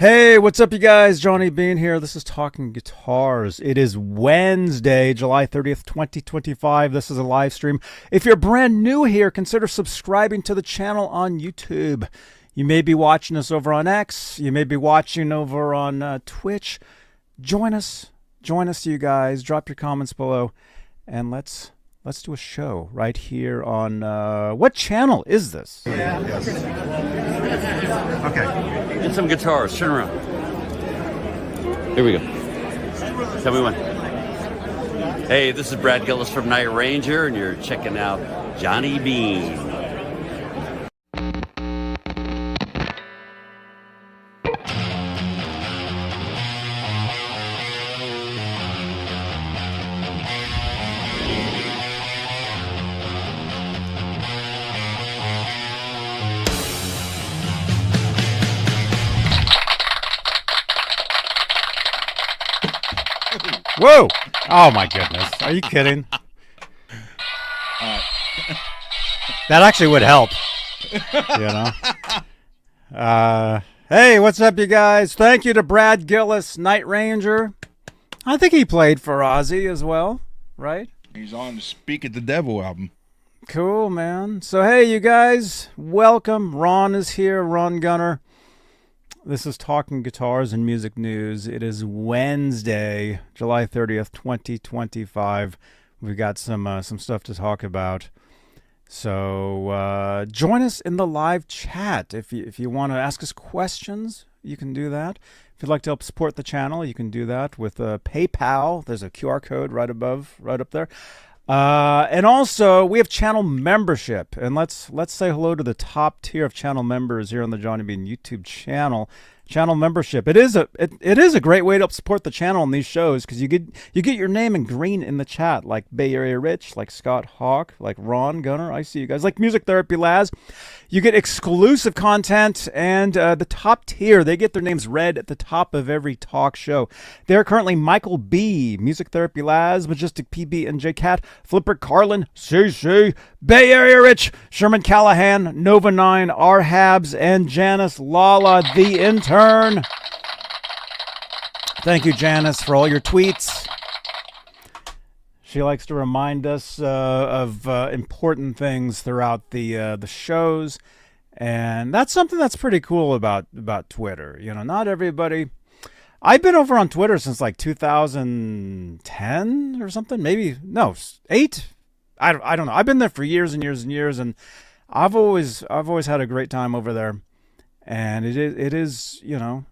Hey, what's up, you guys? Johnny Beane here. This is Talking Guitars. It is Wednesday, July 30th, 2025. This is a live stream. If you're brand new here, consider subscribing to the channel on YouTube. You may be watching us over on X. You may be watching over on Twitch. Join us. Join us, you guys. Drop your comments below. And let's do a show right here on... what channel is this? Yes. Okay. Get some guitars. Turn around. Here we go. Tell me when. Hey, this is Brad Gillis from Night Ranger, and you're checking out Johnny Beane. Whoa! Oh my goodness. Are you kidding? That actually would help. You know? Hey, what's up, you guys? Thank you to Brad Gillis, Night Ranger. I think he played for Ozzy as well, right? He's on the Speak at the Devil album. Cool, man. So, hey, you guys, welcome. Ron is here, Ron Gunner. This is Talking Guitars and Music News. It is Wednesday, July 30th, 2025. We've got some stuff to talk about. So join us in the live chat. If you want to ask us questions, you can do that. If you'd like to help support the channel, you can do that with PayPal. There's a QR code right up there. And also, we have channel membership, and let's say hello to the top tier of channel members here on the Johnny Beane YouTube channel. Channel membership. It is a great way to help support the channel on these shows because you get your name in green in the chat, like Bay Area Rich, like Scott Hawk, like Ron Gunner. I see you guys. Like Music Therapy Laz. You get exclusive content, and the top tier, they get their names read at the top of every talk show. They're currently Michael B, Music Therapy Laz, Majestic PB and J Cat, Flipper Carlin, CC, Bay Area Rich, Sherman Callahan, Nova 9, R Habs, and Janice Lala, the intern. Thank you, Janice, for all your tweets. She likes to remind us of important things throughout the shows, and that's something that's pretty cool about Twitter. You know, not everybody. I've been over on Twitter since like 2010 or something, maybe no 8. I don't know. I've been there for years and years and years, and I've always had a great time over there, and it is you know,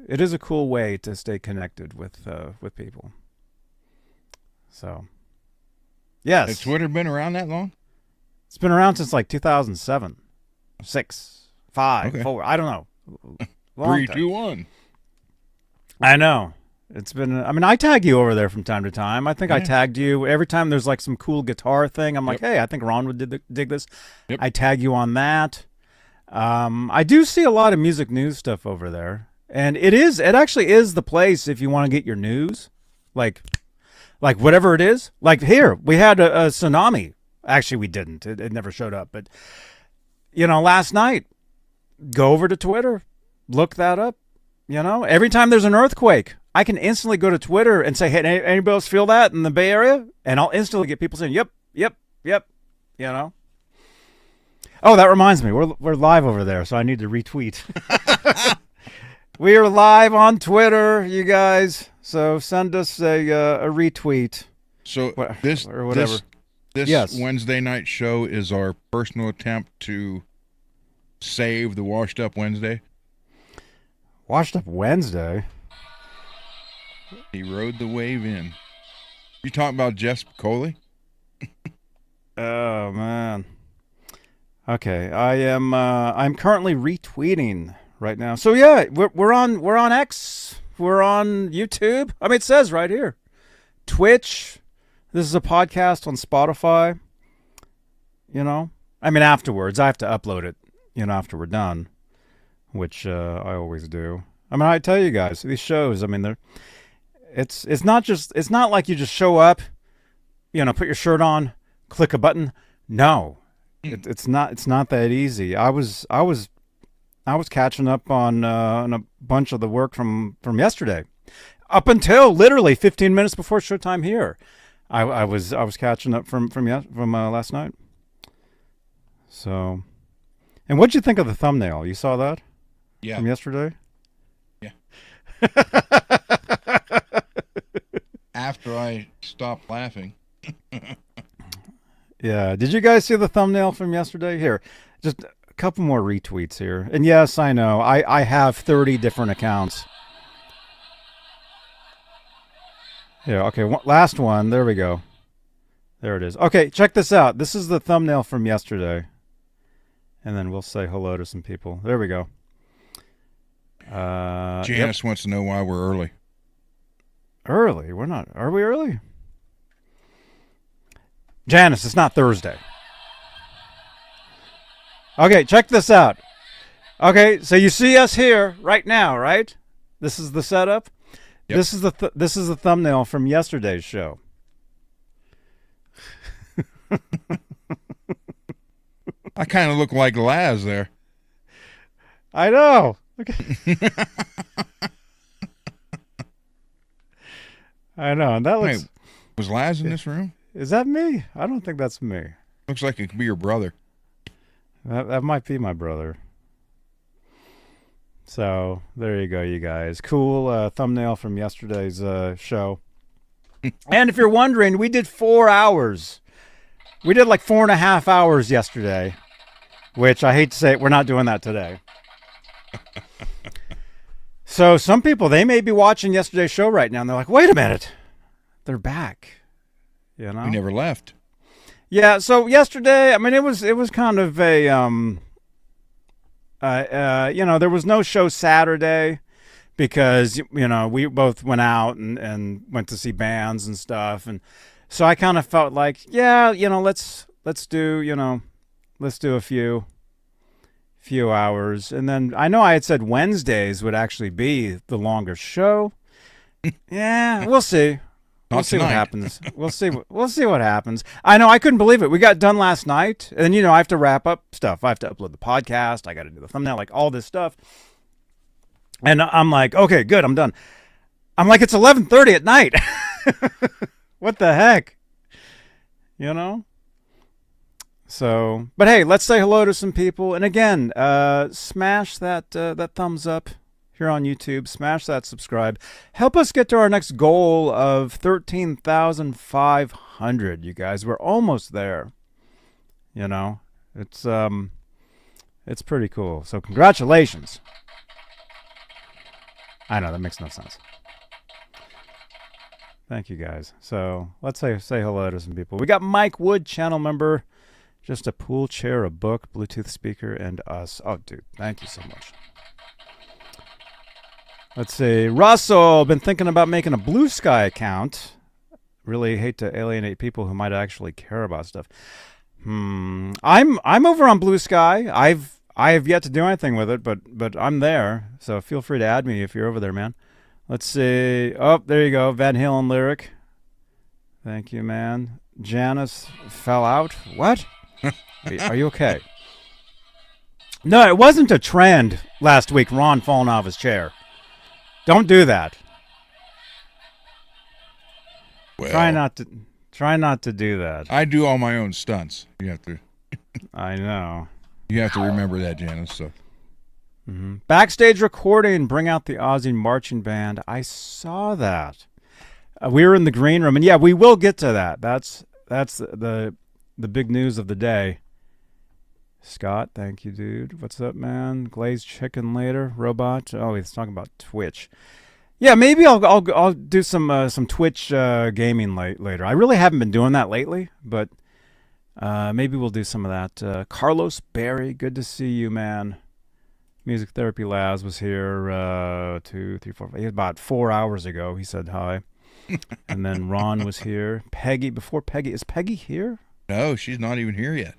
it is a cool way to stay connected with people. So. Yes. Has Twitter been around that long? It's been around since like 2007, 6, 5, Okay. 4. I don't know. 3, 2, 1. I know. It's been. I mean, I tag you over there from time to time. I think I tagged you every time there's like some cool guitar thing. I'm like, hey, I think Ron would dig this. Yep. I tag you on that. I do see a lot of music news stuff over there, and it actually is the place if you want to get your news, like whatever it is. Like here, we had a tsunami. Actually, we didn't. It never showed up. But, you know, last night, go over to Twitter. Look that up. You know, every time there's an earthquake, I can instantly go to Twitter and say, hey, anybody else feel that in the Bay Area? And I'll instantly get people saying, yep. You know. Oh, that reminds me. We're live over there, so I need to retweet. We are live on Twitter, you guys. So send us a retweet. So or whatever. This Yes. Wednesday night show is our personal attempt to save the Washed Up Wednesday. Washed Up Wednesday? He rode the wave in. You talking about Jess Coley? Oh man. Okay, I'm currently retweeting right now. So yeah, we're on X, we're on YouTube. I mean, it says right here, Twitch. This is a podcast on Spotify. You know, I mean, afterwards I have to upload it. You know, after we're done, which I always do. I mean, I tell you guys, these shows. I mean, it's not like you just show up, you know, put your shirt on, click a button. No, it's not that easy. I was I was catching up on a bunch of the work from yesterday, up until literally 15 minutes before showtime here. I was catching up from last night. So, and what'd you think of the thumbnail? You saw that? Yeah. From yesterday? Yeah. After I stopped laughing. Yeah. Did you guys see the thumbnail from yesterday? Here, just a couple more retweets here. And yes, I know. I have 30 different accounts. Yeah, okay. Last one. There we go. There it is. Okay, check this out. This is the thumbnail from yesterday. And then we'll say hello to some people. There we go. Janice wants to know why we're early. Early? We're not. Are we early? Janice, it's not Thursday. Okay, check this out. Okay, so you see us here right now, right? This is the setup. Yep. This is the thumbnail from yesterday's show. I kind of look like Laz there. I know. Okay. I know, and that looks. Wait, was Laz in this room? Is that me? I don't think that's me. Looks like it could be your brother. That might be my brother. So there you go, you guys. Cool thumbnail from yesterday's show. And if you're wondering, we did 4 hours. We did like 4.5 hours yesterday, which I hate to say it, we're not doing that today. So some people, they may be watching yesterday's show right now, and they're like, wait a minute. They're back. You know? We never left. Yeah, so yesterday, I mean, it was kind of a, there was no show Saturday because, we both went out and went to see bands and stuff. And so I kind of felt like, yeah, let's do a few hours. And then I know I had said Wednesdays would actually be the longer show. Yeah, we'll see. We'll see what happens. We'll see what happens. I know I couldn't believe it. We got done last night, and I have to wrap up stuff. I have to upload the podcast. I got to do the thumbnail, like all this stuff. And I'm like, okay, good, I'm done. I'm like, it's 11:30 at night. What the heck? So, but hey, let's say hello to some people. And again, smash that thumbs up here on YouTube. Smash that subscribe. Help us get to our next goal of 13,500, you guys. We're almost there. It's pretty cool. So congratulations. I know that makes no sense. Thank you guys. So let's say hello to some people. We got Mike Wood, channel member. Just a pool chair, a book, Bluetooth speaker, and us. Oh, dude, thank you so much. Let's see. Russell, been thinking about making a Blue Sky account. Really hate to alienate people who might actually care about stuff. I'm over on Blue Sky. I have yet to do anything with it, but I'm there. So feel free to add me if you're over there, man. Let's see. Oh, there you go. Van Halen lyric. Thank you, man. Janice fell out. What? Are you okay? No, it wasn't a trend last week. Ron falling off his chair. Don't do that. Well, try not to do that. I do all my own stunts. You have to. I know. You have to remember that, Janice. So. Mm-hmm. Backstage recording. Bring out the Ozzy marching band. I saw that. We were in the green room, and yeah, we will get to that. That's the big news of the day. Scott, thank you, dude. What's up, man? Glazed chicken later. Robot. Oh, he's talking about Twitch. Yeah, maybe I'll do some Twitch gaming later. I really haven't been doing that lately, but maybe we'll do some of that. Carlos Berry, good to see you, man. Music Therapy Laz was here 2, 3, 4, 5, about 4 hours ago. He said hi. And then Ron was here. Peggy, is Peggy here? No, she's not even here yet.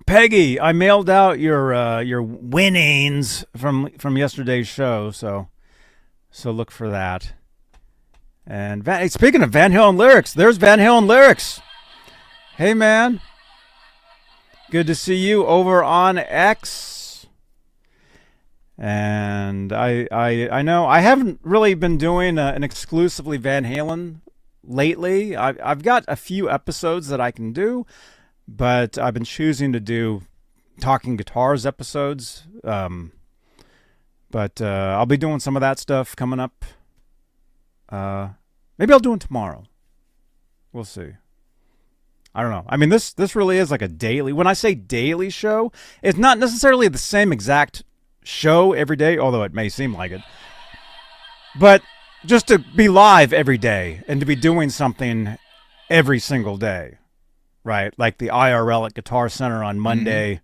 Peggy, I mailed out your winnings from yesterday's show, so look for that. And speaking of Van Halen lyrics, there's Van Halen lyrics. Hey, man. Good to see you over on X. And I know I haven't really been doing an exclusively Van Halen lately. I've got a few episodes that I can do, but I've been choosing to do Talking Guitars episodes. But I'll be doing some of that stuff coming up. Maybe I'll do it tomorrow. We'll see. I don't know. I mean, this really is like a daily. When I say daily show, it's not necessarily the same exact show every day, although it may seem like it. But just to be live every day and to be doing something every single day, right? Like the IRL at Guitar Center on Monday.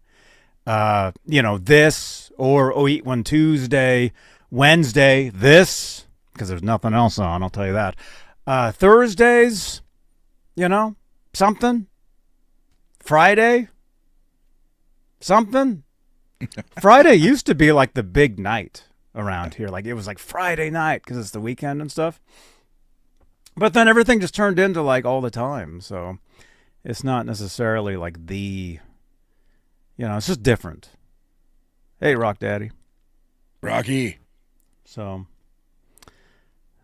This or Eat One Tuesday, Wednesday, this, because there's nothing else on, I'll tell you that. Thursdays, something. Friday, something. Friday used to be like the big night around here. Like it was like Friday night because it's the weekend and stuff. But then everything just turned into like all the time. So it's not necessarily like it's just different. Hey, Rock Daddy. Rocky. So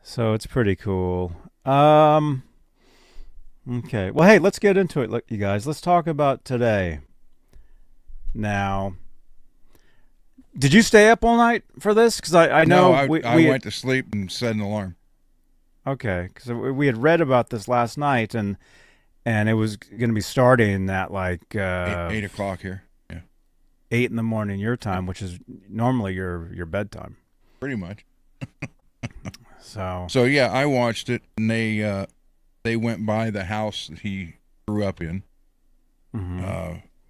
it's pretty cool. Okay. Well, hey, let's get into it, look, you guys. Let's talk about today. Now, did you stay up all night for this? Because I know I we went to sleep and set an alarm. Okay, because we had read about this last night, and it was going to be starting at like 8 o'clock here. Yeah, 8 in the morning your time, which is normally your bedtime. Pretty much. So yeah, I watched it, and they went by the house that he grew up in,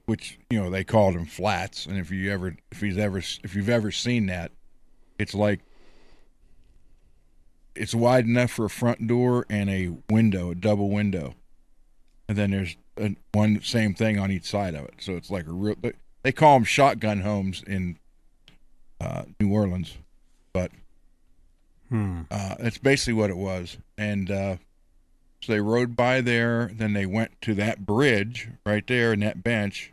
which they called them flats. And if you've ever seen that, it's like it's wide enough for a front door and a window, a double window, and then there's one same thing on each side of it. So it's like a real. They call them shotgun homes in New Orleans, but that's basically what it was. And so they rode by there, then they went to that bridge right there and that bench,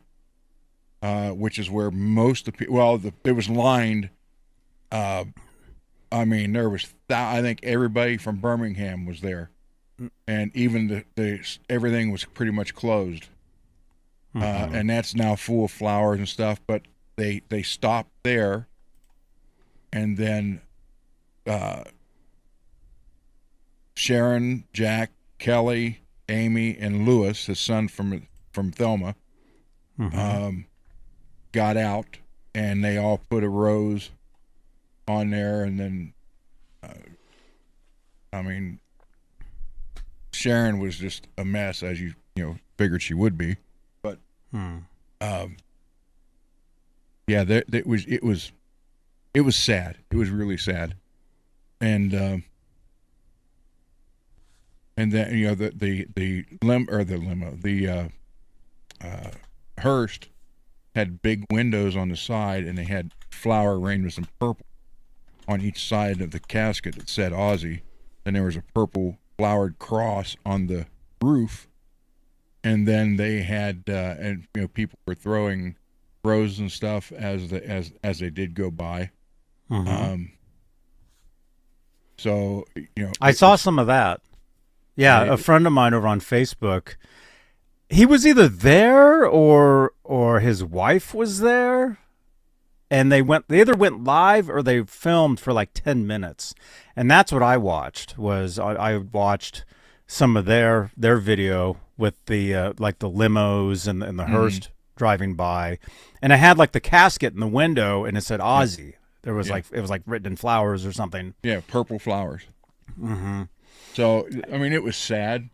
which is where most of the people, it was lined. I mean, there was, I think everybody from Birmingham was there, and even everything was pretty much closed. And that's now full of flowers and stuff, but they stopped there, and then Sharon, Jack, Kelly, Amy, and Lewis, his son from Thelma, got out, and they all put a rose on there. And then I mean, Sharon was just a mess, as you figured she would be, but yeah, it was sad. It was really sad. And then the hearse had big windows on the side, and they had flower arrangements in purple on each side of the casket that said Ozzy. Then there was a purple flowered cross on the roof, and then they had people were throwing roses and stuff as they did go by. So I saw some of that. Yeah, a friend of mine over on Facebook, he was either there or his wife was there, and they either went live or they filmed for like 10 minutes. And that's what I watched. I watched some of their video with the like the limos and the hearse driving by, and I had like the casket in the window, and it said Ozzy. There was like, it was like written in flowers or something. Yeah, purple flowers. So I mean, it was sad.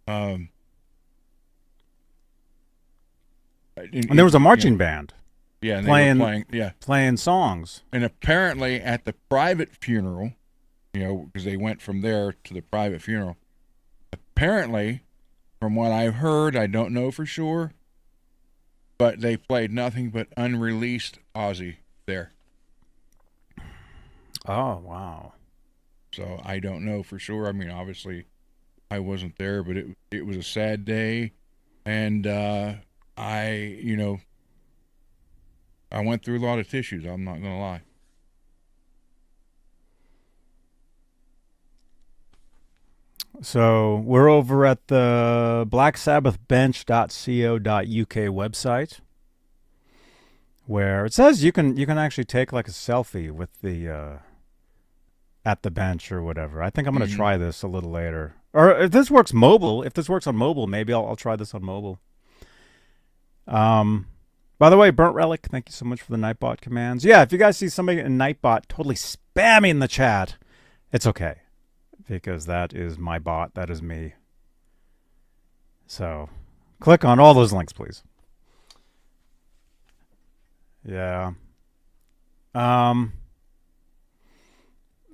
And there was a marching band. Yeah, and playing songs. And apparently at the private funeral, because they went from there to the private funeral. Apparently, from what I've heard, I don't know for sure, but they played nothing but unreleased Ozzy there. Oh, wow. So I don't know for sure. I mean, obviously, I wasn't there, but it was a sad day, and I went through a lot of tissues. I'm not gonna lie. So we're over at the blacksabbathbench.co.uk website, where it says you can actually take like a selfie with the at the bench or whatever. I think I'm going to try this a little later. Or if this works on mobile, maybe I'll try this on mobile. By the way, Burnt Relic, thank you so much for the Nightbot commands. Yeah, if you guys see somebody in Nightbot totally spamming the chat, it's okay. Because that is my bot. That is me. So, click on all those links, please. Yeah.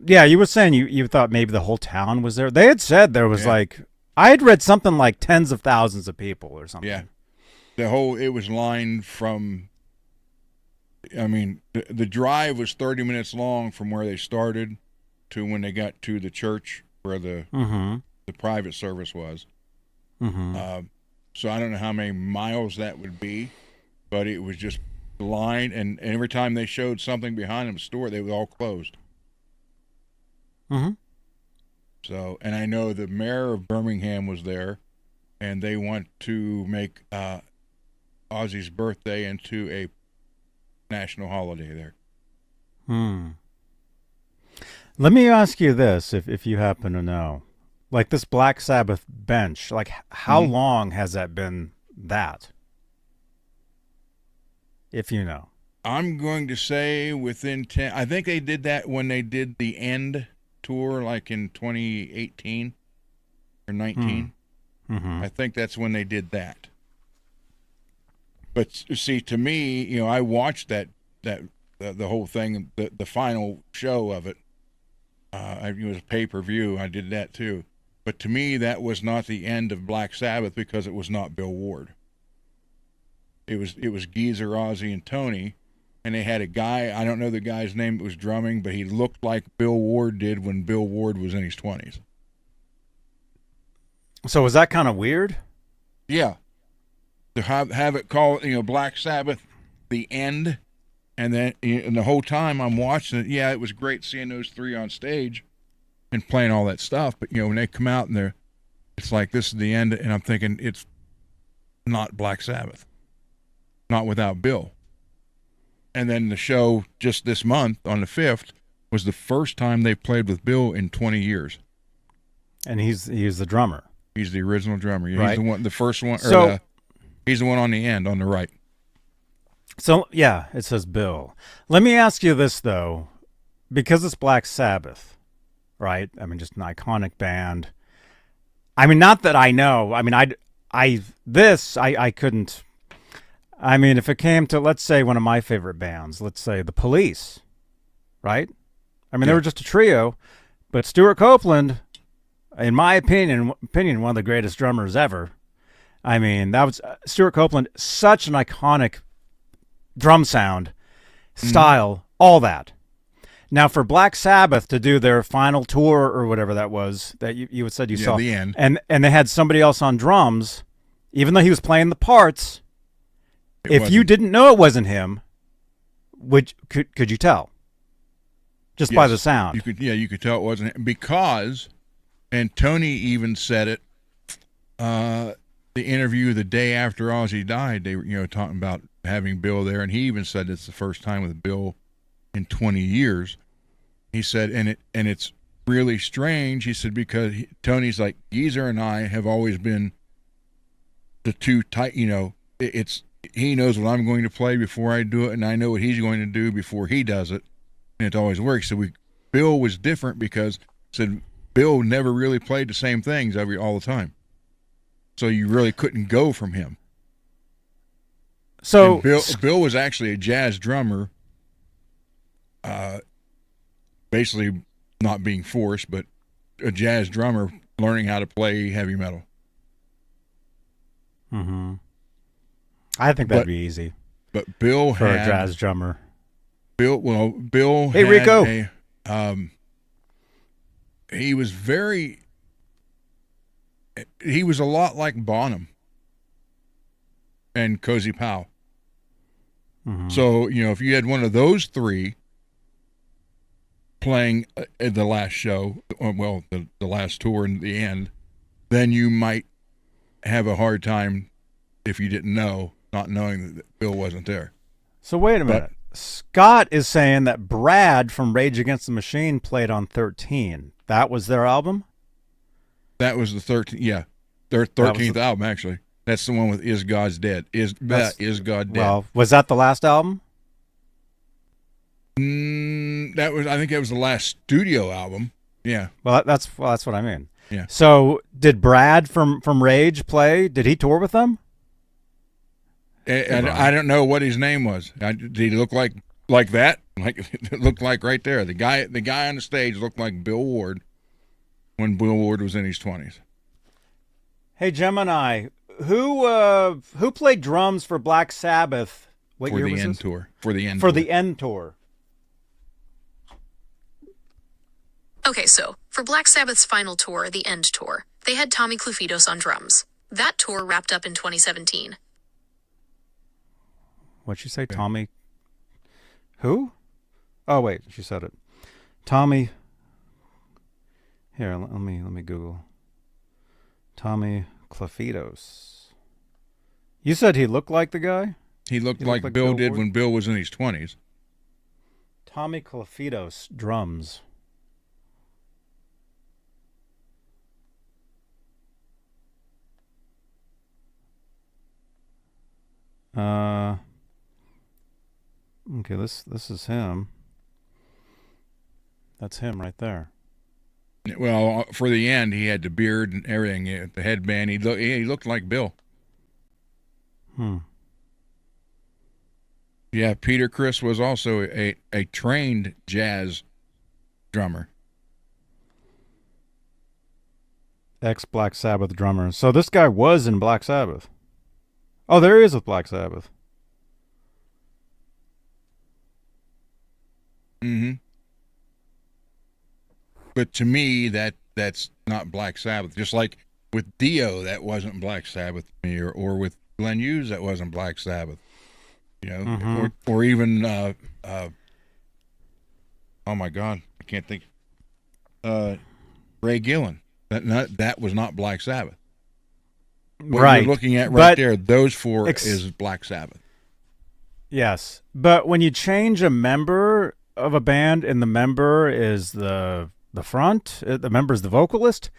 Yeah, you were saying you thought maybe the whole town was there. They had said there was like, I had read something like tens of thousands of people or something. Yeah. It was lined from, I mean, the drive was 30 minutes long from where they started to when they got to the church where the private service was. So I don't know how many miles that would be, but it was just lined, and every time they showed something behind them store, they were all closed. So, and I know the mayor of Birmingham was there, and they want to make Ozzy's birthday into a national holiday there. Let me ask you this, if you happen to know. Like this Black Sabbath bench, like how long has that been that? If you know. I'm going to say within 10, I think they did that when they did the End tour, like in 2018 or 19. I think that's when they did that. But see, to me, you know, I watched the whole thing, the final show of it. It was a pay-per-view. I did that too. But to me, that was not the end of Black Sabbath because it was not Bill Ward. It was Geezer, Ozzy, and Tony. And they had a guy, I don't know the guy's name that was drumming, but he looked like Bill Ward did when Bill Ward was in his 20s. So was that kind of weird? Yeah. To have it called, you know, Black Sabbath, the End, and then and the whole time I'm watching it, yeah, it was great seeing those three on stage and playing all that stuff. But, you know, when they come out and it's like, this is the end, and I'm thinking it's not Black Sabbath. Not without Bill. And then the show just this month on the 5th was the first time they played with Bill in 20 years. And he's the drummer. He's the original drummer. Yeah, right. He's the first one. So, he's the one on the end, on the right. So, yeah, it says Bill. Let me ask you this, though. Because it's Black Sabbath, right? I mean, just an iconic band. I mean, not that I know. I mean, I couldn't. I mean, if it came to, let's say, one of my favorite bands, let's say The Police, right? I mean, they were just a trio, but Stuart Copeland, in my opinion, one of the greatest drummers ever. I mean, that was Stuart Copeland, such an iconic drum sound, style, all that. Now, for Black Sabbath to do their final tour or whatever that was, that you said you saw, the End, and they had somebody else on drums, even though he was playing the parts. If you didn't know it wasn't him, could you tell? Just by the sound. You could tell it wasn't him because, and Tony even said it, the interview the day after Ozzy died, they were, talking about having Bill there, and he even said it's the first time with Bill in 20 years. He said, and it's really strange, he said, because Tony's like, Geezer and I have always been the two tight, he knows what I'm going to play before I do it, and I know what he's going to do before he does it, and it always works. So Bill was different because Bill never really played the same things all the time, so you really couldn't go from him. So Bill was actually a jazz drummer, basically not being forced, but a jazz drummer learning how to play heavy metal. I think that'd be easy. But Bill for a jazz drummer. Bill Hey, had Rico. He was a lot like Bonham and Cozy Powell. So, if you had one of those three playing at the last show, the last tour in the end, then you might have a hard time, if you didn't know, not knowing that Bill wasn't there. So wait a minute. Scott is saying that Brad from Rage Against the Machine played on 13. That was their album? That was the 13th, yeah. Their 13th album, actually. That's the one with Is God's Dead. Is God Dead? Well, was that the last album? I think that was the last studio album. Yeah. Well, that's what I mean. Yeah. So, did Brad from Rage play? Did he tour with them? And I don't know what his name was. Did he look like that? Like it looked like right there. The guy on the stage looked like Bill Ward when Bill Ward was in his 20s. Hey, Gemini, who played drums for Black Sabbath? What year was this? For the end tour. Okay, so for Black Sabbath's final tour, the End Tour, they had Tommy Clufidos on drums. That tour wrapped up in 2017. What'd you say, Tommy? Who? Oh wait, she said it. Tommy. Here, let me Google. Tommy Clufidos. You said he looked like the guy? He looked like Bill did when Bill was in his 20s. Tommy Clufidos, drums. Okay, this is him. That's him right there. Well, for the end, he had the beard and everything, the headband. He looked like Bill. Yeah, Peter Criss was also a trained jazz drummer. Ex-Black Sabbath drummer. So this guy was in Black Sabbath. Oh, there he is with Black Sabbath. Mm-hmm. But to me, that's not Black Sabbath. Just like with Dio, that wasn't Black Sabbath to me, or with Glenn Hughes, that wasn't Black Sabbath. Or even oh my God, I can't think. Ray Gillen. That was not Black Sabbath. What you're looking at right there, those four is Black Sabbath. Yes, but when you change a member of a band and the member is the front, the member is the vocalist,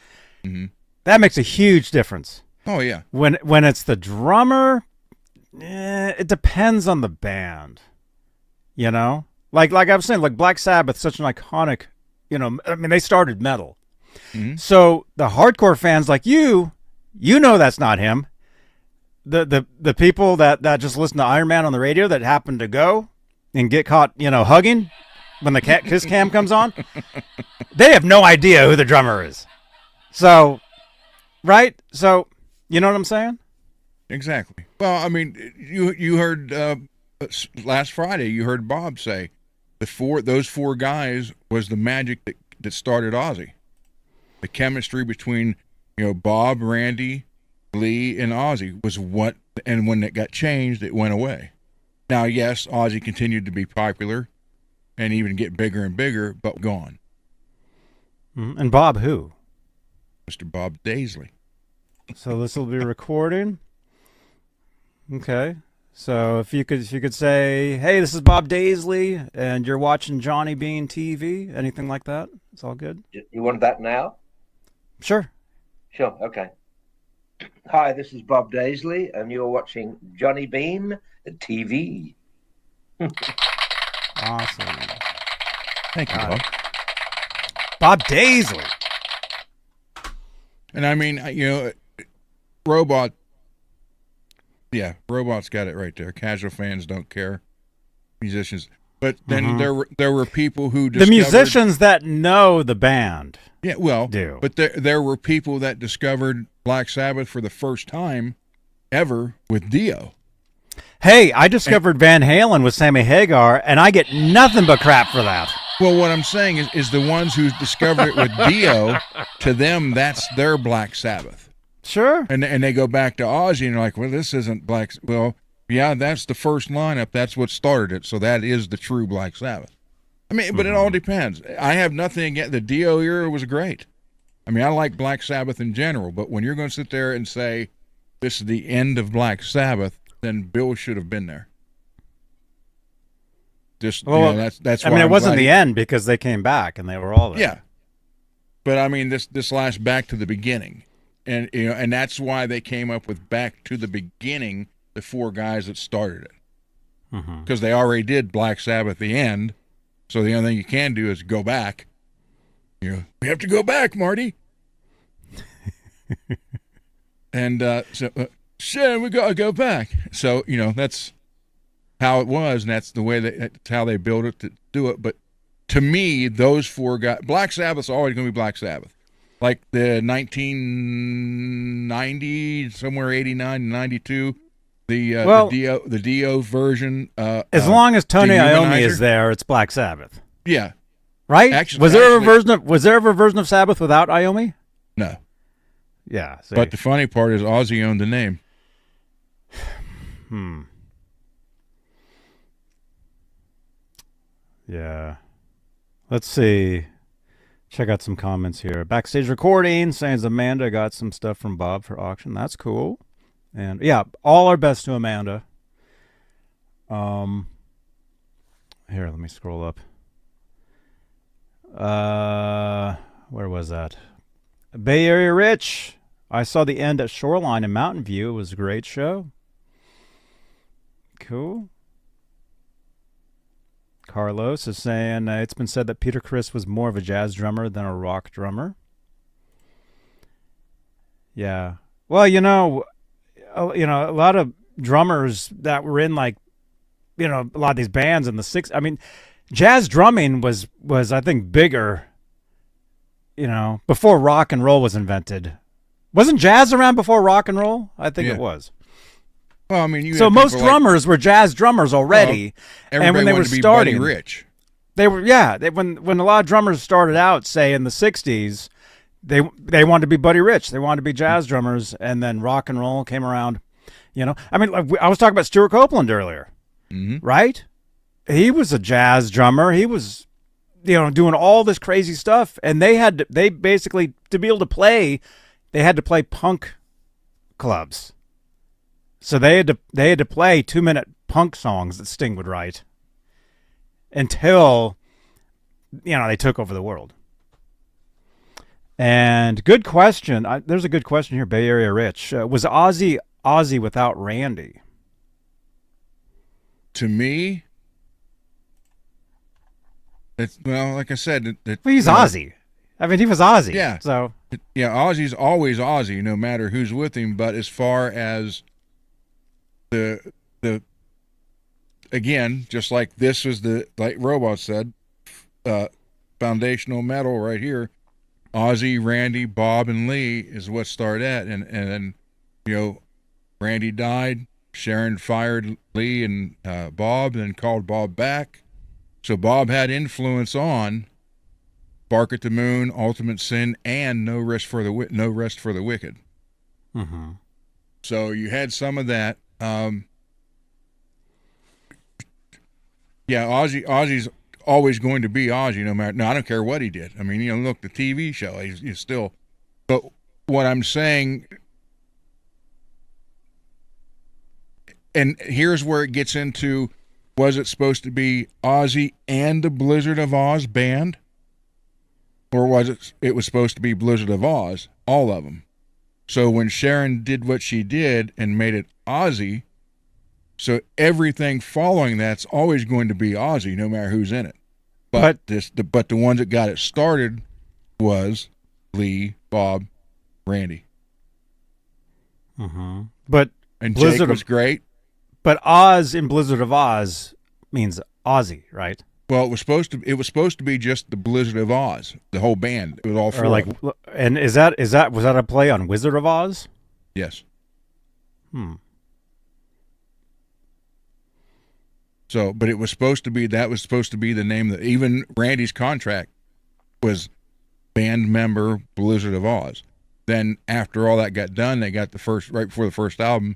that makes a huge difference. Oh yeah. When it's the drummer, it depends on the band. Like I was saying, like Black Sabbath, such an iconic. They started metal, so the hardcore fans like you know that's not him. The people that just listen to Iron Man on the radio that happen to go and get caught, hugging when the kiss cam comes on, they have no idea who the drummer is. So, right? So, you know what I'm saying? Exactly. Well, I mean, you heard last Friday, you heard Bob say those four guys was the magic that started Ozzy. The chemistry between, Bob, Randy, Lee, and Ozzy was what, and when it got changed, it went away. Now, yes, Ozzy continued to be popular and even get bigger and bigger, but gone. And Bob who? Mr. Bob Daisley. So this will be recording. Okay. So if you could say, hey, this is Bob Daisley, and you're watching Johnny Beane TV, anything like that, it's all good. You want that now? Sure. Sure. Okay. Hi, this is Bob Daisley, and you're watching Johnny Beane TV. Awesome. Thank you, Bob. Bob Daisley. And I mean, Robot's got it right there. Casual fans don't care. Musicians. But then there were people who discovered... The musicians that know the band. Yeah, well, do. But there were people that discovered Black Sabbath for the first time ever with Dio. Hey, I discovered Van Halen with Sammy Hagar, and I get nothing but crap for that. Well, what I'm saying is the ones who discovered it with Dio, to them, that's their Black Sabbath. Sure. And they go back to Ozzy, and they're like, well, this isn't Black... Well, Yeah, that's the first lineup. That's what started it. So that is the true Black Sabbath. I mean, but it all depends. I have nothing against the Dio era was great. I mean, I like Black Sabbath in general, but when you're going to sit there and say this is the end of Black Sabbath, then Bill should have been there. Just that's why I mean, it I'm wasn't glad the end because they came back and they were all there. Yeah. But I mean, this last back to the beginning, and and that's why they came up with back to the beginning. The 4 guys that started it, because they already did Black Sabbath the end, so the only thing you can do is go back. We have to go back, Marty. And shit, we gotta go back. So that's how it was, and that's the way that's how they built it to do it. But to me, those 4 guys, Black Sabbath's always going to be Black Sabbath. Like the 1990, somewhere 89, 92, the Dio version. As long as Tony Iommi Dehumanizer. is there, it's Black Sabbath, Yeah. right? Actually, was there ever a version of Sabbath without Iommi? No. Yeah. See. But the funny part is Ozzy owned the name. Yeah. Let's see. Check out some comments here. Backstage recording saying Amanda got some stuff from Bob for auction. That's cool. And yeah, all our best to Amanda. Here, let me scroll up. Where was that? Bay Area Rich. I saw the end at Shoreline in Mountain View. It was a great show. Cool. Carlos is saying it's been said that Peter Criss was more of a jazz drummer than a rock drummer. Yeah. Well, a lot of drummers that were in a lot of these bands in the 60s. I mean, jazz drumming was I think bigger, before rock and roll was invented. Wasn't jazz around before rock and roll? I think it was. Well, I mean, so most drummers were jazz drummers already, and when they were starting, Buddy Rich. They were when a lot of drummers started out, say in the 60s, they wanted to be Buddy Rich, they wanted to be jazz drummers, and then rock and roll came around. I mean, I was talking about Stuart Copeland earlier, right? He was a jazz drummer. He was, doing all this crazy stuff, and they basically to be able to play, they had to play punk clubs. So they had to play 2-minute punk songs that Sting would write until they took over the world. And good question. There's a good question here, Bay Area Rich. Was Ozzy without Randy? To me, like I said, he's Ozzy. I mean, he was Ozzy. Yeah. So Ozzy's always Ozzy, no matter who's with him. But as far as the again, just like this was like Robot said, foundational metal right here. Ozzy, Randy, Bob, and Lee is what started at, and then Randy died. Sharon fired Lee and Bob, and then called Bob back. So Bob had influence on Bark at the Moon, Ultimate Sin, and No Rest for the Wicked. Mm-hmm. So you had some of that. Ozzy's always going to be Ozzy, no matter. No, I don't care what he did. I mean, look, the TV show, he's still. But what I'm saying, and here's where it gets into: was it supposed to be Ozzy and the Blizzard of Oz band, or was it was supposed to be Blizzard of Oz, all of them? So when Sharon did what she did and made it Ozzy, so everything following that's always going to be Ozzy, no matter who's in it. But the ones that got it started was Lee, Bob, Randy. Mm-hmm. But and Blizzard Jake was great. But Oz in Blizzard of Oz means Ozzy, right? Well, it was supposed to be just the Blizzard of Oz, the whole band. It was all four. And was that a play on Wizard of Oz? Yes. So, but that was supposed to be the name that even Randy's contract was band member Blizzard of Oz. Then after all that got done, they got right before the first album,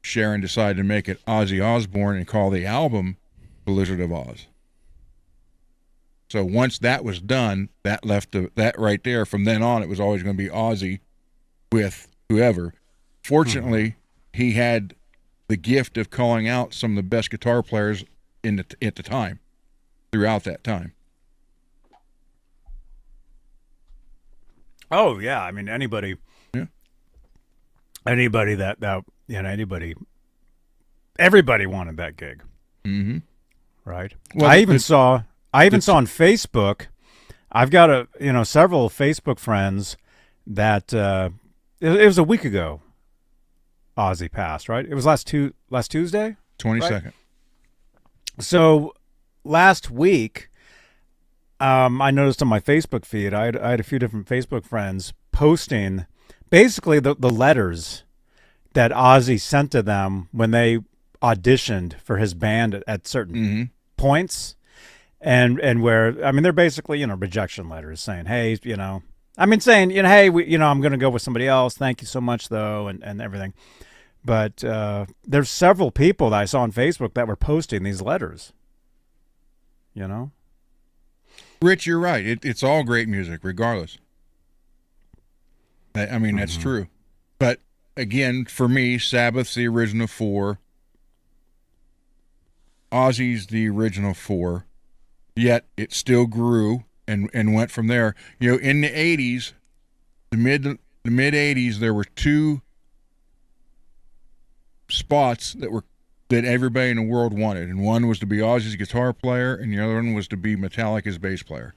Sharon decided to make it Ozzy Osbourne and call the album Blizzard of Oz. So once that was done, that left that right there. From then on, it was always going to be Ozzy with whoever. Fortunately, he had the gift of calling out some of the best guitar players at the time, throughout that time. Oh yeah, I mean anybody. Yeah. Anybody that anybody. Everybody wanted that gig. Mm-hmm. Right. Well, I even saw on Facebook. I've got several Facebook friends that it was a week ago. Ozzy passed, right? It was last Tuesday, 22nd. Right? So last week, I noticed on my Facebook feed, I had a few different Facebook friends posting basically the letters that Ozzy sent to them when they auditioned for his band at certain points, and where, I mean, they're basically rejection letters saying, hey, hey, I'm going to go with somebody else. Thank you so much though, and everything. But there's several people that I saw on Facebook that were posting these letters. Rich, you're right. It's all great music, regardless. I mean, that's true. But again, for me, Sabbath's the original 4. Ozzy's the original 4. Yet it still grew and went from there. In the 80s, the mid 80s, there were 2 spots that everybody in the world wanted, and one was to be Ozzy's guitar player, and the other one was to be Metallica's bass player.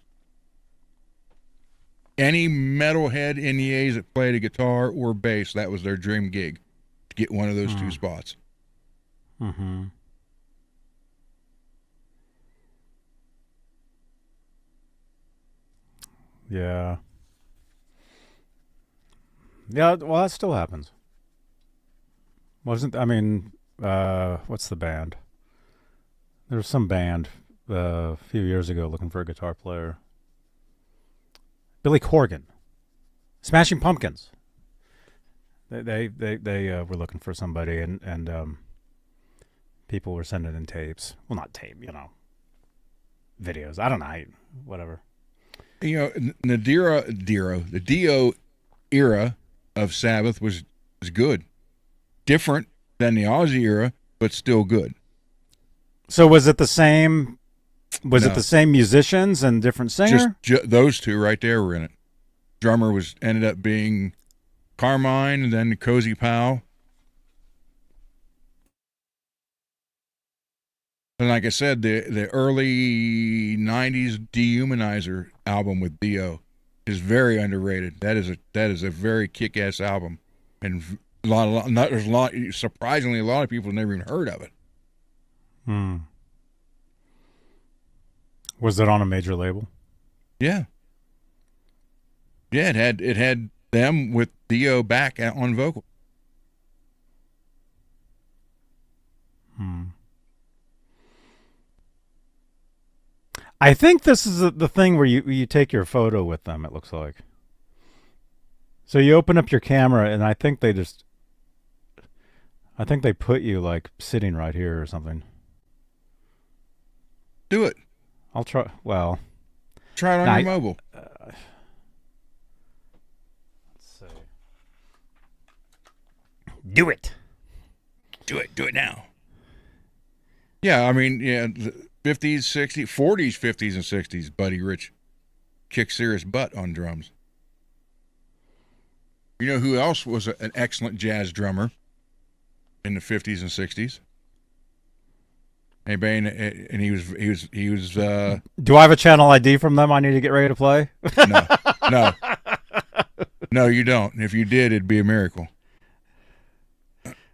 Any metalhead NEAs that played a guitar or bass, that was their dream gig, to get one of those 2 spots. Mm-hmm. Yeah. Yeah, well, that still happens. What's the band? There was some band a few years ago looking for a guitar player. Billy Corgan, Smashing Pumpkins. They were looking for somebody, and people were sending in tapes. Well, not tape, videos. I don't know, whatever. The Dio era of Sabbath was good. Different than the Ozzy era, but still good. So was it the same? Was No. it the same musicians and different singer? Just those 2 right there were in it. Drummer ended up being Carmine, and then Cozy Powell. And like I said, the early '90s Dehumanizer album with Dio is very underrated. That is a very kick-ass album, and surprisingly, a lot of people have never even heard of it. Was it on a major label? Yeah. Yeah, it had them with Dio back on vocal. I think this is the thing where you take your photo with them, it looks like. So you open up your camera, and I think they put you like sitting right here or something. Do it. I'll try. Well, try it on your mobile. Let's see. Do it. Do it now. Yeah, I mean, yeah, 50s, 60s, 40s, 50s, and 60s, Buddy Rich kicked serious butt on drums. You know who else was an excellent jazz drummer in the 50s and 60s? Hey, Baine, and he was. Do I have a channel ID from them I need to get ready to play? No, you don't. If you did, it'd be a miracle.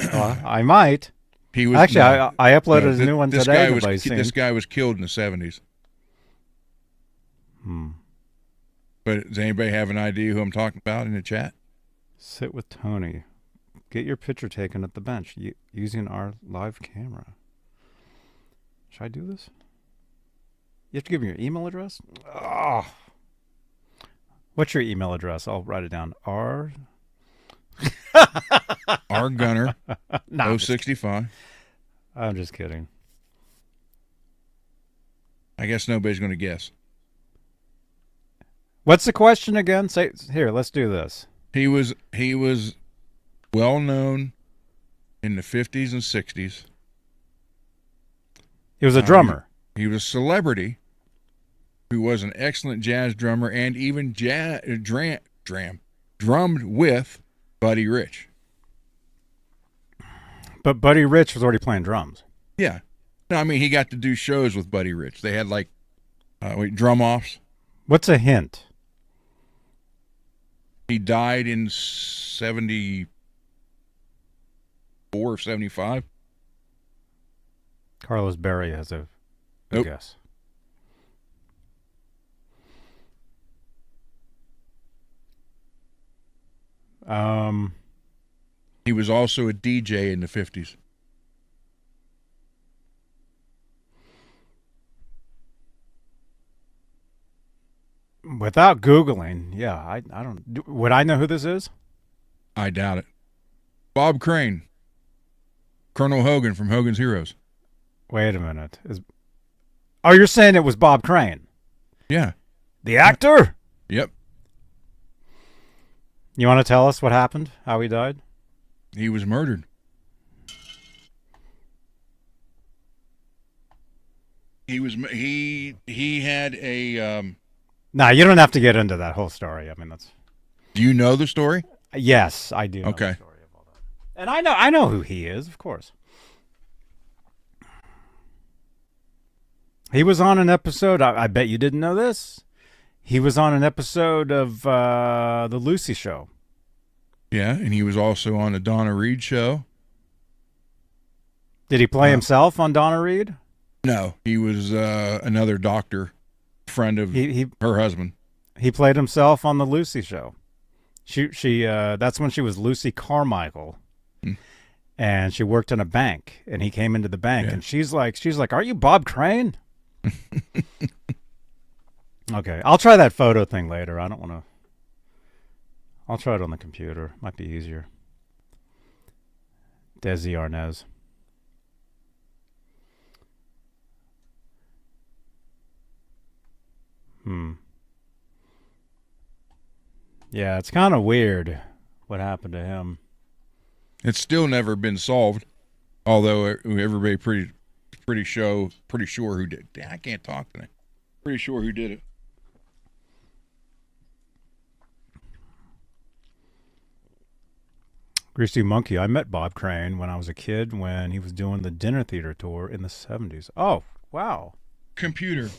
I might. He was actually. I uploaded a new one today. This guy was killed in the 70s. But does anybody have an idea who I'm talking about in the chat? Sit with Tony. Get your picture taken at the bench using our live camera. Should I do this? You have to give me your email address? What's your email address? I'll write it down. Our gunner, No, 065. I'm just kidding. I guess nobody's going to guess. What's the question again? Say here. Let's do this. He was well known in the 50s and 60s. He was a drummer. He was a celebrity who was an excellent jazz drummer and even drummed with Buddy Rich. But Buddy Rich was already playing drums. Yeah. No, I mean, he got to do shows with Buddy Rich. They had like drum offs. What's a hint? He died in 74 or 75. Carlos Berry has a Nope. guess. He was also a DJ in the 50s. Without Googling, yeah, I don't. Would I know who this is? I doubt it. Bob Crane. Colonel Hogan from Hogan's Heroes. Wait a minute. Oh, you're saying it was Bob Crane, Yeah. the actor? Yep. You want to tell us what happened? How he died? He was murdered. He had a Nah, you don't have to get into that whole story. I mean, that's. Do you know the story? Yes, I do. Know Okay. the story of all that. And I know who he is, of course. He was on an episode. I bet you didn't know this. He was on an episode of the Lucy Show. Yeah, and he was also on the Donna Reed show. Did he play himself on Donna Reed? No, he was another doctor, friend of her husband. He played himself on the Lucy Show. She that's when she was Lucy Carmichael, and she worked in a bank. And he came into the bank, and she's like, "Are you Bob Crane?" Okay, I'll try that photo thing later. I don't want to. I'll try it on the computer. Might be easier. Desi Arnaz. Yeah, it's kind of weird what happened to him. It's still never been solved, although everybody pretty sure who did. I can't talk today. Pretty sure who did it. Greasy Monkey. I met Bob Crane when I was a kid when he was doing the dinner theater tour in the 70s. Oh, wow. Computer.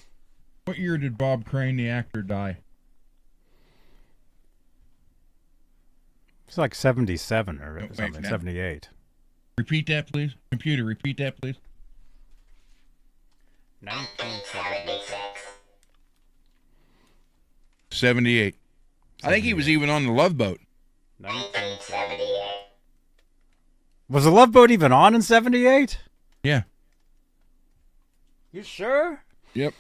What year did Bob Crane, the actor, die? It's like 77 or something, now. 78. Repeat that, please. Computer, repeat that, please. 1976. 78. I think he was even on the Love Boat. 1978. Was the Love Boat even on in 78? Yeah. You sure? Yep.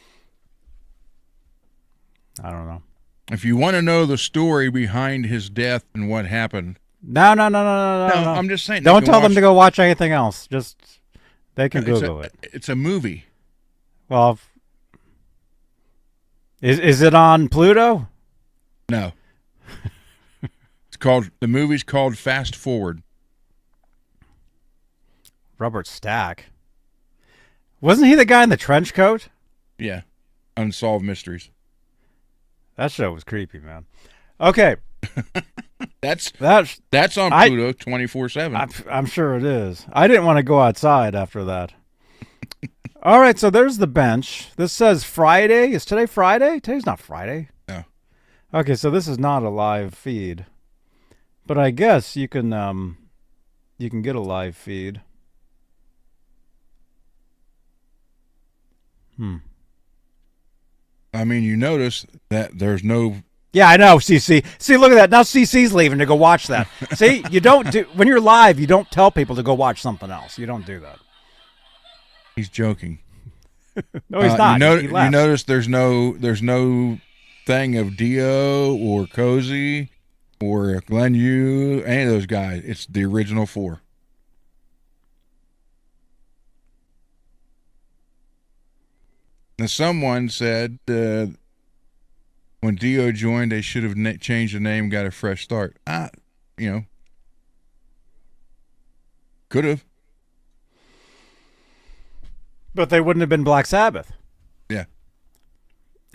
I don't know. If you want to know the story behind his death and what happened. No. I'm just saying. Don't tell them to go watch anything else. Just, they can Google it. It's a movie. Well, is it on Pluto? No. The movie's called Fast Forward. Robert Stack. Wasn't he the guy in the trench coat? Yeah. Unsolved Mysteries. That show was creepy, man. Okay. That's on Pluto 24/7. I'm sure it is. I didn't want to go outside after that. All right, so there's the bench. This says Friday. Is today Friday? Today's not Friday. No. Okay, so this is not a live feed. But I guess you can get a live feed. I mean, you notice that there's no... Yeah, I know, CC. See, look at that. Now CC's leaving to go watch that. See, you don't do... When you're live, you don't tell people to go watch something else. You don't do that. He's joking. No, he's not. You notice there's no thing of Dio or Cozy or Glenn Hughes, any of those guys. It's the original 4. Now, someone said when Dio joined, they should have changed the name, got a fresh start. Could have. But they wouldn't have been Black Sabbath. Yeah.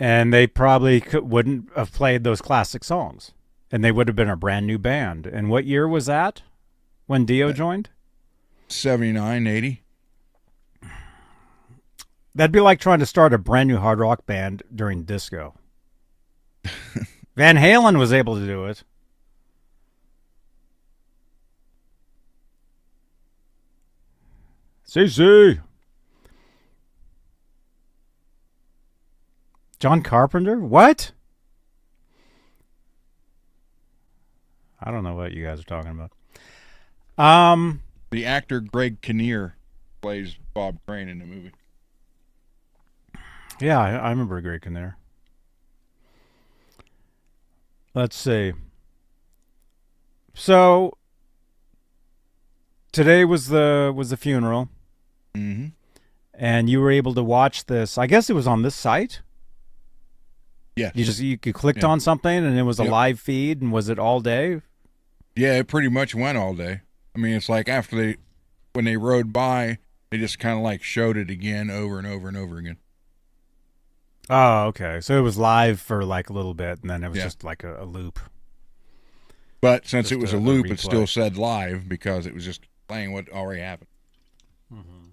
And they probably wouldn't have played those classic songs. And they would have been a brand new band. And what year was that when Dio joined? 79, 80. That'd be like trying to start a brand new hard rock band during disco. Van Halen was able to do it. CC. John Carpenter? What? I don't know what you guys are talking about. The actor Greg Kinnear plays Bob Crane in the movie. Yeah, I remember Greg Kinnear. Let's see. So today was the funeral. Mm-hmm. And you were able to watch this. I guess it was on this site. Yeah. You clicked on something and it was a live feed, and was it all day? Yeah, it pretty much went all day. I mean, it's like when they rode by, they just kind of like showed it again over and over and over again. Oh, okay. So it was live for like a little bit, and then it was just like a loop. But since Just it was a loop, it still said live because it was just playing what already happened. Mm-hmm.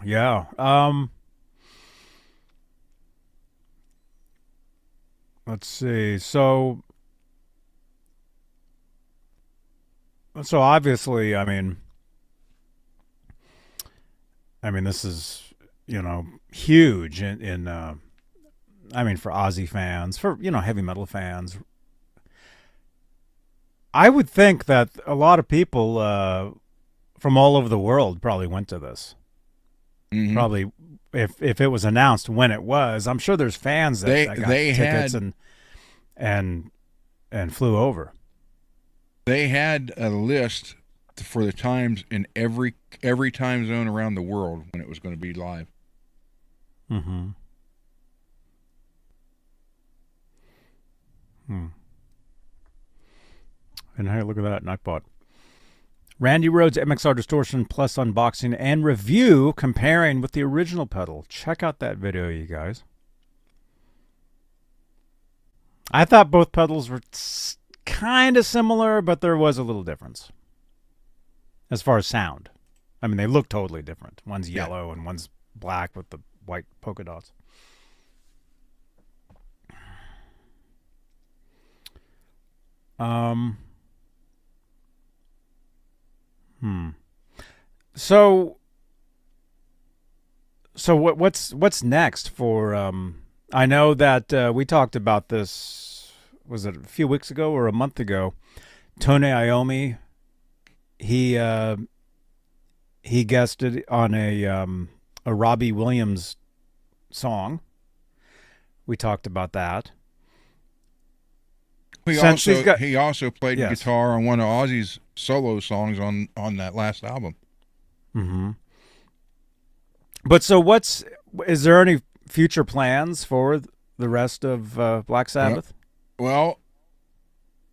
Yeah. Let's see. So obviously, I mean, this is, huge in I mean, for Ozzy fans, for, heavy metal fans. I would think that a lot of people from all over the world probably went to this. Mm-hmm. Probably, if it was announced when it was, I'm sure there's fans that got tickets and flew over. They had a list for the times in every time zone around the world when it was going to be live. Mm-hmm. And hey, look at that, Nightbot. Randy Rhoads MXR Distortion Plus unboxing and review comparing with the original pedal. Check out that video, you guys. I thought both pedals were kind of similar, but there was a little difference as far as sound. I mean, they look totally different. One's yellow and one's black with the white polka dots. So what's next for I know that we talked about this, was it a few weeks ago or a month ago? Tone Iommi, he guested on a Robbie Williams song. We talked about that. He also played guitar on one of Ozzy's solo songs on that last album. Mm-hmm. But so is there any future plans for the rest of Black Sabbath? Well,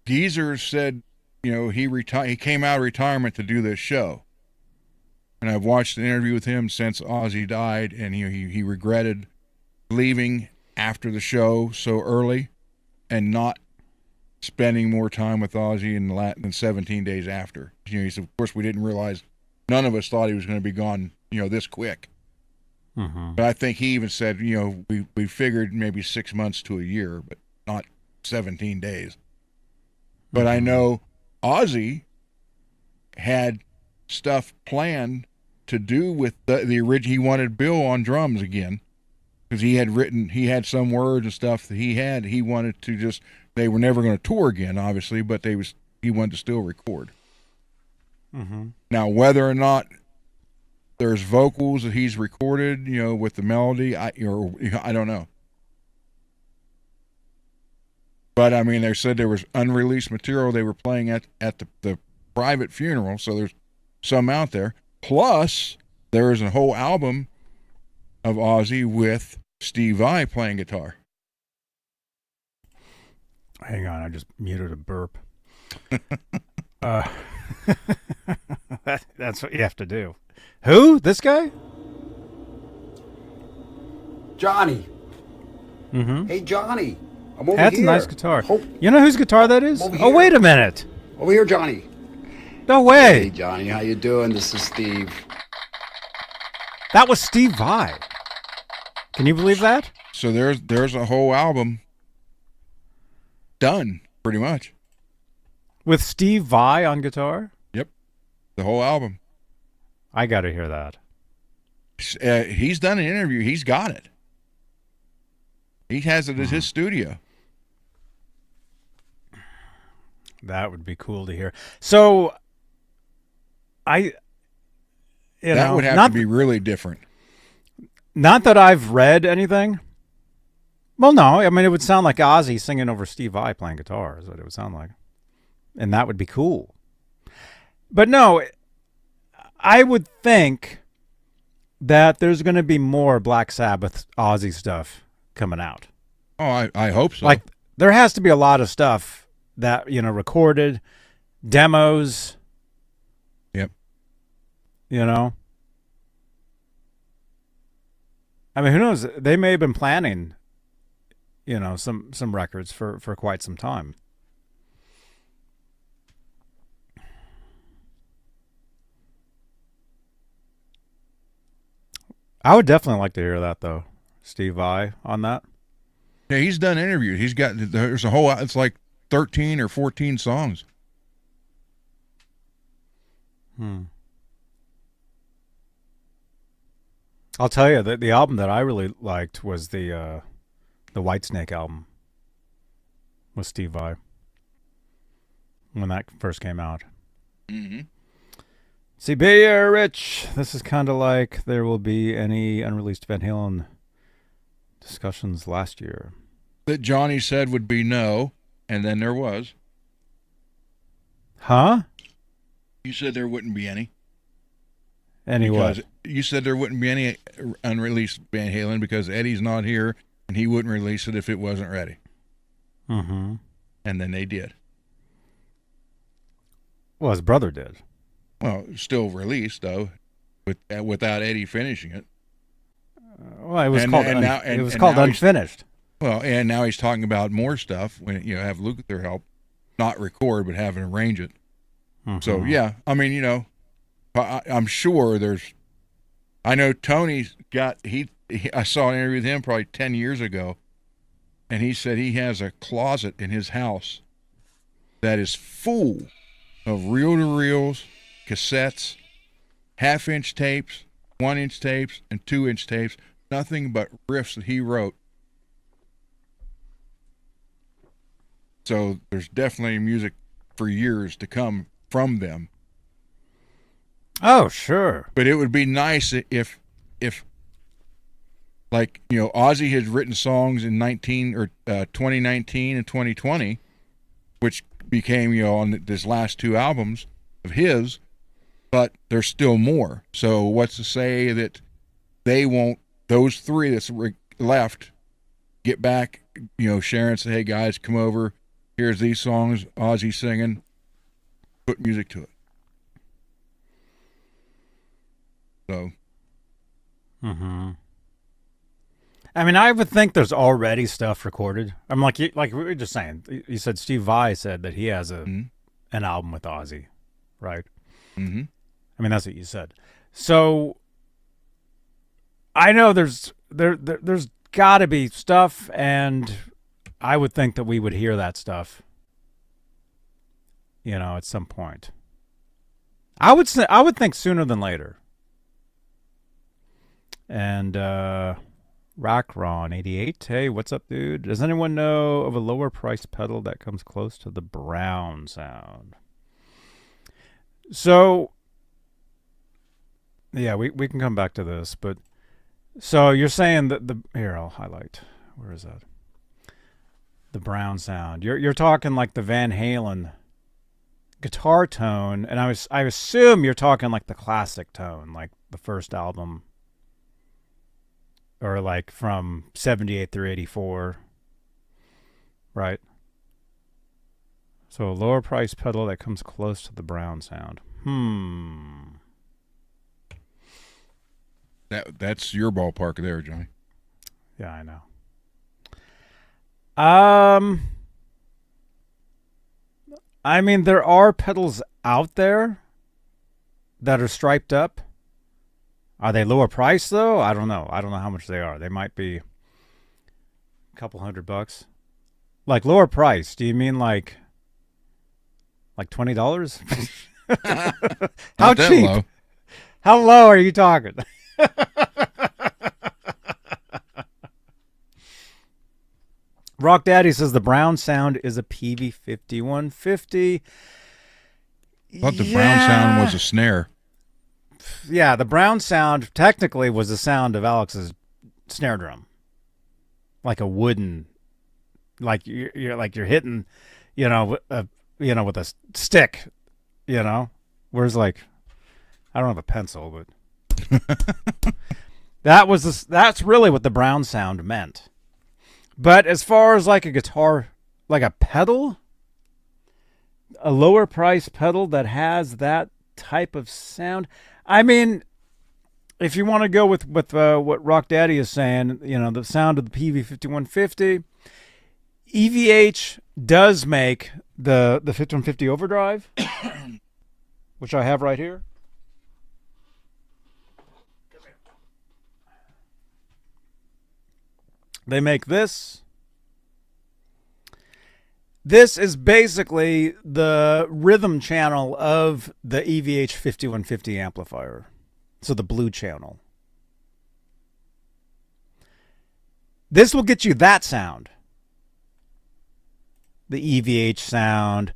Geezer said, he came out of retirement to do this show. And I've watched an interview with him since Ozzy died, and he regretted leaving after the show so early and not spending more time with Ozzy than 17 days after. He said, of course, we didn't realize, none of us thought he was going to be gone, this quick. Mm-hmm. But I think he even said, we figured maybe 6 months to a year, but not 17 days. But I know Ozzy had stuff planned to do with the original. He wanted Bill on drums again because he had some words and stuff that he wanted to they were never going to tour again, obviously, but he wanted to still record. Mm-hmm. Now, whether or not there's vocals that he's recorded, with the melody, I don't know. But I mean, they said there was unreleased material they were playing at the private funeral, so there's some out there. Plus, there is a whole album of Ozzy with Steve Vai playing guitar. Hang on, I just muted a burp. That's what you have to do. Who? This guy? Johnny. Mm-hmm. Hey, Johnny. I'm over That's here. a nice guitar. You know whose guitar that is? Over Oh, here. wait a minute. Over here, Johnny. No way. Hey, Johnny. How you doing? This is Steve. That was Steve Vai. Can you believe that? So there's a whole album done, pretty much. With Steve Vai on guitar? Yep, the whole album. I got to hear that. He's done an interview. He's got it. He has it at his studio. That would be cool to hear. So, that would have to be really different. Not that I've read anything. Well, no. I mean, it would sound like Ozzy singing over Steve Vai playing guitar is what it would sound like. And that would be cool. But no, I would think that there's going to be more Black Sabbath Ozzy stuff coming out. Oh, I hope so. Like, there has to be a lot of stuff that, recorded, demos. Yep. I mean, who knows? They may have been planning, some records for quite some time. I would definitely like to hear that, though. Steve Vai on that. Yeah, he's done interviews. There's a whole, it's like 13 or 14 songs. I'll tell you that the album that I really liked was the Whitesnake album with Steve Vai when that first came out. Mm-hmm. See, Bay Area Rich, this is kind of like there will be any unreleased Van Halen discussions last year. That Johnny said would be no, and then there was. Huh? You said there wouldn't be any. Anyway. You said there wouldn't be any unreleased Van Halen because Eddie's not here, and he wouldn't release it if it wasn't ready. Mm-hmm. And then they did. Well, his brother did. Well, still released, though, without Eddie finishing it. Well, it was called Unfinished. Well, and now he's talking about more stuff when have Luther help, not record, but have him arrange it. Mm-hmm. So, yeah, I mean, I'm sure there's. I know Tony's got. I saw an interview with him probably 10 years ago, and he said he has a closet in his house that is full of reel-to-reels, cassettes, half-inch tapes, 1-inch tapes, and 2-inch tapes. Nothing but riffs that he wrote. So there's definitely music for years to come from them. Oh, sure. But it would be nice if like, Ozzy has written songs in 2019 and 2020, which became, on this last two albums of his, but there's still more. So what's to say that they won't, those three that's left, get back, share and say, hey guys, come over. Here's these songs, Ozzy singing, put music to it. So. Mm-hmm. I mean, I would think there's already stuff recorded. I'm like we were just saying. You said Steve Vai said that he has an album with Ozzy, right? Mm-hmm. I mean, that's what you said. So I know there's got to be stuff, and I would think that we would hear that stuff, at some point. I would think sooner than later. And Rockron 88, hey, what's up, dude? Does anyone know of a lower price pedal that comes close to the Brown sound? So, yeah, we can come back to this, but so you're saying that here, I'll highlight. Where is that? The brown sound. You're talking like the Van Halen guitar tone, and I assume you're talking like the classic tone, like the first album, or like from 78 through 84, right? So a lower price pedal that comes close to the brown sound. That's your ballpark there, Johnny. Yeah, I know. I mean, there are pedals out there that are striped up. Are they lower price though? I don't know. I don't know how much they are. They might be a couple $100. Like lower price? Do you mean like $20? How cheap? Low. How low are you talking? Rock Daddy says the brown sound is a PV 5150. I thought the brown sound was a snare. Yeah, the brown sound technically was the sound of Alex's snare drum, like a wooden, like you're hitting, with a stick, Whereas like, I don't have a pencil, but that's really what the brown sound meant. But as far as like a guitar, like a pedal, a lower price pedal that has that type of sound, I mean, if you want to go with what Rock Daddy is saying, the sound of the PV 5150, EVH does make the 5150 overdrive, which I have right here. They make this. This is basically the rhythm channel of the EVH 5150 amplifier. So the blue channel. This will get you that sound. The EVH sound,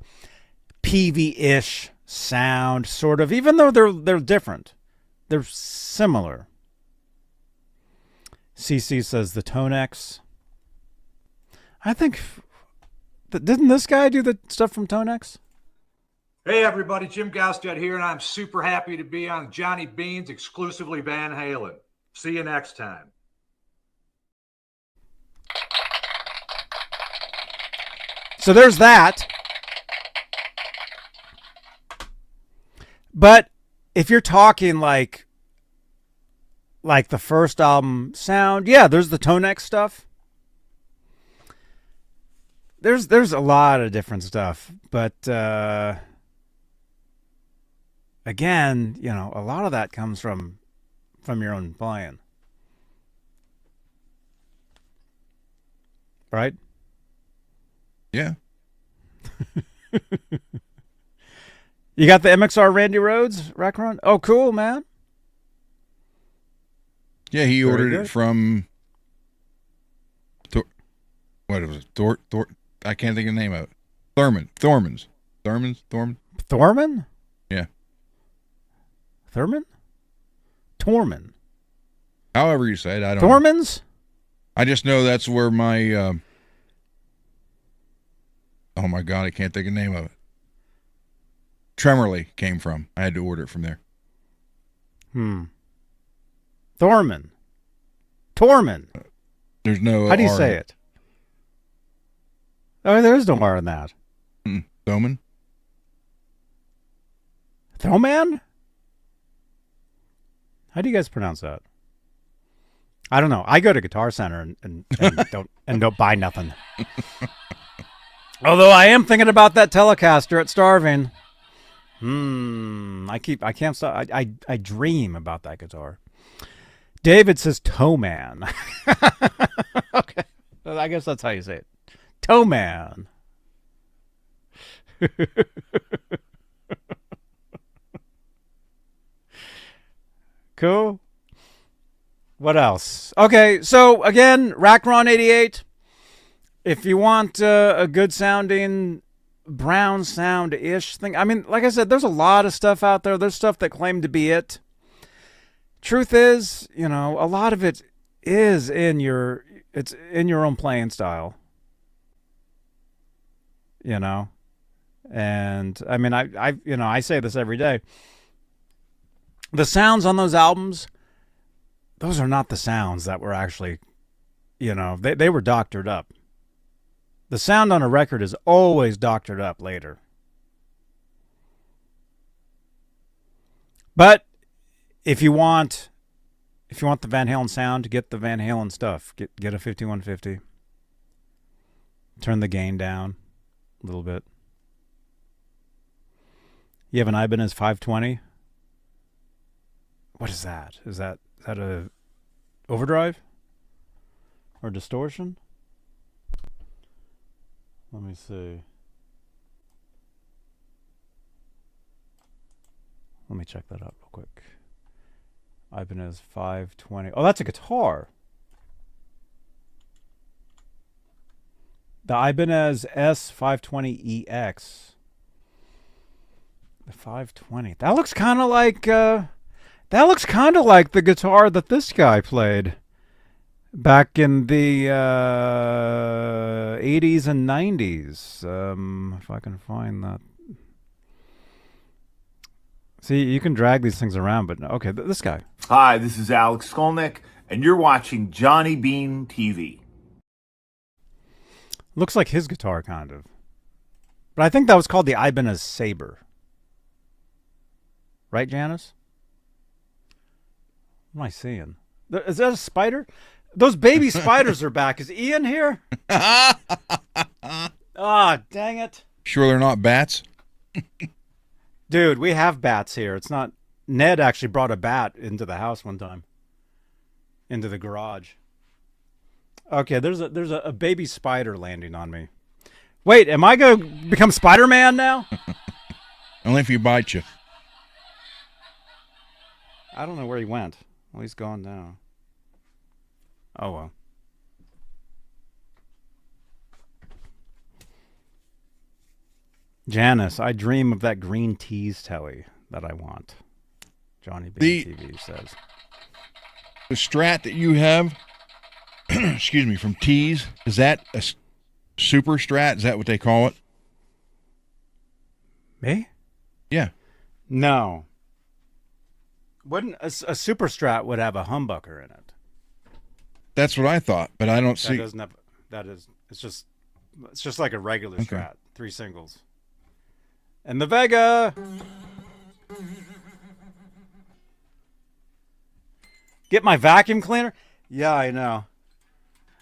PV-ish sound, sort of, even though they're different. They're similar. CC says the Tonex. I think, didn't this guy do the stuff from Tonex? Hey everybody, Jim Gaustad here, and I'm super happy to be on Johnny Beane's Exclusively Van Halen. See you next time. So there's that. But if you're talking like the first album sound, yeah, there's the Tonex stuff. There's a lot of different stuff, but again, a lot of that comes from your own playing, right? Yeah. You got the MXR Randy Rhoads Rackron? Oh, cool, man. Yeah, he ordered it from. What was it? I can't think of the name of it. Thorman's. Thorman? Yeah. Torman. However you say it, I don't know. Thorman's? I just know that's where my. Oh my God, I can't think of the name of it. Tremorley came from. I had to order it from there. Torman. There's no. How do you say it? Oh, there is no R in that. Thoman? Thoman? How do you guys pronounce that? I don't know. I go to Guitar Center and don't buy nothing. Although I am thinking about that Telecaster at Starving. I can't stop. I dream about that guitar. David says Toeman. Okay. I guess that's how you say it. Toeman. Cool. What else? Okay, so again, Rackron 88. If you want a good sounding brown sound-ish thing, I mean, like I said, there's a lot of stuff out there. There's stuff that claim to be it. Truth is, a lot of it is in your own playing style. you know. And I mean, I say this every day. The sounds on those albums, those are not the sounds that were actually, they were doctored up. The sound on a record is always doctored up later. But if you want the Van Halen sound, get the Van Halen stuff. Get a 5150. Turn the gain down a little bit. You have an Ibanez 520. What is that? Is that a overdrive or distortion? Let me see. Let me check that out real quick. Ibanez 520. Oh, that's a guitar. The Ibanez S520EX. The 520. That looks kind of like the guitar that this guy played back in the 80s and 90s. If I can find that. See, you can drag these things around, but okay, this guy. Hi, this is Alex Skolnick, and you're watching Johnny Beane TV. Looks like his guitar, kind of. But I think that was called the Ibanez Sabre. Right, Janice? What am I seeing? Is that a spider? Those baby spiders are back. Is Ian here? Ah, dang it. Sure they're not bats? Dude, we have bats here. It's not... Ned actually brought a bat into the house one time. Into the garage. Okay, there's a baby spider landing on me. Wait, am I going to become Spider-Man now? Only if you bite you. I don't know where he went. Well, he's gone now. Oh, well. Janice, I dream of that green tease telly that I want. Johnny Beane TV says. The Strat that you have, excuse me, from Tease, is that a super Strat? Is that what they call it? Me? Yeah. No. Wouldn't a super Strat would have a humbucker in it? That's what I thought, but I don't see. Doesn't have, it's just like a regular Strat, 3 singles. And the Vega. Get my vacuum cleaner? Yeah, I know.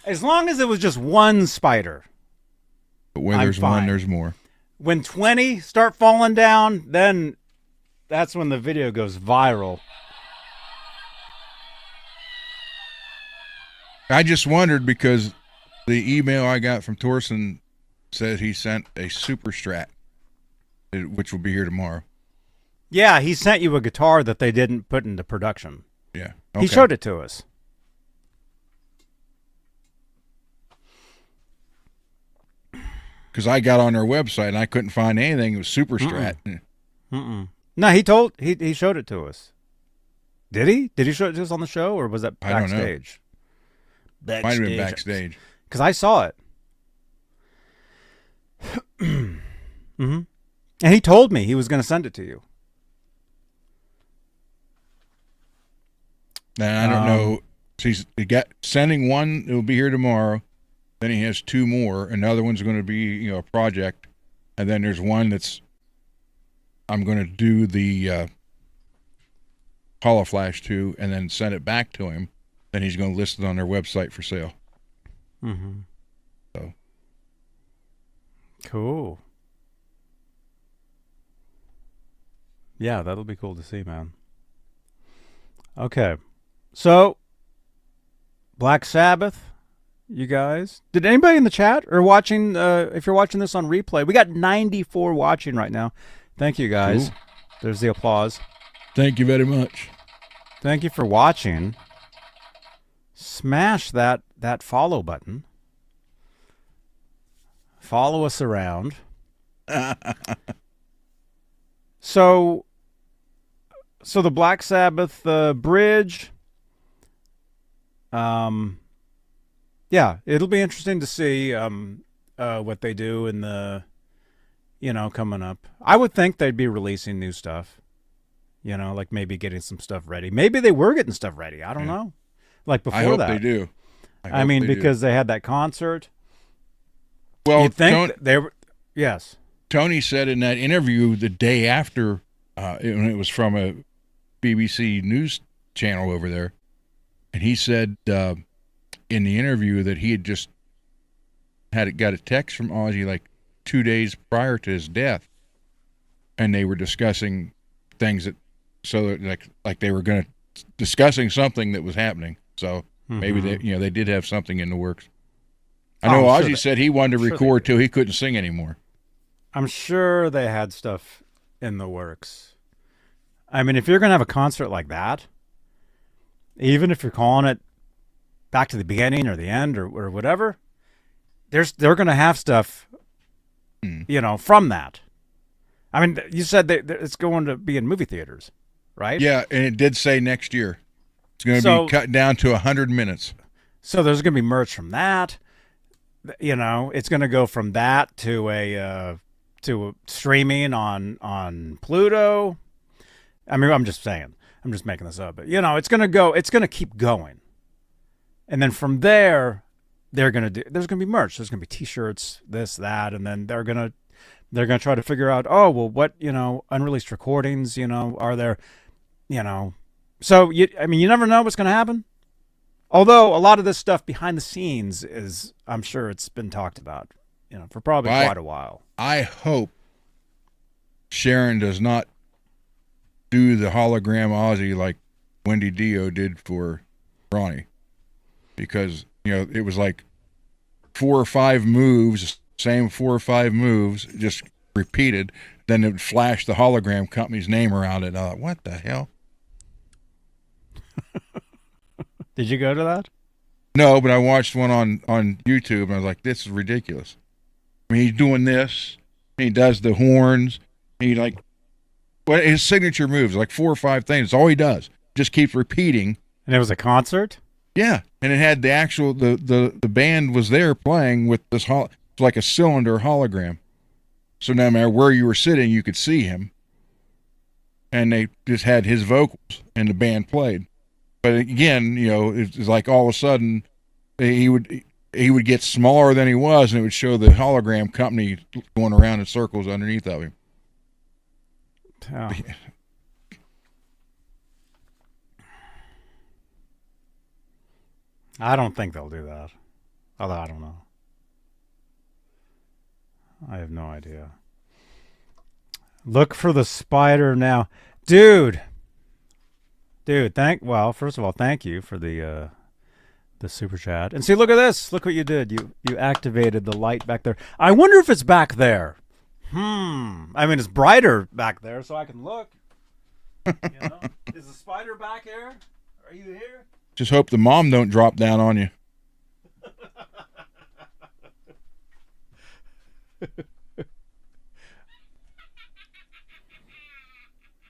As long as it was just one spider. But when there's one, there's more. When 20 start falling down, then that's when the video goes viral. I just wondered because the email I got from Torsen said he sent a super Strat, which will be here tomorrow. Yeah, he sent you a guitar that they didn't put into production. Yeah. Okay. He showed it to us. Because I got on their website and I couldn't find anything. It was super Strat. No, he showed it to us. Did he? Did he show it to us on the show, or was that backstage? I don't know. Might have been backstage. Because I saw it. And he told me he was going to send it to you. And I don't know. So he got sending one. It will be here tomorrow. Then he has 2 more. Another one's going to be a project, and then there's one that's I'm going to do the Holoflash to, and then send it back to him. Then he's going to list it on their website for sale. So cool. Yeah, that'll be cool to see, man. Okay. So, Black Sabbath, you guys. Did anybody in the chat or watching, if you're watching this on replay, we got 94 watching right now. Thank you, guys. Cool. There's the applause. Thank you very much. Thank you for watching. Smash that follow button. Follow us around. So the Black Sabbath bridge. Yeah, it'll be interesting to see what they do in the coming up. I would think they'd be releasing new stuff. Like maybe getting some stuff ready. Maybe they were getting stuff ready. I don't know. Like before I hope that. they do. I mean, because they had that concert. Well, you'd think they were. Yes. Tony said in that interview the day after, it was from a BBC news channel over there, and he said in the interview that he had just got a text from Ozzy like 2 days prior to his death, and they were discussing things like they were going to discussing something that was happening. So maybe they did have something in the works. I know Ozzy said he wanted to record till he couldn't sing anymore. I'm sure they had stuff in the works. I mean, if you're going to have a concert like that, even if you're calling it back to the beginning or the end or whatever, they're going to have stuff, from that. I mean, you said it's going to be in movie theaters, right? Yeah, and it did say next year. It's going to be cut down to 100 minutes. So there's going to be merch from that. It's going to go from that to a streaming on Pluto. I mean, I'm just saying. I'm just making this up. But, it's going to keep going. And then from there, there's going to be merch. There's going to be T-shirts, this, that, and then they're going to try to figure out, what, unreleased recordings, are there, So, you never know what's going to happen. Although a lot of this stuff behind the scenes is, I'm sure it's been talked about, for probably quite a while. I hope Sharon does not do the hologram Ozzy like Wendy Dio did for Ronnie, because it was like 4 or 5 moves, same 4 or 5 moves, just repeated. Then it would flash the hologram company's name around it. What the hell? Did you go to that? No, but I watched one on YouTube, and I was like, this is ridiculous. I mean, he's doing this, and he does the horns, and his signature moves, like 4 or 5 things. That's all he does. Just keeps repeating. And it was a concert? Yeah, and it had the actual, the band was there playing with this, it's like a cylinder hologram. So no matter where you were sitting, you could see him. And they just had his vocals, and the band played. But again, it's like all of a sudden he would get smaller than he was, and it would show the hologram company going around in circles underneath of him. Oh. I don't think they'll do that. Although I don't know. I have no idea. Look for the spider now. Dude, first of all, thank you for the super chat. And see, look at this. Look what you did. You activated the light back there. I wonder if it's back there. I mean, it's brighter back there, so I can look. Is the spider back here? Are you here? Just hope the mom don't drop down on you.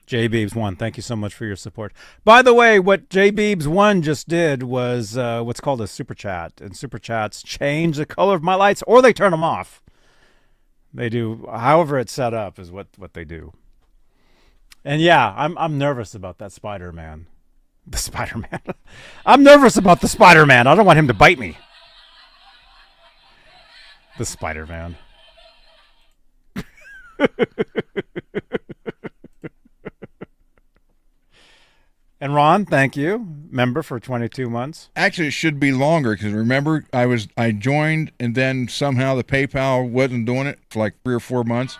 J Beebs 1, thank you so much for your support. By the way, what J Beebs 1 just did was what's called a super chat, and super chats change the color of my lights or they turn them off. They do, however it's set up is what they do. And yeah, I'm nervous about that Spider-Man. The Spider-Man. I'm nervous about the Spider-Man. I don't want him to bite me. The Spider-Man. And Ron, thank you, member for 22 months. Actually, it should be longer, because remember, I joined, and then somehow the PayPal wasn't doing it for like 3 or 4 months,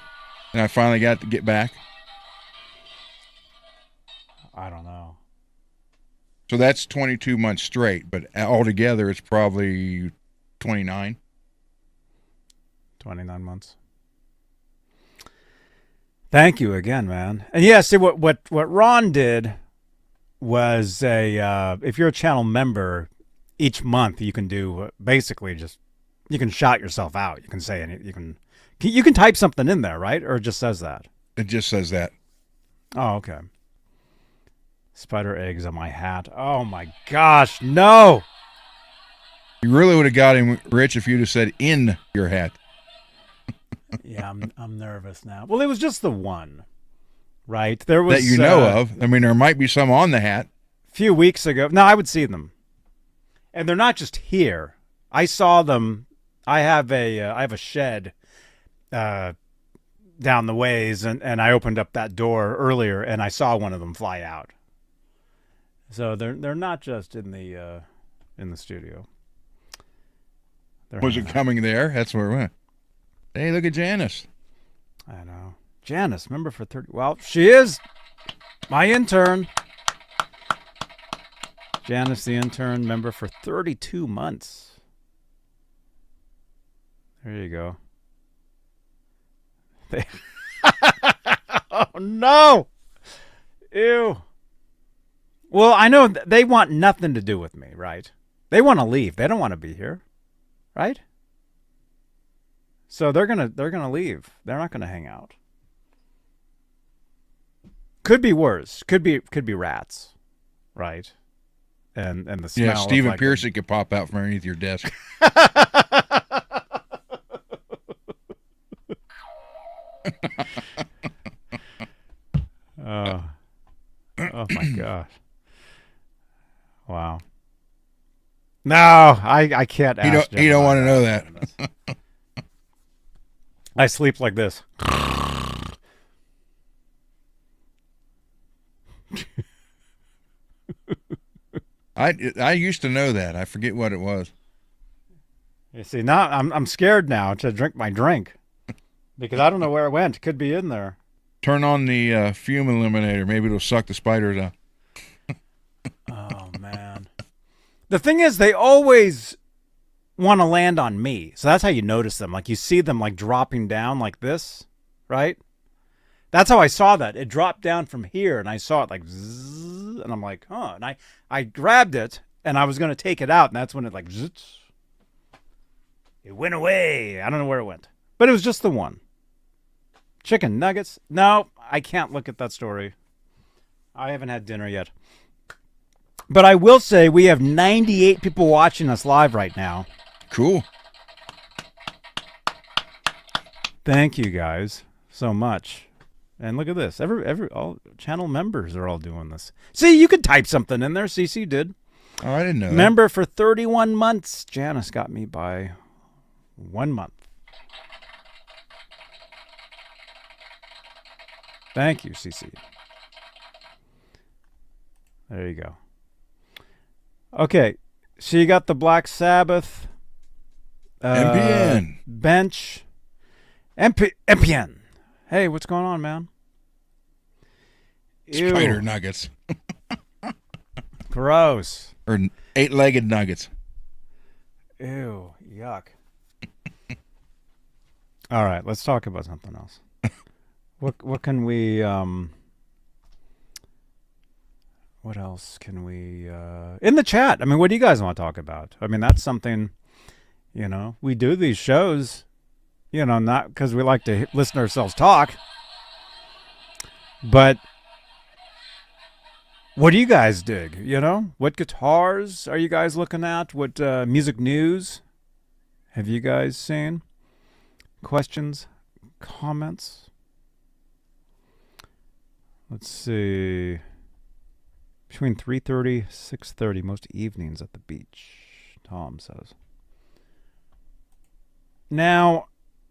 and I finally got to get back. I don't know. So that's 22 months straight, but altogether it's probably 29. 29 months. Thank you again, man. And yeah, see what Ron did was if you're a channel member, each month you can do basically just, you can shout yourself out. You can say you can type something in there, right? Or it just says that? It just says that. Oh, okay. Spider eggs on my hat. Oh my gosh, no! You really would have got him, Rich, if you'd have said in your hat. Yeah, I'm nervous now. Well, it was just the one, right? There was that you know of. I mean, there might be some on the hat. a few weeks ago. No, I would see them, and they're not just here. I saw them. I have a shed down the ways, and I opened up that door earlier, and I saw one of them fly out. So they're not just in the studio. Was it coming there? That's where it went. Hey, look at Janice. I know. Janice, member for 30. Well, she is my intern. Janice, the intern, member for 32 months. There you go. Oh, no. Ew. Well, I know they want nothing to do with me, right? They want to leave. They don't want to be here, right? So they're gonna leave. They're not gonna hang out. Could be worse. Could be rats, right? And the smell. Yeah, Stephen like Pearson could pop out from underneath your desk. Oh my gosh! Wow. No, I can't. You don't want to know that. I sleep like this. I used to know that. I forget what it was. You see, now I'm scared now to drink my drink because I don't know where it went. It could be in there. Turn on the fume eliminator. Maybe it'll suck the spiders out. Oh man. The thing is, they always want to land on me. So that's how you notice them. Like you see them like dropping down like this, right? That's how I saw that. It dropped down from here and I saw it like zzz, and I'm like, huh. And I grabbed it and I was going to take it out and that's when it like zzz, it went away. I don't know where it went. But it was just the one. Chicken nuggets? No, I can't look at that story. I haven't had dinner yet. But I will say we have 98 people watching us live right now. Cool. Thank you guys so much. And look at this. All channel members are all doing this. See, you could type something in there. CC did. Oh, I didn't know that. Member for 31 months. Janice got me by 1 month. Thank you, CC. There you go. Okay, so you got the Black Sabbath. MPN. Bench. MPN. Hey, what's going on, man? Ew. Spider nuggets. Gross. Or 8-legged nuggets. Ew, yuck. All right, let's talk about something else. What can we what else can we in the chat? I mean, what do you guys want to talk about? I mean, that's something, you know, we do these shows, you know, not because we like to listen to ourselves talk, but what do you guys dig? You know, what guitars are you guys looking at? What music news have you guys seen? Questions, comments? Let's see. Between 3:30, 6:30 most evenings at the beach, Tom says. Now,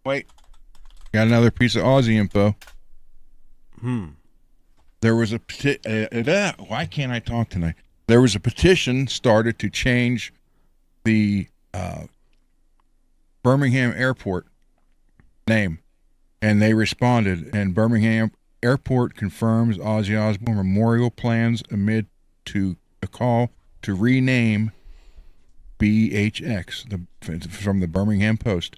wait. Got another piece of Ozzy info. There was a why can't I talk tonight? There was a petition started to change the Birmingham Airport name, and they responded. And Birmingham Airport confirms Ozzy Osbourne memorial plans amid to a call to rename BHX from the Birmingham Post.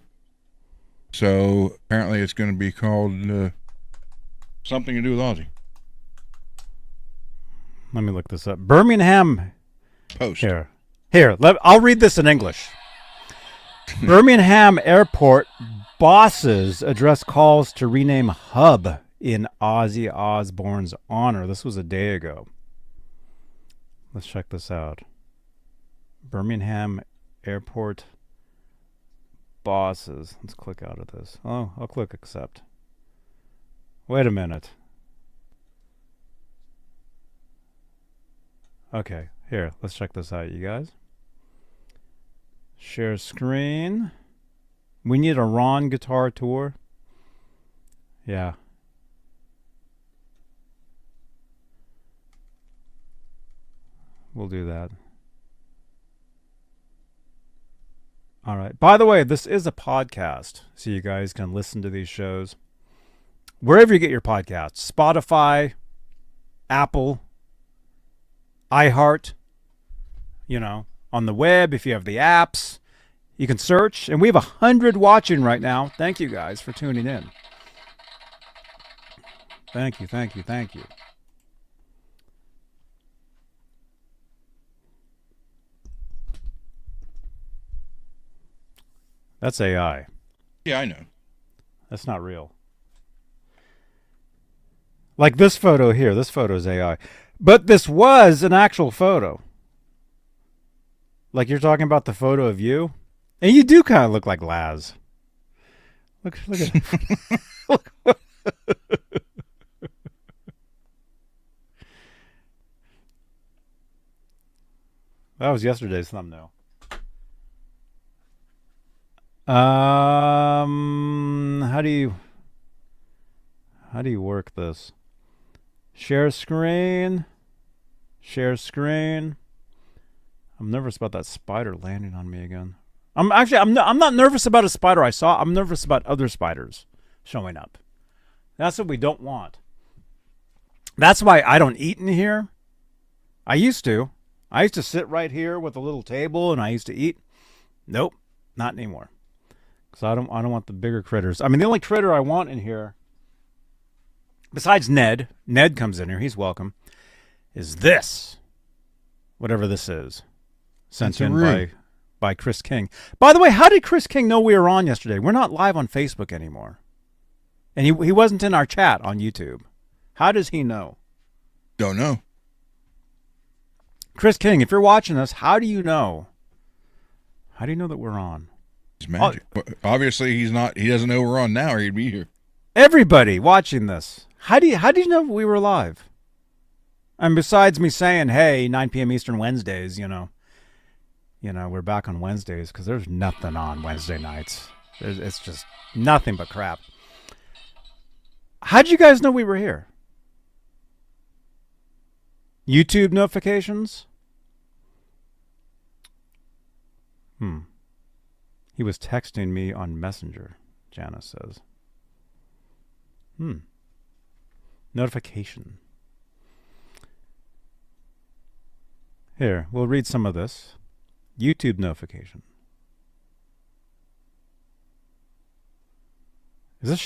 So apparently it's going to be called something to do with Ozzy. Let me look this up. Birmingham Post. Here. I'll read this in English. Birmingham Airport bosses address calls to rename hub in Ozzy Osbourne's honor. This was a day ago. Let's check this out. Birmingham Airport bosses. Let's click out of this. Oh, I'll click accept. Wait a minute. Okay, here, let's check this out, you guys. Share screen. We need a Ron guitar tour. Yeah. We'll do that. All right. By the way, this is a podcast, so you guys can listen to these shows wherever you get your podcasts. Spotify, Apple, iHeart, on the web, if you have the apps, you can search. And we have 100 watching right now. Thank you guys for tuning in. Thank you, thank you, thank you. That's AI. Yeah, I know. That's not real. Like this photo here. This photo is AI. But this was an actual photo. Like you're talking about the photo of you. And you do kind of look like Laz. Look at look. That was yesterday's thumbnail. How do you work this? Share screen. Share screen. I'm nervous about that spider landing on me again. I'm not nervous about a spider I saw. I'm nervous about other spiders showing up. That's what we don't want. That's why I don't eat in here. I used to. I used to sit right here with a little table and I used to eat. Nope, not anymore. So I don't want the bigger critters. I mean, the only critter I want in here, besides Ned comes in here, he's welcome, is this. Whatever this is. Sent in by Chris King. By the way, how did Chris King know we were on yesterday? We're not live on Facebook anymore. And he wasn't in our chat on YouTube. How does he know? Don't know. Chris King, if you're watching us, how do you know? How do you know that we're on? It's magic. Obviously, he's not. He doesn't know we're on now, or he'd be here. Everybody watching this, how do you know we were live? And besides me saying, "Hey, 9 p.m. Eastern Wednesdays," we're back on Wednesdays because there's nothing on Wednesday nights. It's just nothing but crap. How'd you guys know we were here? YouTube notifications? He was texting me on Messenger, Janice says. Notification. Here, we'll read some of this. YouTube notification. Is this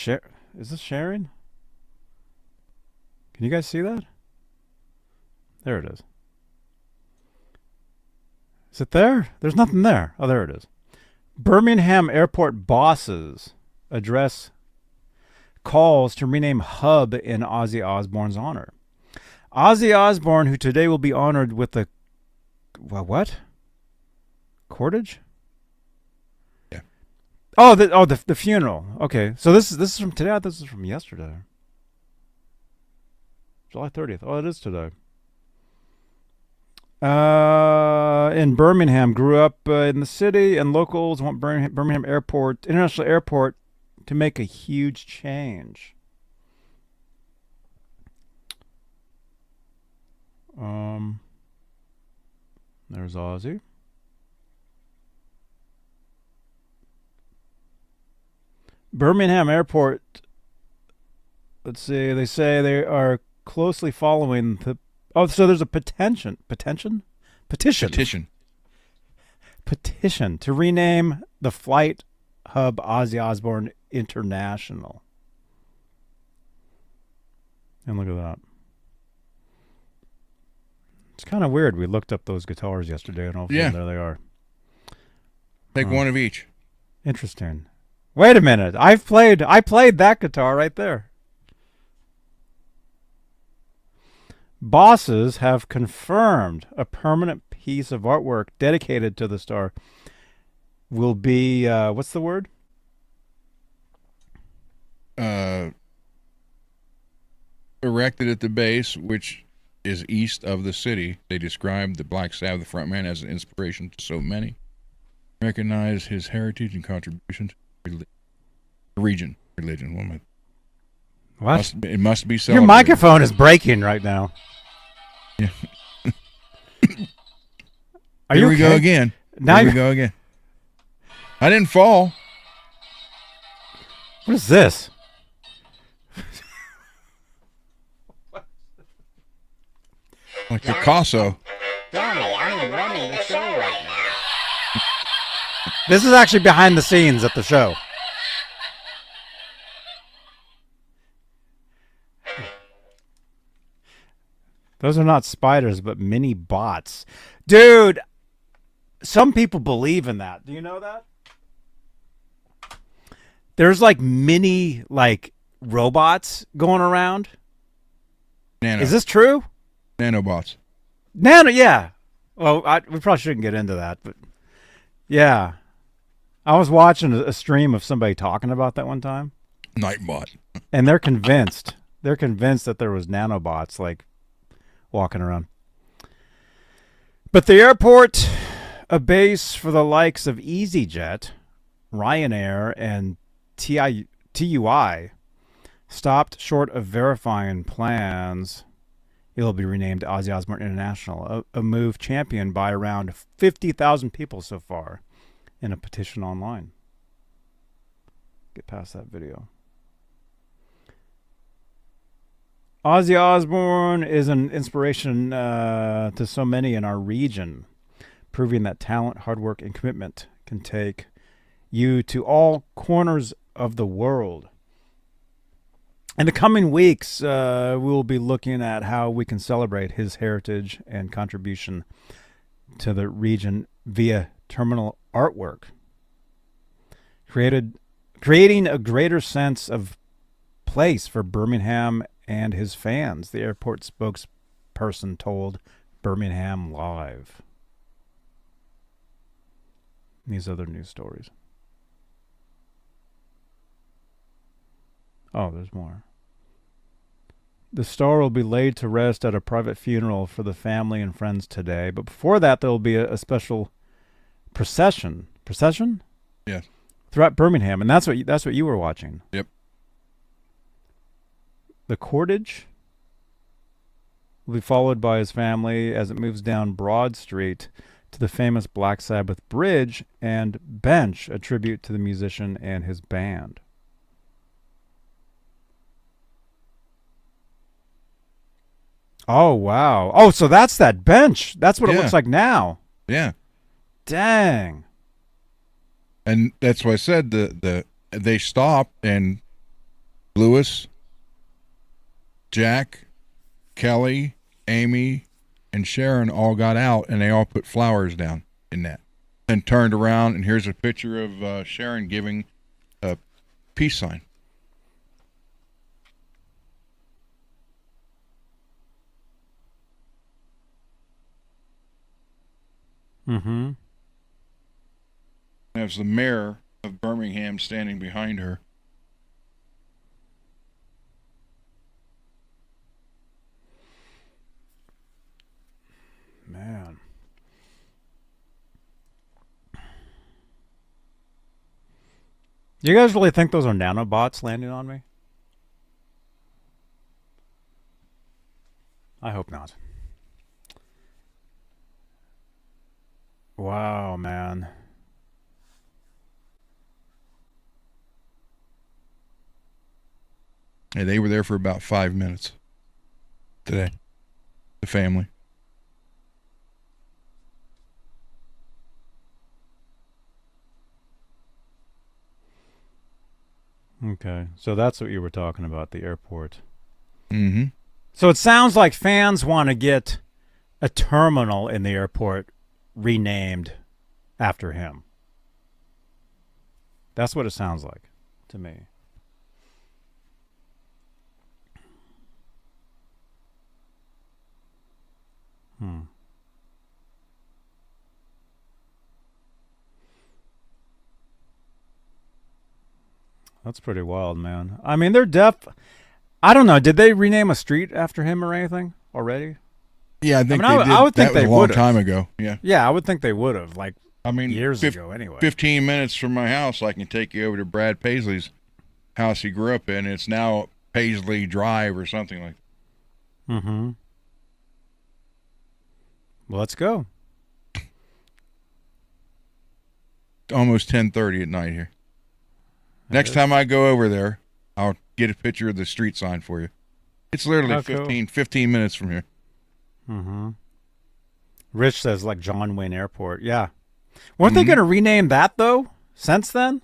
sharing? Can you guys see that? There it is. Is it there? There's nothing there. Oh, there it is. Birmingham Airport bosses address calls to rename hub in Ozzy Osbourne's honor. Ozzy Osbourne, who today will be honored with the what? Cordage? Yeah. The funeral. Okay, so this is from today. This is from yesterday. July 30th. Oh, it is today. In Birmingham, grew up in the city, and locals want Birmingham International Airport to make a huge change. There's Ozzy. Birmingham Airport, let's see, they say they are closely following the... Oh, so there's a petition to rename the flight hub Ozzy Osbourne International. And look at that. It's kind of weird. We looked up those guitars yesterday, and all of a sudden there they are. Take one of each. Interesting. Wait a minute. I played that guitar right there. Bosses have confirmed a permanent piece of artwork dedicated to the star will be what's the word? Erected at the base, which is east of the city. They described the Black Sabbath frontman as an inspiration to so many. Recognize his heritage and contribution to religion. What? It must be Your celebrated. microphone is breaking right now. Yeah. Are Here you we okay? go again. Now Here we go again. I didn't fall. What is this? Like Picasso. Johnny, I am running the show right now. This is actually behind the scenes at the show. Those are not spiders, but mini bots. Dude, some people believe in that. Do you know that? There's like mini robots going around. Nano. Is this true? Nanobots. Nano, yeah. Well, we probably shouldn't get into that, but yeah. I was watching a stream of somebody talking about that one time. Nightbot. And they're convinced. They're convinced that there was nanobots walking around. But the airport, a base for the likes of EasyJet, Ryanair, and TUI, stopped short of verifying plans. It'll be renamed Ozzy Osbourne International, a move championed by around 50,000 people so far in a petition online. Get past that video. Ozzy Osbourne is an inspiration to so many in our region, proving that talent, hard work, and commitment can take you to all corners of the world. In the coming weeks, we will be looking at how we can celebrate his heritage and contribution to the region via terminal artwork, creating a greater sense of place for Birmingham and his fans, the airport spokesperson told Birmingham Live. These other news stories. Oh, there's more. The star will be laid to rest at a private funeral for the family and friends today. But before that, there will be a special procession. Procession? Yes. Throughout Birmingham, and that's what you were watching. Yep. The cortege will be followed by his family as it moves down Broad Street to the famous Black Sabbath Bridge and Bench, a tribute to the musician and his band. Oh, wow. Oh, so that's that bench. That's what it looks like now. Yeah. Dang. And that's why I said they stopped, and Lewis, Jack, Kelly, Amy, and Sharon all got out, and they all put flowers down in that. And turned around, and here's a picture of Sharon giving a peace sign. Mm-hmm. There's the mayor of Birmingham standing behind her. Man. You guys really think those are nanobots landing on me? I hope not. Wow, man. And they were there for about 5 minutes today. The family. Okay, so that's what you were talking about, the airport. Mm-hmm. So it sounds like fans want to get a terminal in the airport renamed after him. That's what it sounds like to me. That's pretty wild, man. I mean, they're deaf. I don't know. Did they rename a street after him or anything already? Yeah, I think I mean, they did. I would think that was they a long would've. time ago. Yeah. Yeah, I would think they would have, like, I mean, years ago anyway. 15 minutes from my house, I can take you over to Brad Paisley's house he grew up in. It's now Paisley Drive or something like that. Mm-hmm. Well, let's go. Almost 10:30 at night here. Next time I go over there, I'll get a picture of the street sign for you. It's literally cool. 15 minutes from here. Mm-hmm. Rich says, like, John Wayne Airport. Yeah. Weren't they going to rename that, though, since then?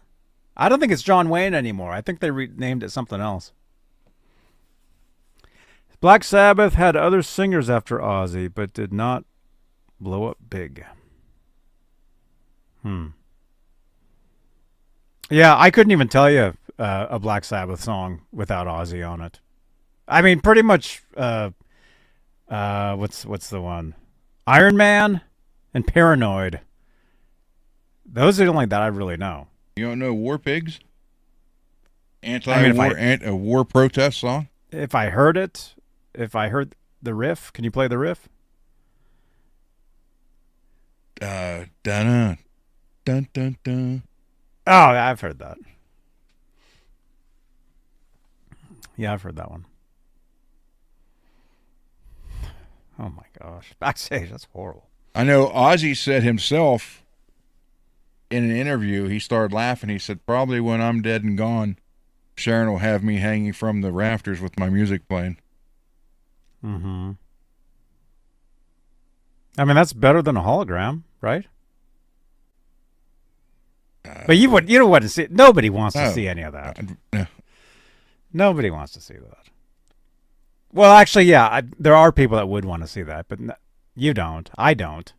I don't think it's John Wayne anymore. I think they renamed it something else. Black Sabbath had other singers after Ozzy, but did not blow up big. Yeah, I couldn't even tell you a Black Sabbath song without Ozzy on it. I mean, pretty much, what's the one? Iron Man and Paranoid. Those are the only that I really know. You don't know War Pigs? Anti-war, a war protest song? If I heard it, if I heard the riff, can you play the riff? Dun dun dun dun dun. Oh, I've heard that. Yeah, I've heard that one. Oh my gosh. Backstage, that's horrible. I know Ozzy said himself in an interview, he started laughing. He said, probably when I'm dead and gone, Sharon will have me hanging from the rafters with my music playing. Mm-hmm. I mean, that's better than a hologram, right? But you don't want to see it. Nobody wants to see any of that. No. Nobody wants to see that. Well, actually, yeah, there are people that would want to see that, but you don't. I don't.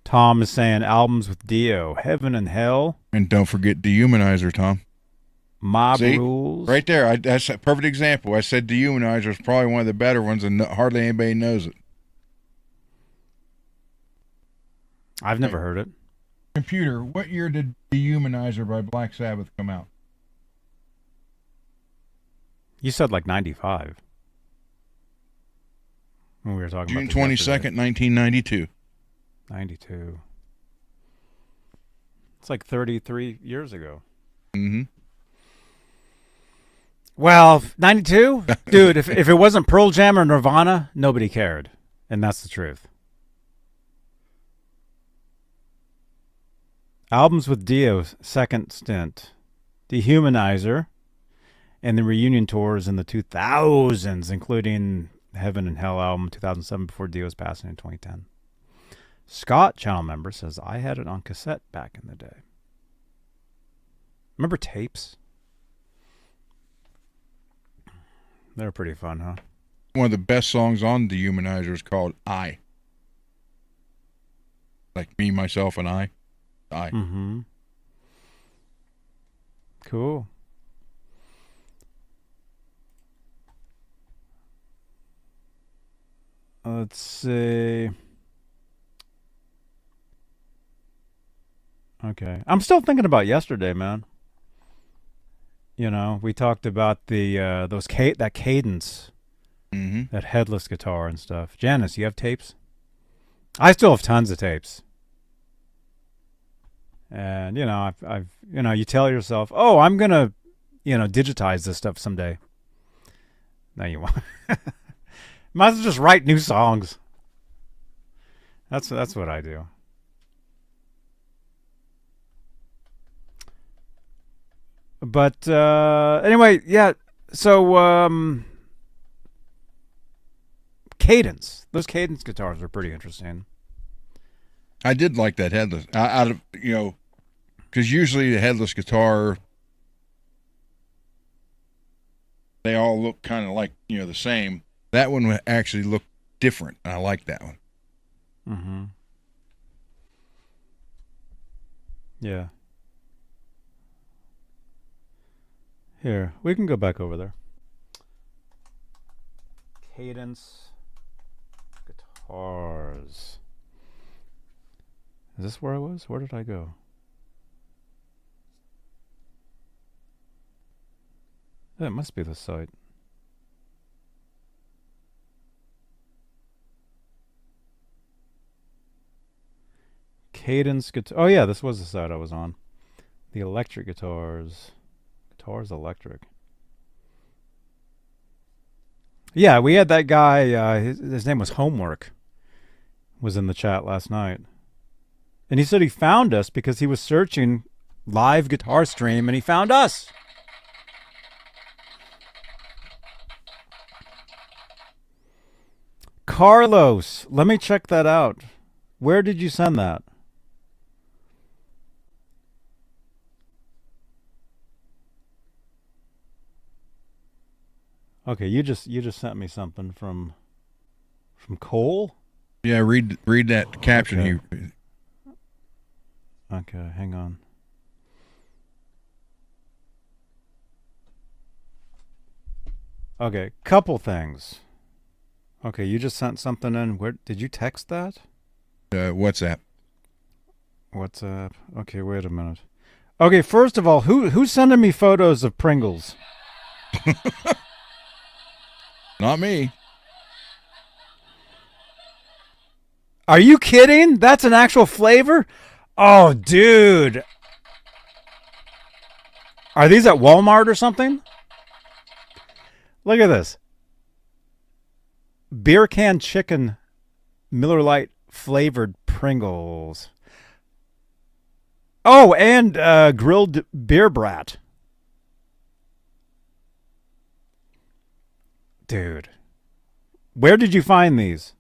Tom is saying albums with Dio, Heaven and Hell. And don't forget Dehumanizer, Tom. Mob See? Rules. Right there. That's a perfect example. I said Dehumanizer is probably one of the better ones, and hardly anybody knows it. I've never heard it. Computer, what year did Dehumanizer by Black Sabbath come out? You said like 95. When we were talking June about 22nd, 1992. 92. It's like 33 years ago. Mm-hmm. Well, 92? Dude, if it wasn't Pearl Jam or Nirvana, nobody cared. And that's the truth. Albums with Dio's second stint. Dehumanizer. And the reunion tours in the 2000s, including Heaven and Hell album 2007 before Dio's passing in 2010. Scott, channel member, says, I had it on cassette back in the day. Remember tapes? They were pretty fun, huh? One of the best songs on Dehumanizer is called I. Like me, myself, and I. I. Mm-hmm. Cool. Let's see. Okay. I'm still thinking about yesterday, man. You know, we talked about the that Cadence, that Headless guitar and stuff. Janice, you have tapes? I still have tons of tapes. And you know, I've you tell yourself, oh, I'm gonna, digitize this stuff someday. No, you won't. Might as well just write new songs. That's what I do. But anyway, yeah. So Cadence. Those Cadence guitars are pretty interesting. I did like that Headless. Out of because usually the Headless guitar, they all look kind of like the same. That one would actually look different. I like that one. Mm-hmm. Yeah. Here, we can go back over there. Cadence guitars. Is this where I was? Where did I go? That must be the site. Cadence guitar. Oh yeah, this was the site I was on. The electric guitars. Guitars electric. Yeah, we had that guy. His name was Homework. Was in the chat last night, and he said he found us because he was searching live guitar stream, and he found us. Carlos, let me check that out. Where did you send that? Okay, you just sent me something from Cole. Yeah, read that caption. Okay. Okay, hang on. Okay, couple things. Okay, you just sent something in. Where did you text that? WhatsApp. WhatsApp. Okay, wait a minute. Okay, first of all, who's sending me photos of Pringles? Not me. Are you kidding? That's an actual flavor? Oh, dude. Are these at Walmart or something? Look at this. Beer can chicken Miller Lite flavored Pringles. Oh, and grilled beer brat. Dude. Where did you find these?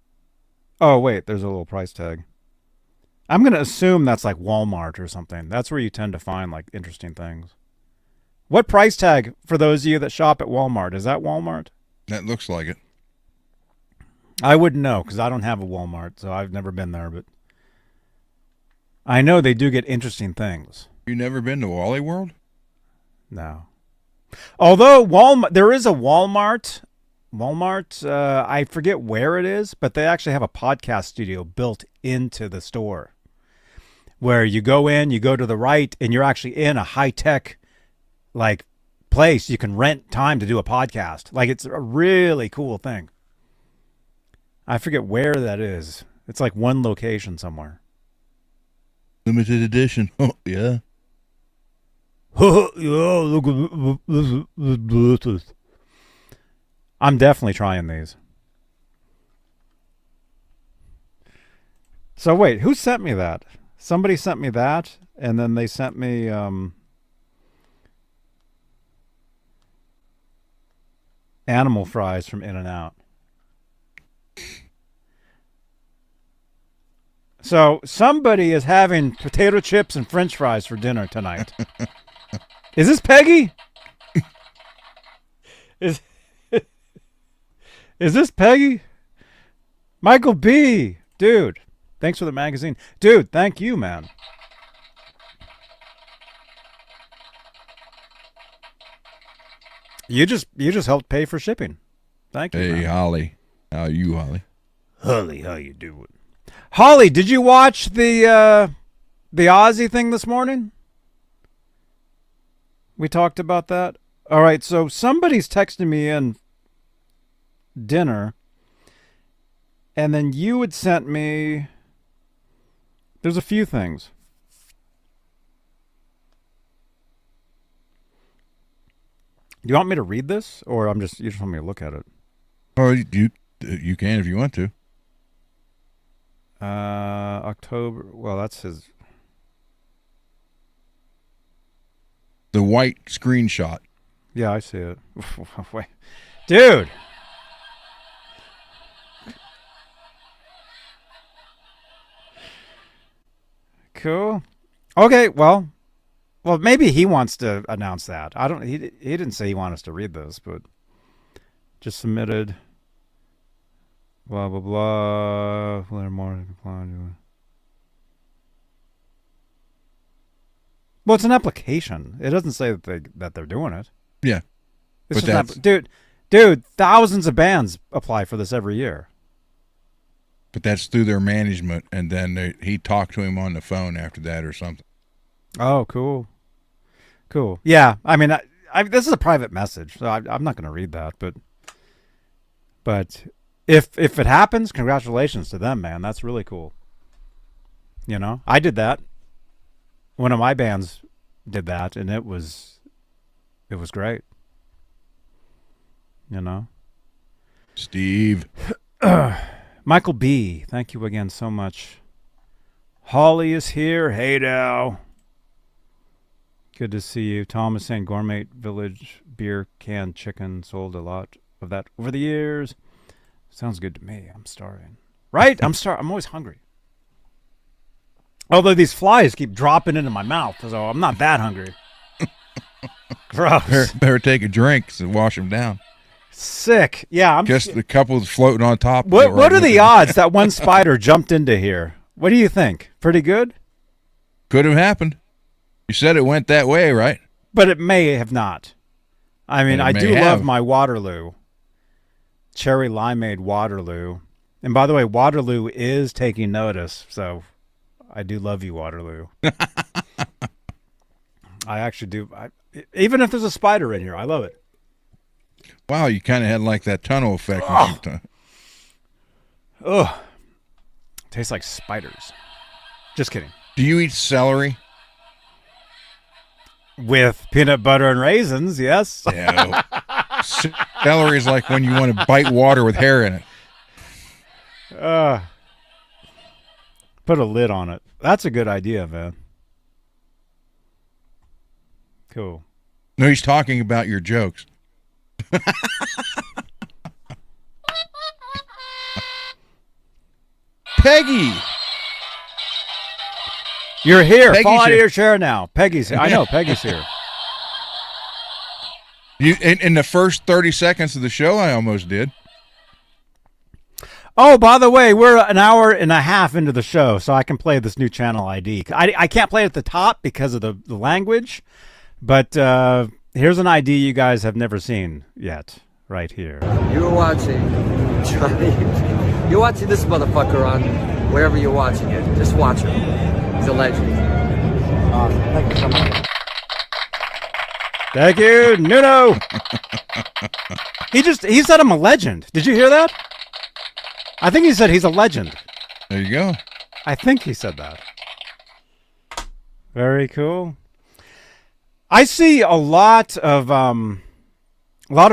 Oh, wait, there's a little price tag. I'm going to assume that's like Walmart or something. That's where you tend to find like interesting things. What price tag for those of you that shop at Walmart? Is that Walmart? That looks like it. I wouldn't know because I don't have a Walmart, so I've never been there, but I know they do get interesting things. You never been to Wally World? No. Although Walmart, there is a Walmart. I forget where it is, but they actually have a podcast studio built into the store where you go in, you go to the right, and you're actually in a high-tech like place. You can rent time to do a podcast. Like, it's a really cool thing. I forget where that is. It's like one location somewhere. Limited edition. Oh, yeah. Yeah, look at this. I'm definitely trying these. So wait, who sent me that? Somebody sent me that, and then they sent me animal fries from In-N-Out. So somebody is having potato chips and French fries for dinner tonight. Is this Peggy? Is this Peggy? Michael B. Dude, thanks for the magazine. Dude, thank you, man. You just helped pay for shipping. Thank you. Hey, man. Holly. How you, Holly? Holly, how you doing? Holly, did you watch the Ozzy thing this morning? We talked about that. All right, so somebody's texting me in dinner, and then you had sent me. There's a few things. Do you want me to read this, or you just want me to look at it? Oh, you can if you want to. October. Well, that's his. The white screenshot. Yeah, I see it. Wait, dude. Cool. Okay. Well, maybe he wants to announce that. I don't. He didn't say he wanted us to read this, but just submitted. Blah blah blah. Learn more. Well, it's an application. It doesn't say that they're doing it. Yeah, It's just dude. Thousands of bands apply for this every year. but that's through their management, and then he talked to him on the phone after that or something. Oh, cool. Yeah, I mean, this is a private message, so I'm not going to read that. But if it happens, congratulations to them, man. That's really cool. You know, I did that. One of my bands did that, and it was great. You know, Steve. Michael B. Thank you again so much. Holly is here. Hey now. Good to see you. Tom is saying Gourmet Village beer can chicken, sold a lot of that over the years. Sounds good to me. I'm starving. Right? I'm always hungry. Although these flies keep dropping into my mouth, so I'm not that hungry. Gross. Better take a drink and wash them down. Sick. Yeah. Just the couple's floating on top. What are the odds that one spider jumped into here? What do you think? Pretty good? Could have happened. You said it went that way, right? But it may have not. I mean, I do love my Waterloo. Cherry limeade Waterloo. And by the way, Waterloo is taking notice, so I do love you, Waterloo. I actually do. Even if there's a spider in here, I love it. Wow, you kind of had like that tunnel effect. Ugh. Tastes like spiders. Just kidding. Do you eat celery? With peanut butter and raisins, yes. Yeah. Celery is like when you want to bite water with hair in it. Put a lid on it. That's a good idea, man. Cool. No, he's talking about your jokes. Peggy! You're here. Peggy's Fall out of here. your chair now. Peggy's here. I know, Peggy's here. You in the first 30 seconds of the show, I almost did. Oh, by the way, we're an hour and a half into the show, so I can play this new channel ID. I can't play it at the top because of the language, but here's an ID you guys have never seen yet, right here. You're watching this motherfucker on wherever you're watching it. Just watch him. He's a legend. Thank you so much. Thank you, Nuno. He said I'm a legend. Did you hear that? I think he said he's a legend. There you go. I think he said that. Very cool. I see a lot of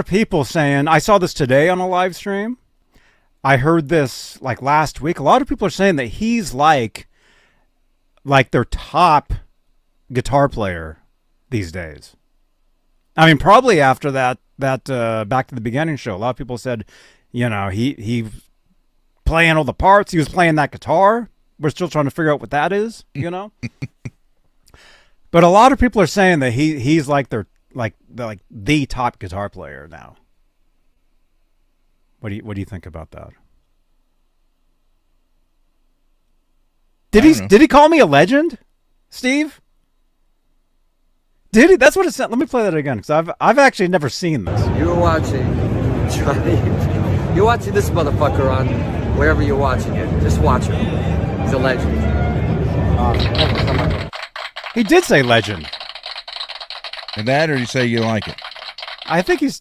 people saying, I saw this today on a live stream. I heard this like last week. A lot of people are saying that he's like their top guitar player these days. I mean, probably after that Back to the Beginning show, a lot of people said, you know, he playing all the parts. He was playing that guitar. We're still trying to figure out what that is, you know. But a lot of people are saying that he's like the top guitar player now. What do you think about that? Did he call me a legend, Steve? Did he? That's what it said. Let me play that again because I've actually never seen this. You're watching this motherfucker on wherever you're watching it. Just watch him. He's a legend. Thank you so much. He did say legend. And that, or you say you like it? I think he's.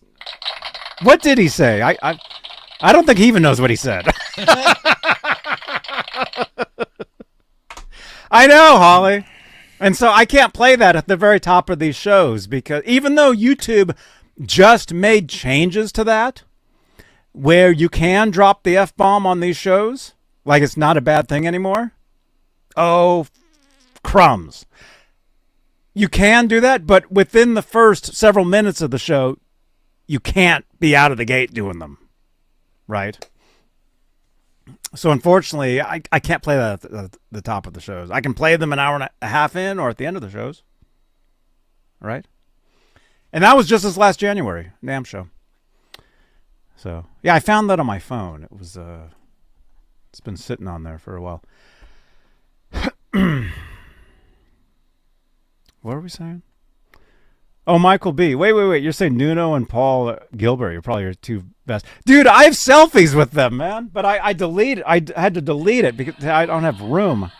What did he say? I don't think he even knows what he said. I know, Holly. And so I can't play that at the very top of these shows because even though YouTube just made changes to that, where you can drop the F-bomb on these shows, like it's not a bad thing anymore. Oh, crumbs. You can do that, but within the first several minutes of the show, you can't be out of the gate doing them, right? So unfortunately, I can't play that at the top of the shows. I can play them an hour and a half in or at the end of the shows, right? And that was just this last January, NAMM show. So yeah, I found that on my phone. It was it's been sitting on there for a while. What are we saying? Oh, Michael B. Wait. You're saying Nuno and Paul Gilbert. You're probably your two best. Dude, I have selfies with them, man. But I had to delete it because I don't have room.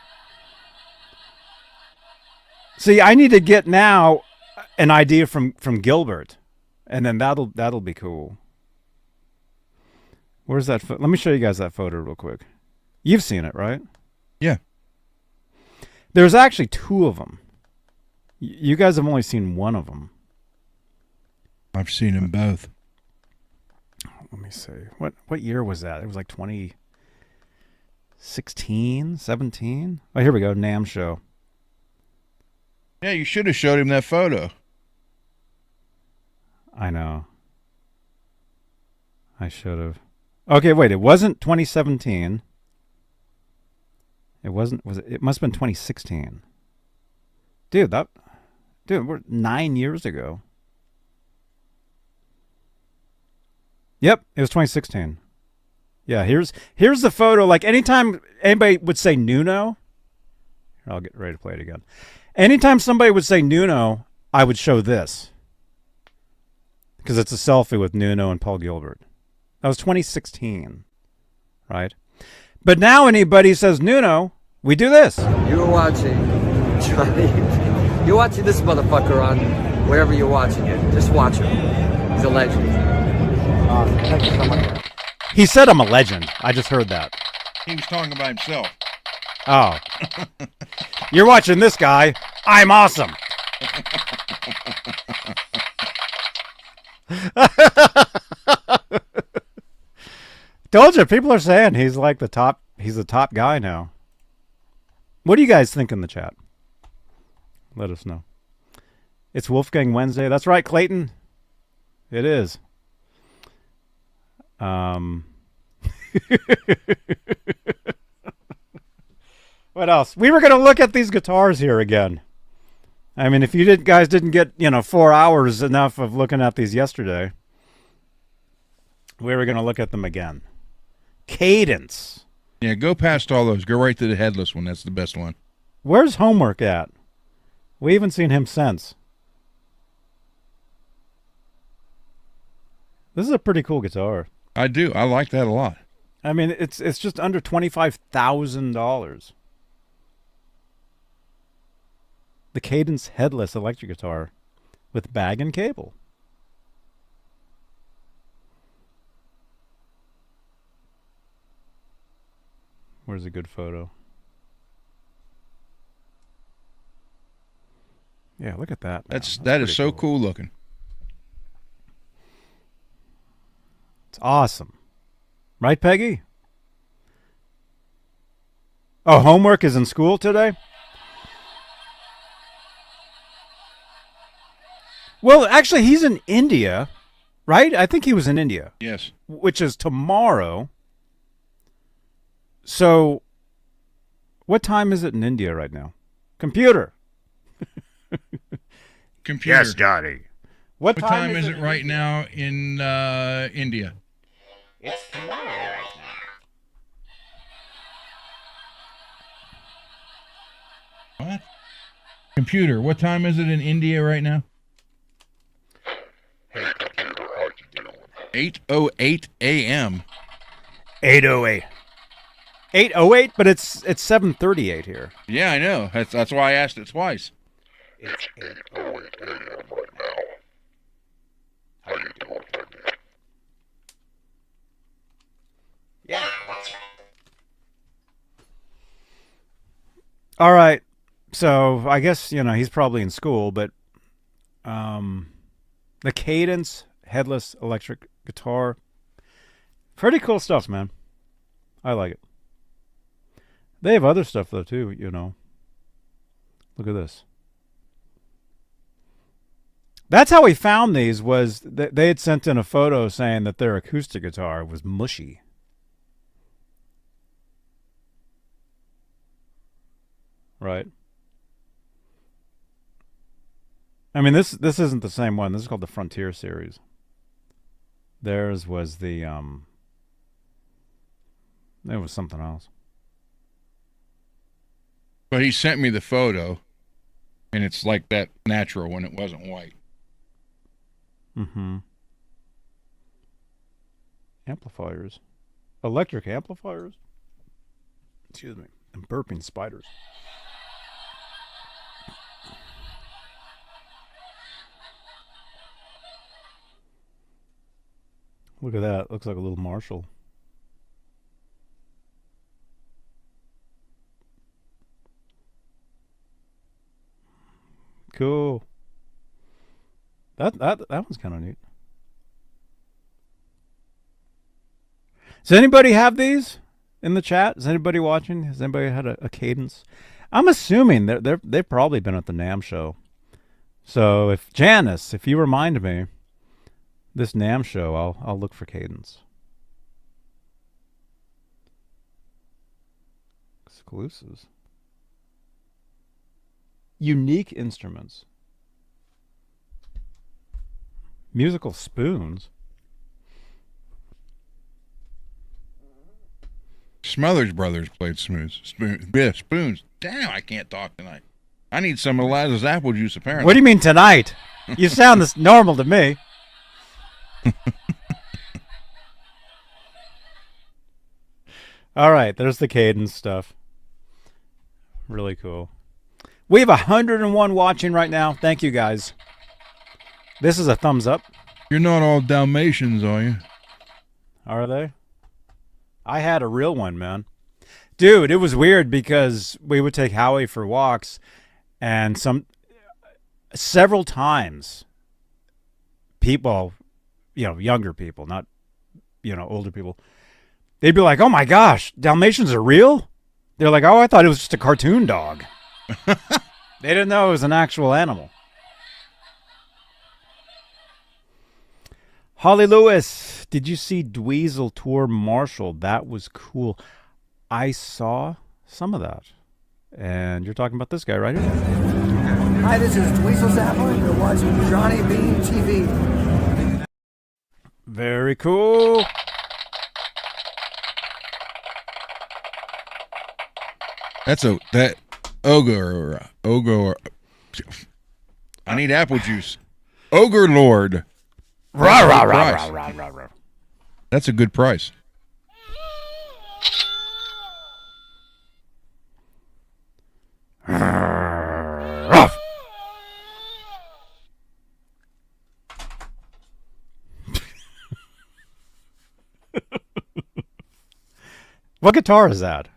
See, I need to get now. an idea from Gilbert, and then that'll be cool. Where's that? Let me show you guys that photo real quick. You've seen it, right? Yeah. There's actually two of them. You guys have only seen one of them. I've seen them both. Let me see. What year was that? It was like 2016, 17. Oh, here we go. NAMM show. Yeah, you should have showed him that photo. I know. I should have. Okay, wait. It wasn't 2017. It wasn't. Was it? It must have been 2016. Dude, we're 9 years ago. Yep, it was 2016. Yeah, here's the photo. Like anytime anybody would say Nuno, here, I'll get ready to play it again. Anytime somebody would say Nuno, I would show this. Because it's a selfie with Nuno and Paul Gilbert. That was 2016, right? But now anybody says Nuno, we do this. You're watching Johnny. You're watching this motherfucker on wherever you're watching it. Just watch him. He's a legend. Thank you so much. He said I'm a legend. I just heard that. He was talking about himself. Oh. You're watching this guy. I'm awesome. Told you, people are saying he's like the top guy now. What do you guys think in the chat? Let us know. It's Wolfgang Wednesday. That's right, Clayton. It is. What else? We were going to look at these guitars here again. I mean, if you guys didn't get, 4 hours enough of looking at these yesterday, we were going to look at them again. Cadence. Yeah, go past all those. Go right to the Headless one. That's the best one. Where's Homework at? We haven't seen him since. This is a pretty cool guitar. I do. I like that a lot. I mean, it's just under $25,000. The Cadence Headless electric guitar with bag and cable. Where's a good photo? Yeah, look at that. That is so cool looking. It's awesome. Right, Peggy? Oh, Homework is in school today? Well, actually, he's in India, right? I think he was in India. Yes. Which is tomorrow. So, what time is it in India right now? Computer. Computer. Yes, Johnny. What time is it right now in India? It's tomorrow right now. What? Computer, what time is it in India right now? 8:08 a.m. 8:08. 8:08, but it's 7:38 here. Yeah, I know. That's why I asked it twice. It's 8:08 a.m. right now. How you doing, Peggy? Yeah. All right. So I guess, he's probably in school, but the Cadence Headless electric guitar, pretty cool stuff, man. I like it. They have other stuff, though, too, Look at this. That's how we found these, was they had sent in a photo saying that their acoustic guitar was mushy. Right. I mean, this isn't the same one. This is called the Frontier series. Theirs was the it was something else. But he sent me the photo, and it's like that natural when it wasn't white. Mm-hmm. Amplifiers. Electric amplifiers? Excuse me. I'm burping spiders. Look at that. Looks like a little Marshall. Cool. That one's kind of neat. Does anybody have these in the chat? Is anybody watching? Has anybody had a Cadence? I'm assuming they've probably been at the NAMM show. So if Janice, if you remind me this NAMM show, I'll look for Cadence. Exclusives. Unique instruments. Musical spoons. Smothers Brothers played spoons. Damn, I can't talk tonight. I need some of Eliza's apple juice, apparently. What do you mean tonight? You sound this normal to me. All right, there's the Cadence stuff. Really cool. We have 101 watching right now. Thank you, guys. This is a thumbs up. You're not all Dalmatians, are you? Are they? I had a real one, man. Dude, it was weird because we would take Howie for walks, and several times people, younger people, not, older people, they'd be like, oh my gosh, Dalmatians are real? They're like, oh, I thought it was just a cartoon dog. They didn't know it was an actual animal. Holly Lewis, did you see Dweezil tour Marshall? That was cool. I saw some of that. And you're talking about this guy right here. Hi, this is Dweezil Zappa. You're watching Johnny Beane TV. Very cool. That ogre. I need apple juice. Ogre Lord. Rah, rah, rah, rah, rah, rah, rah. That's a good price. What guitar is that?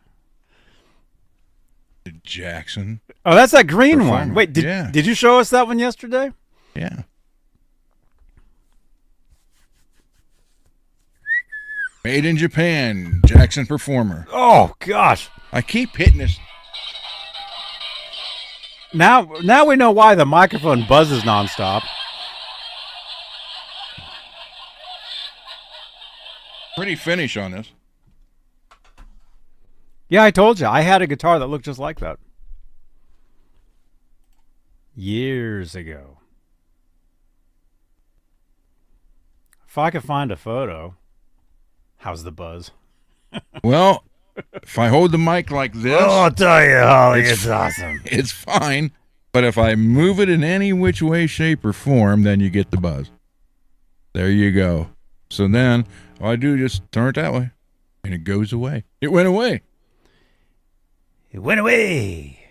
The Jackson. Oh, that's that green Performer. one. Wait, did you show us that one yesterday? Yeah. Made in Japan, Jackson Performer. Oh gosh! I keep hitting this. Now we know why the microphone buzzes nonstop. Pretty finish on this. Yeah, I told you. I had a guitar that looked just like that. Years ago. If I could find a photo. How's the buzz? Well, if I hold the mic like this... Oh, I'll tell you, Holly, it's awesome. It's fine. But if I move it in any which way, shape, or form, then you get the buzz. There you go. So then, all I do is just turn it that way. And it goes away. It went away. It went away.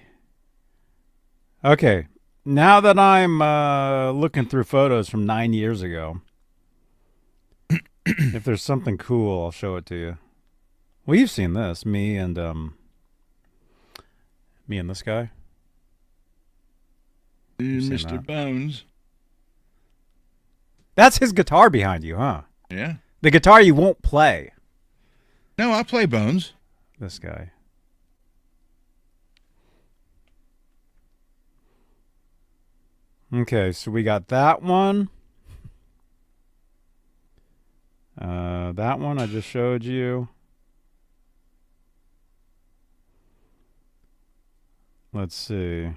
Okay. Now that I'm looking through photos from 9 years ago, if there's something cool, I'll show it to you. Well, you've seen this. Me and this guy. Mr. Bones. That's his guitar behind you, huh? Yeah. The guitar you won't play. No, I play Bones. This guy. Okay, so we got that one. That one I just showed you. Let's see.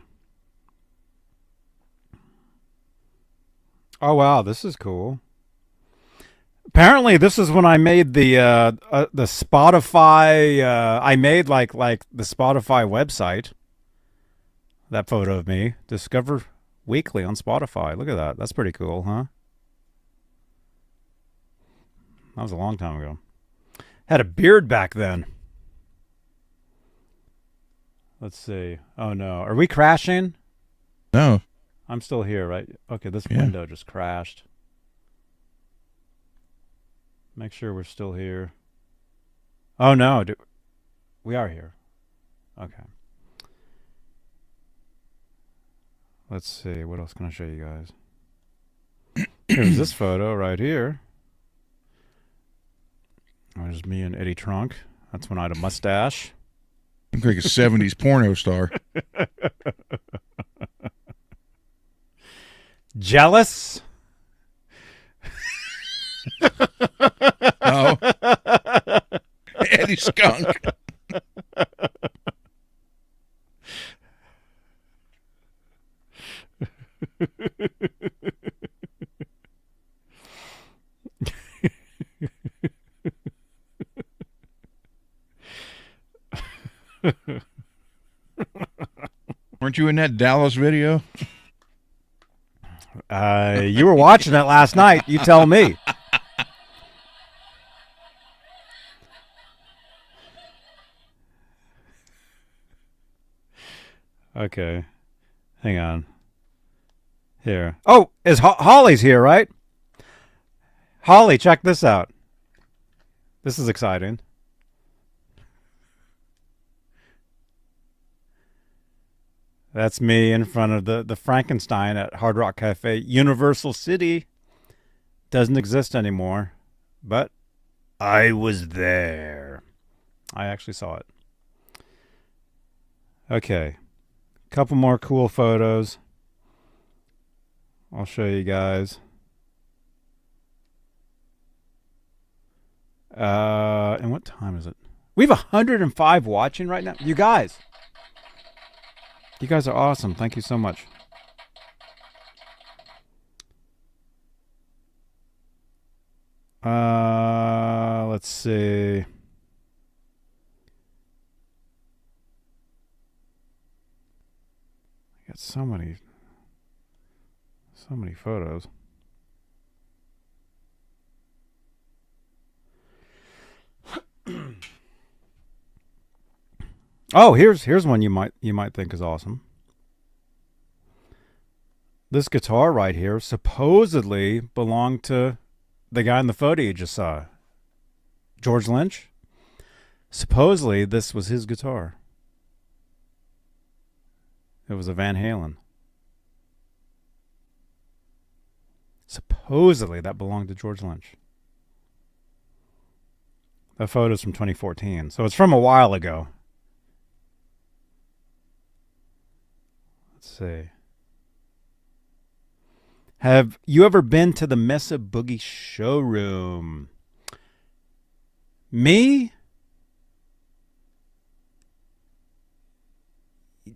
Oh wow, this is cool. Apparently, this is when I made the Spotify. I made like the Spotify website. That photo of me. Discover weekly on Spotify. Look at that. That's pretty cool, huh? That was a long time ago. Had a beard back then. Let's see. Oh no, are we crashing? No. I'm still here, right? Okay, this window just crashed. Make sure we're still here. Oh, no. We are here. Okay. Let's see. What else can I show you guys? Here's this photo right here. There's me and Eddie Trunk. That's when I had a mustache. Look like a 70s porno star. Jealous? No. Eddie Skunk. Weren't you in that Dallas video? You were watching it last night. You tell me. Okay. Hang on. Here. Oh, is Holly's here, right? Holly, check this out. This is exciting. That's me in front of the Frankenstein at Hard Rock Cafe. Universal City doesn't exist anymore, but I was there. I actually saw it. Okay. Couple more cool photos. I'll show you guys. And what time is it? We have 105 watching right now. You guys are awesome. Thank you so much. Let's see. I got so many photos. Oh, here's one you might think is awesome. This guitar right here supposedly belonged to the guy in the photo you just saw, George Lynch. Supposedly this was his guitar. It was a Van Halen. Supposedly that belonged to George Lynch. That photo's from 2014, so it's from a while ago. Let's see. Have you ever been to the Mesa Boogie showroom? Me?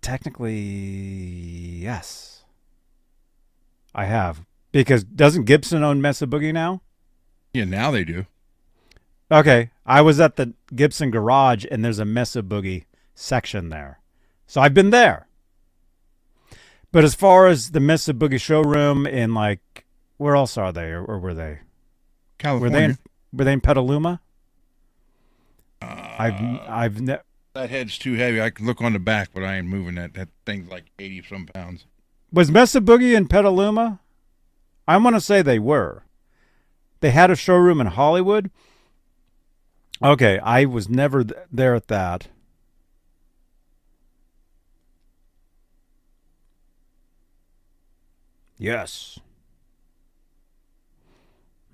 Technically, yes. I have. Because doesn't Gibson own Mesa Boogie now? Yeah, now they do. Okay. I was at the Gibson garage and there's a Mesa Boogie section there. So I've been there. But as far as the Mesa Boogie showroom in, like, where else are they, or were they? California. Were they in Petaluma? That head's too heavy. I can look on the back, but I ain't moving that. That thing's like 80 some pounds. Was Mesa Boogie in Petaluma? I want to say they were. They had a showroom in Hollywood. Okay, I was never there at that. Yes.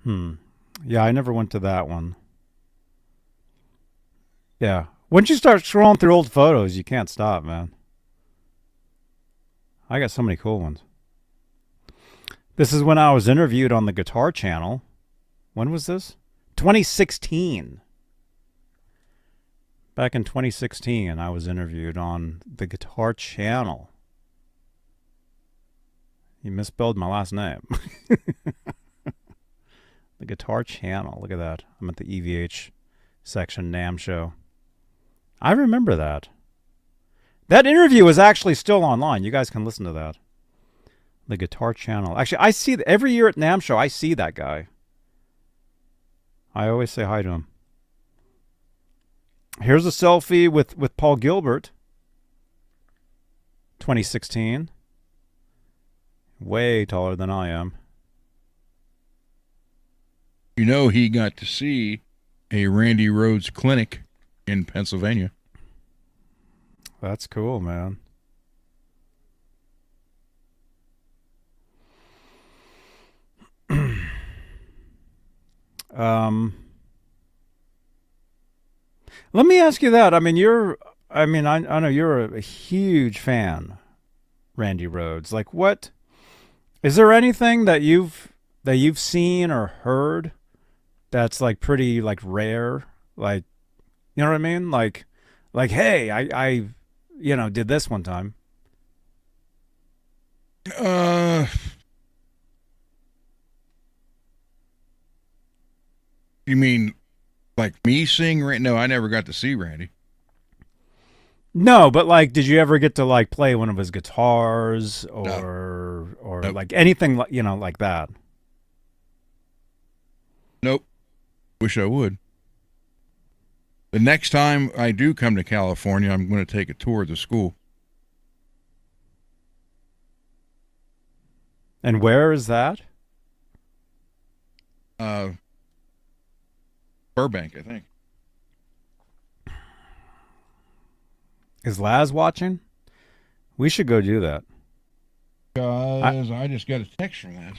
Yeah, I never went to that one. Yeah. Once you start scrolling through old photos, you can't stop, man. I got so many cool ones. This is when I was interviewed on the Guitar Channel. When was this? 2016. Back in 2016, I was interviewed on the Guitar Channel. You misspelled my last name. The Guitar Channel. Look at that. I'm at the EVH section, NAMM show. I remember that. That interview is actually still online. You guys can listen to that. The Guitar Channel. Actually, I see every year at NAMM show, I see that guy. I always say hi to him. Here's a selfie with Paul Gilbert. 2016. Way taller than I am. You know, he got to see a Randy Rhoads clinic in Pennsylvania. That's cool, man. Let me ask you that. I mean, I know you're a huge fan, Randy Rhoads. Like, what is there anything that you've seen or heard that's like pretty like rare? Like, you know what I mean? Like, hey, I did this one time. You mean like me seeing Randy? No, I never got to see Randy. No, but like, did you ever get to like play one of his guitars or Nope. like anything like like that? Nope. Wish I would. The next time I do come to California, I'm going to take a tour of the school. And where is that? Burbank, I think. Is Laz watching? We should go do that. Because I just got a text from Laz.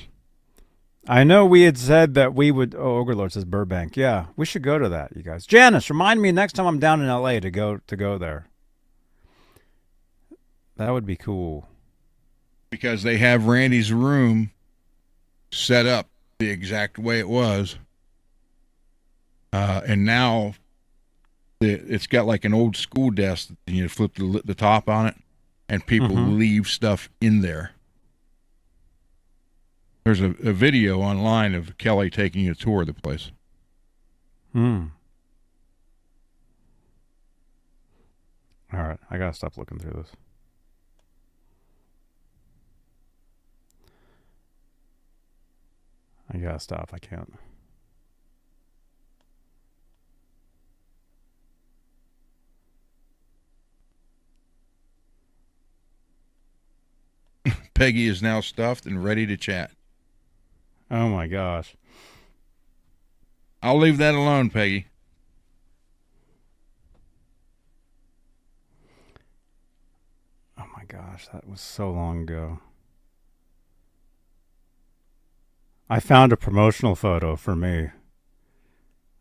I know we had said that we would. Oh, Ogre says Burbank. Yeah, we should go to that, you guys. Janice, remind me next time I'm down in LA to go there. That would be cool. Because they have Randy's room set up the exact way it was. And now it's got like an old school desk, and you flip the top on it, and people leave stuff in there. There's a video online of Kelly taking a tour of the place. All right, I gotta stop looking through this. I gotta stop. I can't. Peggy is now stuffed and ready to chat. Oh my gosh. I'll leave that alone, Peggy. Oh my gosh, that was so long ago. I found a promotional photo for me.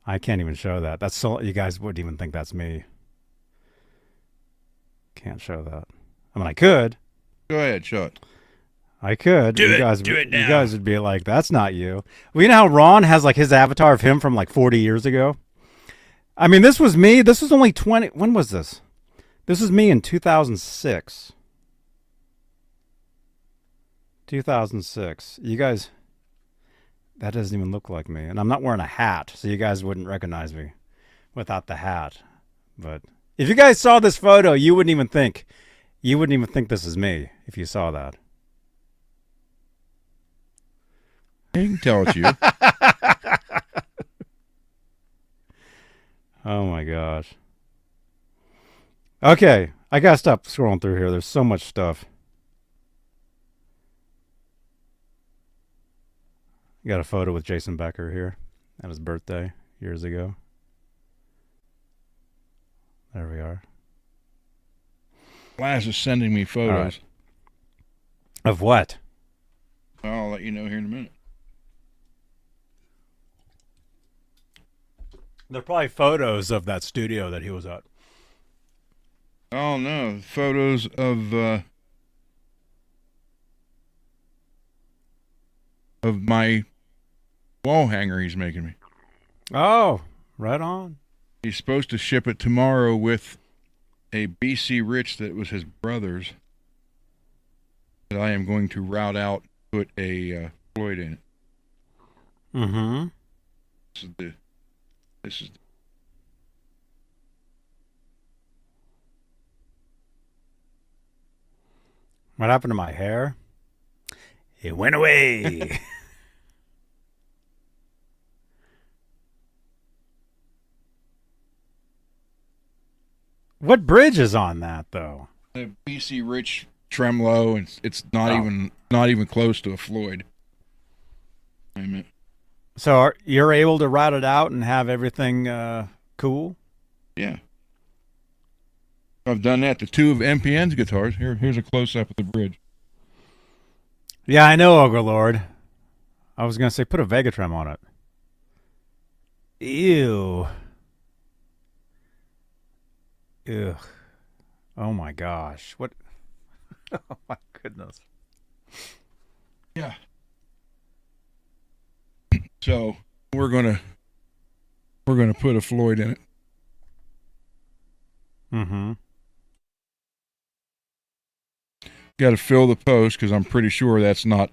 I can't even show that. That's so, you guys wouldn't even think that's me. Can't show that. I mean, I could. Go ahead, show it. I could. Do it now. You guys would be like, that's not you. Well, you know how Ron has like his avatar of him from like 40 years ago? I mean, this was me. This was only 20. When was this? This was me in 2006. 2006. You guys, that doesn't even look like me. And I'm not wearing a hat, so you guys wouldn't recognize me without the hat. But if you guys saw this photo, you wouldn't even think this is me if you saw that. You can tell it's you. Oh my gosh. Okay, I gotta stop scrolling through here. There's so much stuff. Got a photo with Jason Becker here at his birthday years ago. There we are. Laz is sending me photos. Right. Of what? I'll let you know here in a minute. They're probably photos of that studio that he was at. Oh no, photos of my wall hanger he's making me. Oh, right on. He's supposed to ship it tomorrow with a BC Rich that was his brother's that I am going to route out, put a Floyd in it. Mm-hmm. This is What happened to my hair? It went away. What bridge is on that though? the BC Rich tremolo, and it's not even close to a Floyd. I mean, So you're able to route it out and have everything cool? Yeah. I've done that to two of MPN's guitars. Here's a close-up of the bridge. Yeah, I know, Ogre Lord. I was going to say put a Vegatrem on it. Ew. Ugh. Oh my gosh. What? Oh my goodness. Yeah. So we're gonna put a Floyd in it. Mm-hmm. Got to fill the post because I'm pretty sure that's not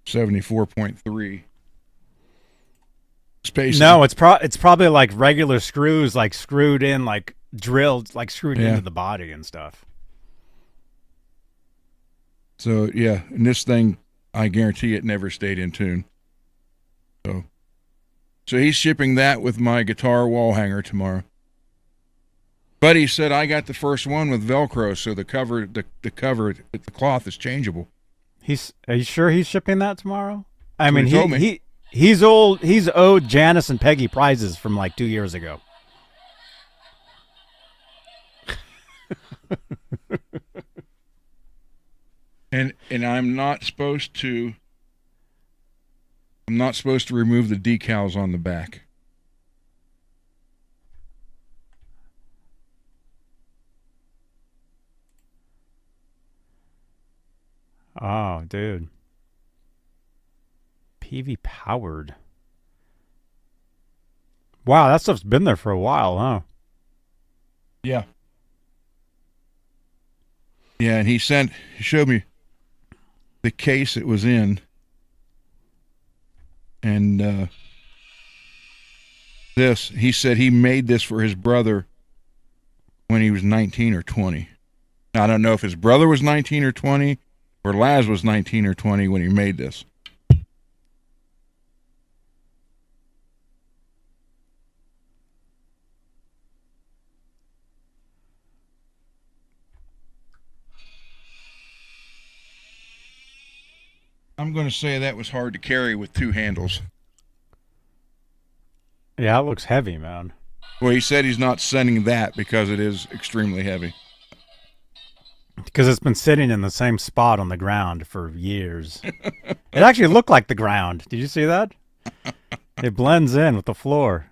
74.3 space. No, it's probably like regular screws, like screwed in, like drilled, like screwed into the body and stuff. So yeah, and this thing, I guarantee it never stayed in tune. So he's shipping that with my guitar wall hanger tomorrow. But he said I got the first one with Velcro, so the cover, the cloth is changeable. Are you sure he's shipping that tomorrow? I That's mean, what he told me. he's old. He's owed Janice and Peggy prizes from like 2 years ago. And I'm not supposed to remove the decals on the back. Oh, dude. PV powered. Wow, that stuff's been there for a while, huh? Yeah. Yeah, and he showed me the case it was in. And he said he made this for his brother when he was 19 or 20. Now, I don't know if his brother was 19 or 20 or Laz was 19 or 20 when he made this. I'm going to say that was hard to carry with two handles. Yeah, it looks heavy, man. Well, he said he's not sending that because it is extremely heavy. Because it's been sitting in the same spot on the ground for years. It actually looked like the ground. Did you see that? It blends in with the floor.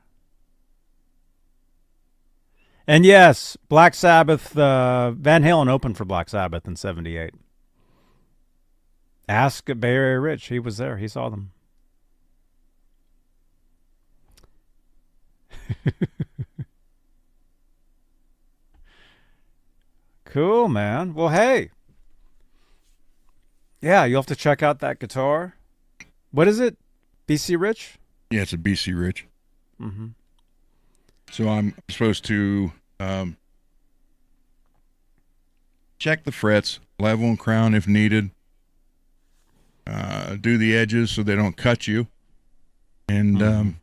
And yes, Black Sabbath, Van Halen opened for Black Sabbath in '78. Ask Bay Area Rich. He was there. He saw them. Cool, man. Well, hey. Yeah, you'll have to check out that guitar. What is it? BC Rich? Yeah, it's a BC Rich. Mm-hmm. So I'm supposed to check the frets, level and crown if needed, do the edges so they don't cut you, and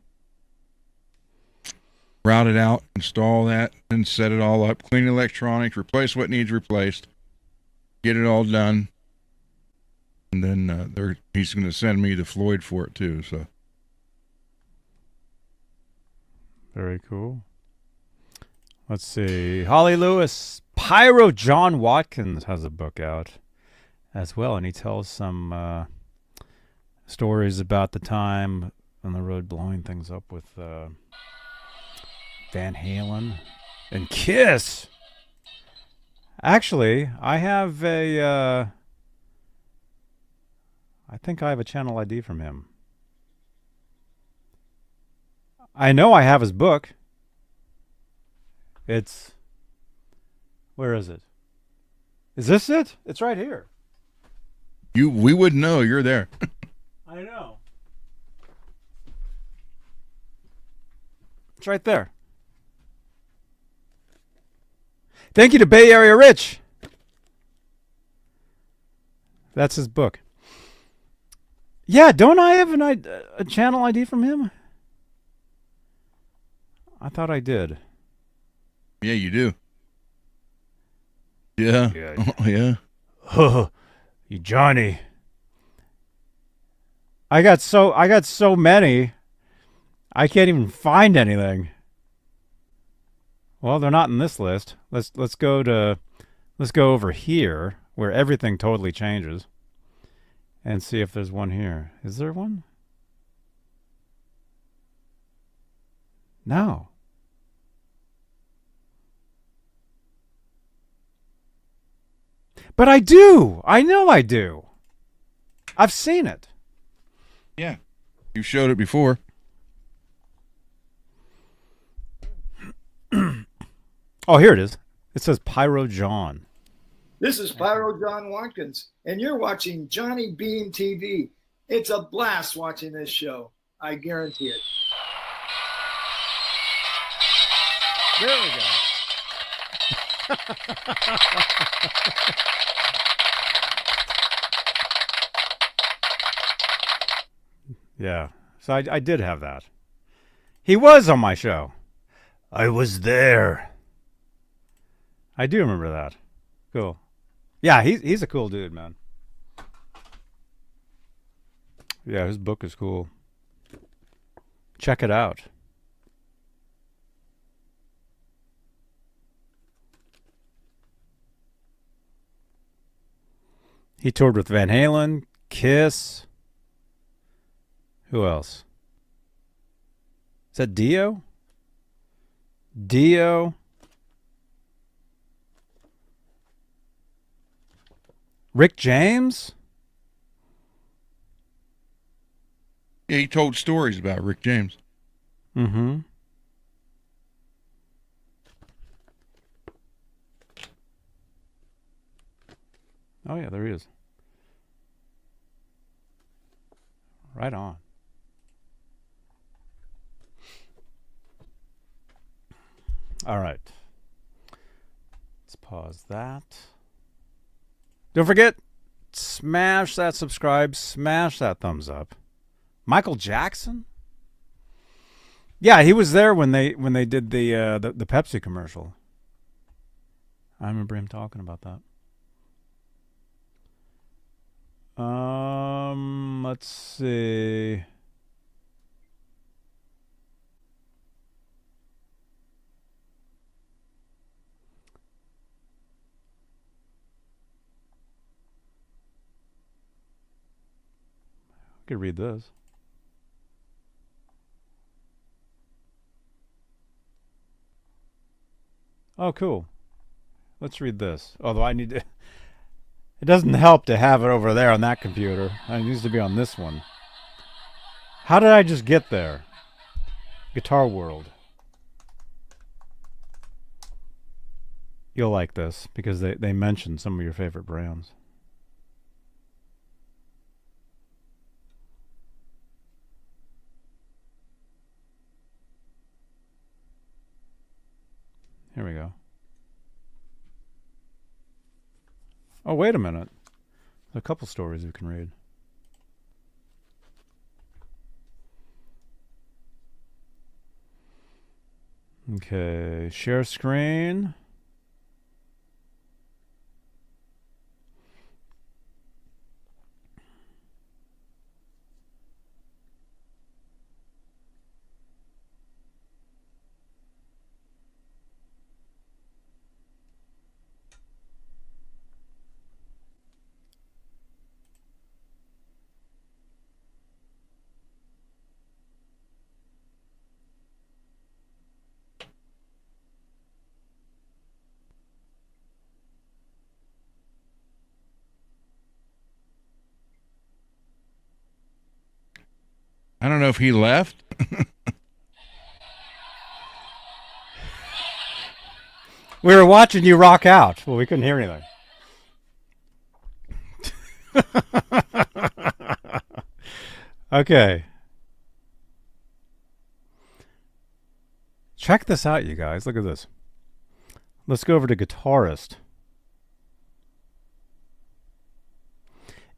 route it out, install that, and set it all up, clean electronics, replace what needs replaced, get it all done, and then he's going to send me the Floyd for it too. So very cool. Let's see. Holly Lewis, Pyro John Watkins has a book out as well, and he tells some stories about the time on the road blowing things up with Van Halen and Kiss. Actually, I have I think I have a channel ID from him. I know I have his book. Where is it? Is this it? It's right here. we wouldn't know you're there. I know. It's right there. Thank you to Bay Area Rich. That's his book. Yeah, don't I have a channel ID from him? I thought I did. Yeah, you do. Yeah. Oh, yeah. Oh, Johnny. I got so many I can't even find anything. Well, they're not in this list. Let's go over here where everything totally changes and see if there's one here. Is there one? No. But I do. I know I do. I've seen it. Yeah. You showed it before. Oh, here it is. It says Pyro John. This is Pyro John Watkins, and you're watching Johnny Beane TV. It's a blast watching this show. I guarantee it. There we go. Yeah. So I did have that. He was on my show. I was there. I do remember that. Cool. Yeah, he's a cool dude, man. Yeah, his book is cool. Check it out. He toured with Van Halen, Kiss. Who else? Is that Dio? Dio. Rick James? Yeah, he told stories about Rick James. Mm-hmm. Oh, yeah, there he is. Right on. All right. Let's pause that. Don't forget, smash that subscribe, smash that thumbs up. Michael Jackson? Yeah, he was there when they did the Pepsi commercial. I remember him talking about that. Let's see. I could read this. Oh, cool. Let's read this. Although I need to... It doesn't help to have it over there on that computer. It needs to be on this one. How did I just get there? Guitar World. You'll like this because they mention some of your favorite brands. Here we go. Oh, wait a minute. There's a couple stories we can read. Okay, share screen. I don't know if he left. We were watching you rock out. Well, we couldn't hear anything. Okay. Check this out, you guys. Look at this. Let's go over to guitarist.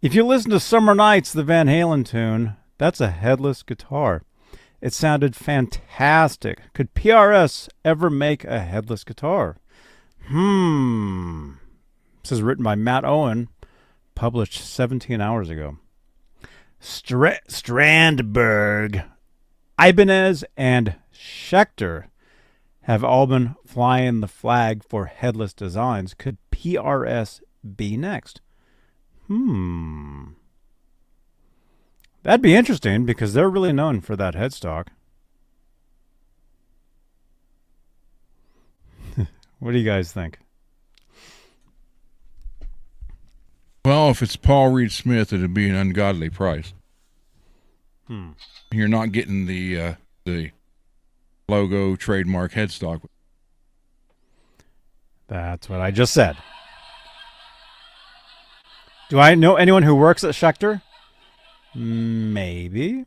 If you listen to Summer Nights, the Van Halen tune, that's a headless guitar. It sounded fantastic. Could PRS ever make a headless guitar? This is written by Matt Owen, published 17 hours ago. Strandberg Ibanez and Schecter have all been flying the flag for headless designs. Could PRS be next? That'd be interesting because they're really known for that headstock. What do you guys think? Well, if it's Paul Reed Smith, it'd be an ungodly price. You're not getting the logo trademark headstock. That's what I just said. Do I know anyone who works at Schecter? Maybe.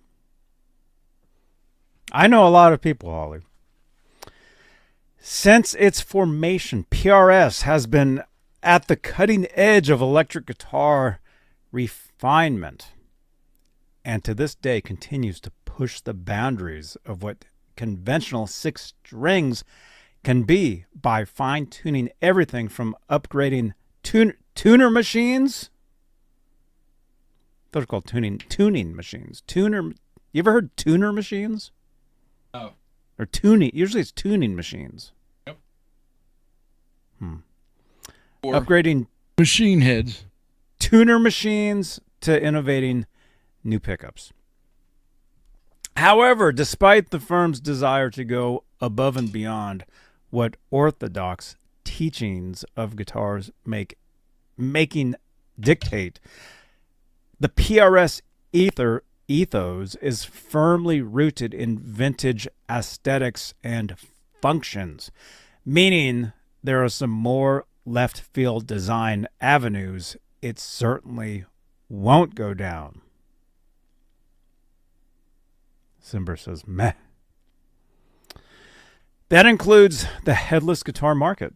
I know a lot of people, Holly. Since its formation, PRS has been at the cutting edge of electric guitar refinement, and to this day continues to push the boundaries of what conventional 6 strings can be by fine-tuning everything from upgrading tuner machines. Those are called tuning machines. You ever heard tuner machines? No. Or tuning. Usually it's tuning machines. Yep. Or upgrading machine heads. Tuner machines to innovating new pickups. However, despite the firm's desire to go above and beyond what orthodox teachings of guitars dictate, the PRS ethos is firmly rooted in vintage aesthetics and functions, meaning there are some more left field design avenues it certainly won't go down. Simber says, meh. That includes the headless guitar market,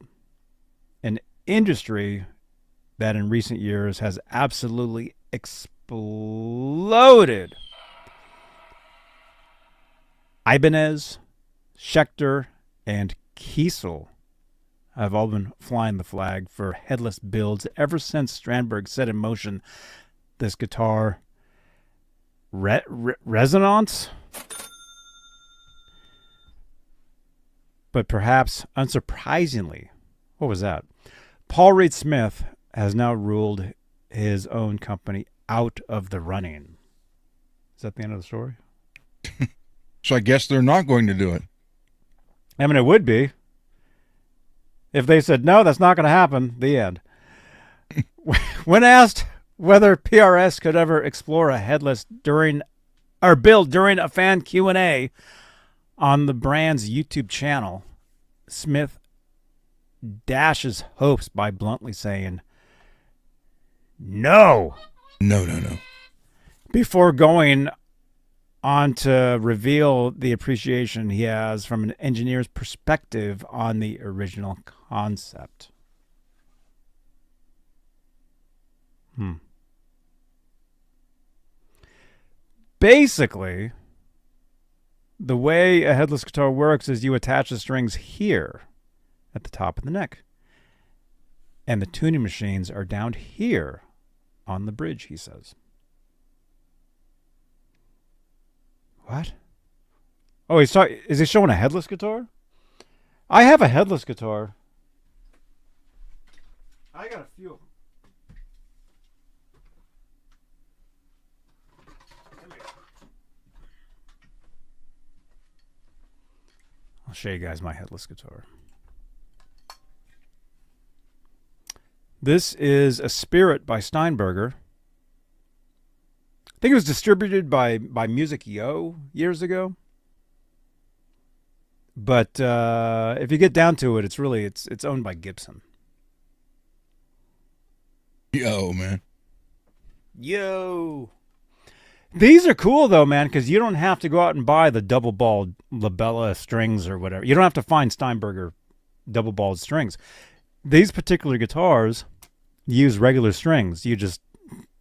an industry that in recent years has absolutely exploded. Ibanez, Schecter, and Kiesel have all been flying the flag for headless builds ever since Strandberg set in motion this guitar resonance. But perhaps unsurprisingly, what was that? Paul Reed Smith has now ruled his own company out of the running. Is that the end of the story? So I guess they're not going to do it. I mean, it would be. If they said, no, that's not going to happen, the end. When asked whether PRS could ever explore a headless build during a fan Q&A on the brand's YouTube channel, Smith dashes hopes by bluntly saying, no. No. Before going on to reveal the appreciation he has from an engineer's perspective on the original concept. Basically, the way a headless guitar works is you attach the strings here at the top of the neck. And the tuning machines are down here on the bridge, he says. What? Oh, is he showing a headless guitar? I have a headless guitar. I got a few of them. I'll show you guys my headless guitar. This is a Spirit by Steinberger. I think it was distributed by Music Yo years ago. But if you get down to it, it's owned by Gibson. Yo, man. Yo. These are cool though, man, because you don't have to go out and buy the double-balled labella strings or whatever. You don't have to find Steinberger double-balled strings. These particular guitars use regular strings. You just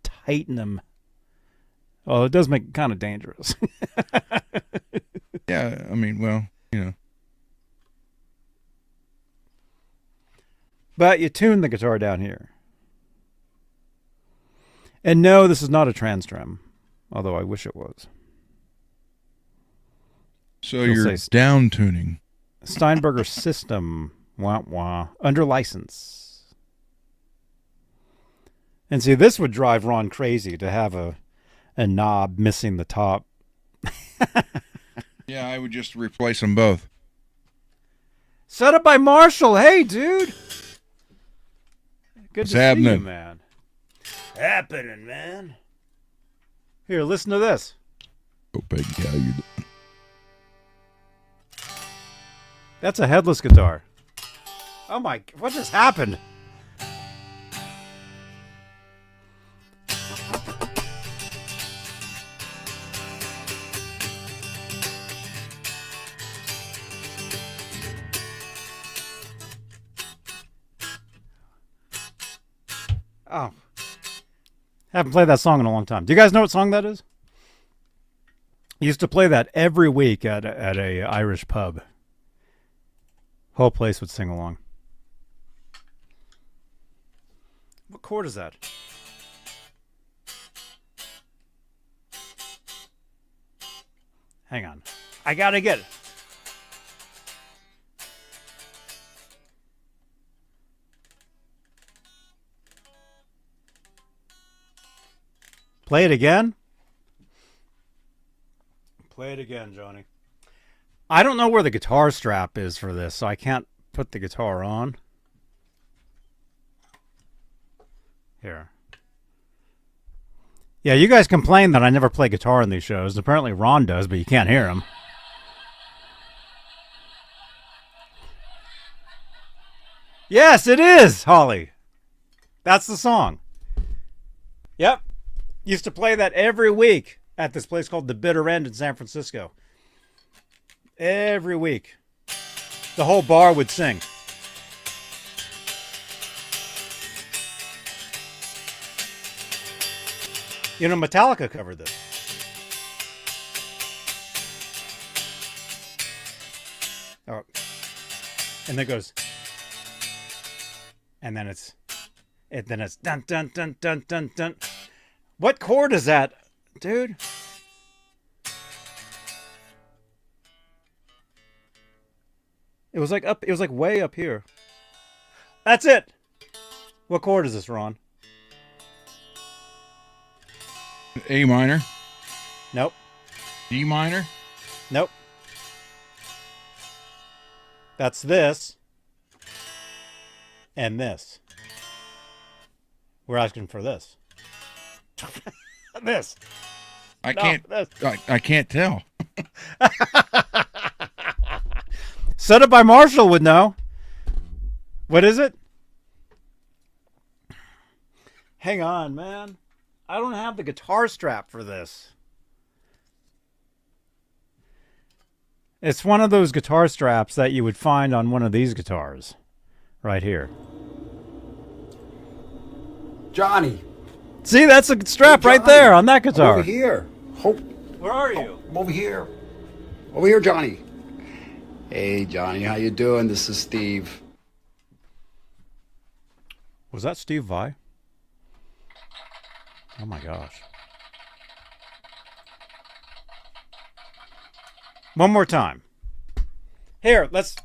tighten them. Oh, it does make it kind of dangerous. Yeah, I mean, well, you know. But you tune the guitar down here. And no, this is not a trans trem, although I wish it was. So It'll you're say down tuning. Steinberger system. Wah wah. Under license. And see, this would drive Ron crazy to have a knob missing the top. Yeah, I would just replace them both. Set up by Marshall. Hey, dude. Good What's to see happening? you, man. Happening, man. Here, listen to this. Oh, baby, how you doing? That's a headless guitar. Oh my, what just happened? Oh. Haven't played that song in a long time. Do you guys know what song that is? I used to play that every week at a Irish pub. Whole place would sing along. What chord is that? Hang on. I gotta get it. Play it again? Play it again, Johnny. I don't know where the guitar strap is for this, so I can't put the guitar on. Here. Yeah, you guys complain that I never play guitar in these shows. Apparently Ron does, but you can't hear him. Yes, it is, Holly. That's the song. Yep. Used to play that every week at this place called The Bitter End in San Francisco. Every week. The whole bar would sing. You know, Metallica covered this. Oh. And then it goes. And then it's dun dun dun dun dun dun. What chord is that, dude? It was like way up here. That's it. What chord is this, Ron? A minor? Nope. D minor? Nope. That's this. And this. We're asking for this. This. I No, can't. this. I can't tell. Set up by Marshall would know. What is it? Hang on, man. I don't have the guitar strap for this. It's one of those guitar straps that you would find on one of these guitars. Right here. Johnny. See, that's a strap Hey, right Johnny. there on that guitar. I'm over here. Where are you? I'm over here. Over here, Johnny. Hey, Johnny, how you doing? This is Steve. Was that Steve Vai? Oh my gosh. One more time. Here, let's...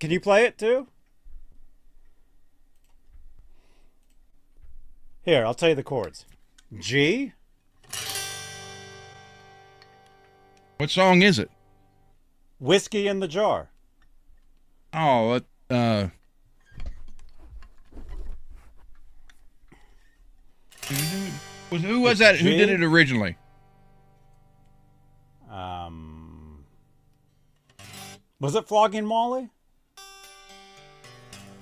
Can you play it too? Here, I'll tell you the chords. G. What song is it? Whiskey in the Jar. Oh, who was that? Who did it originally? Was it Flogging Molly?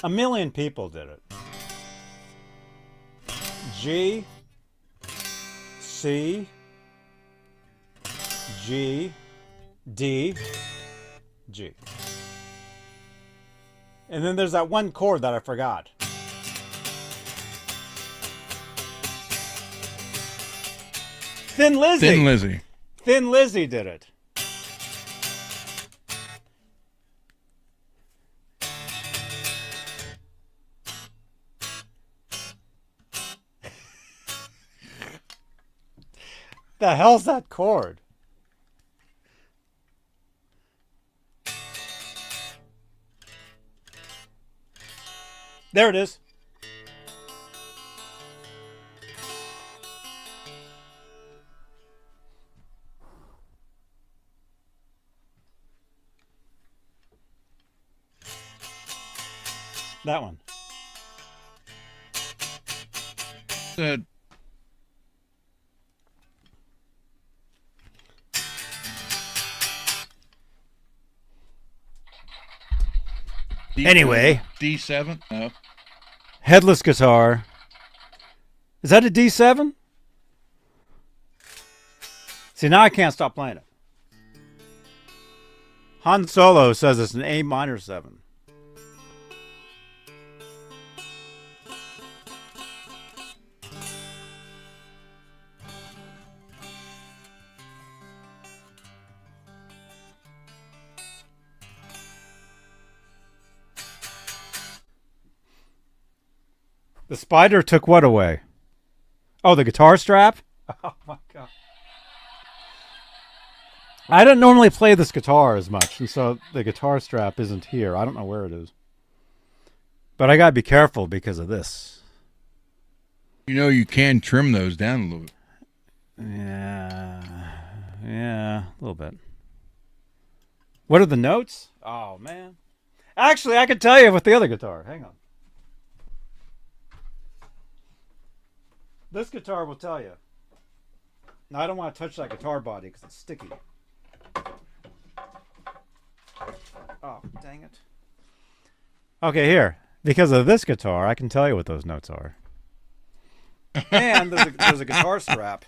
A million people did it. G, C, G, D, G. And then there's that one chord that I forgot. Thin Lizzy. Thin Lizzy. Thin Lizzy did it. The hell's that chord? There it is. That one. Said Anyway. D7? No. Headless guitar. Is that a D7? See, now I can't stop playing it. Han Solo says it's an A minor 7. The spider took what away? Oh, the guitar strap? Oh my god. I don't normally play this guitar as much, and so the guitar strap isn't here. I don't know where it is. But I gotta be careful because of this. You know you can trim those down a little bit. Yeah, a little bit. What are the notes? Oh man. Actually, I could tell you with the other guitar. Hang on. This guitar will tell you. Now, I don't want to touch that guitar body because it's sticky. Oh, dang it. Okay, here. Because of this guitar, I can tell you what those notes are. And there's a guitar strap.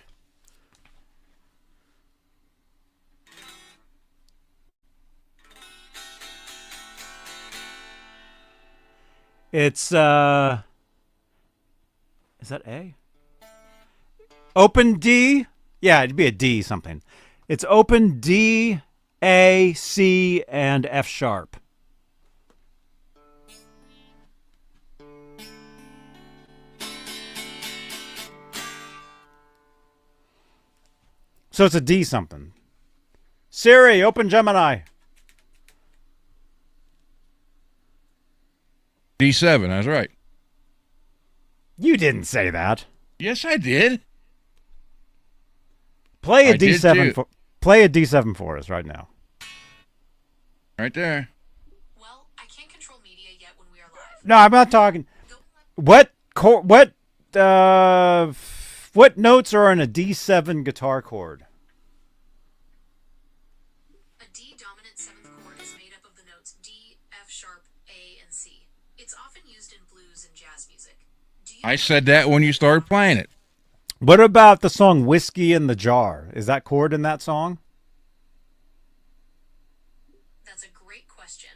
It's, is that A? Open D? Yeah, it'd be a D something. It's open D, A, C, and F sharp. So it's a D something. Siri, open Gemini. D7, that's right. You didn't say that. Yes, I did. Play a D7 play a D7 for us right now. Right there. Well, I can't control media yet when we are live. No, I'm not talking. What notes are in a D7 guitar chord? A D dominant seventh chord is made up of the notes D, F sharp, A, and C. It's often used in blues and jazz music. I said that when you started playing it. What about the song Whiskey in the Jar? Is that chord in that song? That's a great question.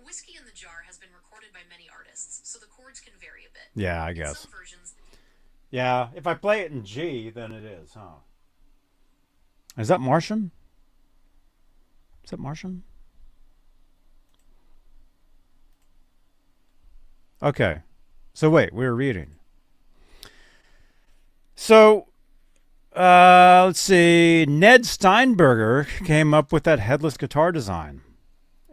Whiskey in the Jar has been recorded by many artists, so the chords can vary a bit. Yeah, I guess. Some versions... Yeah, if I play it in G, then it is, huh? Is that Martian? Is that Martian? Okay. So wait, we were reading. So, let's see. Ned Steinberger came up with that headless guitar design.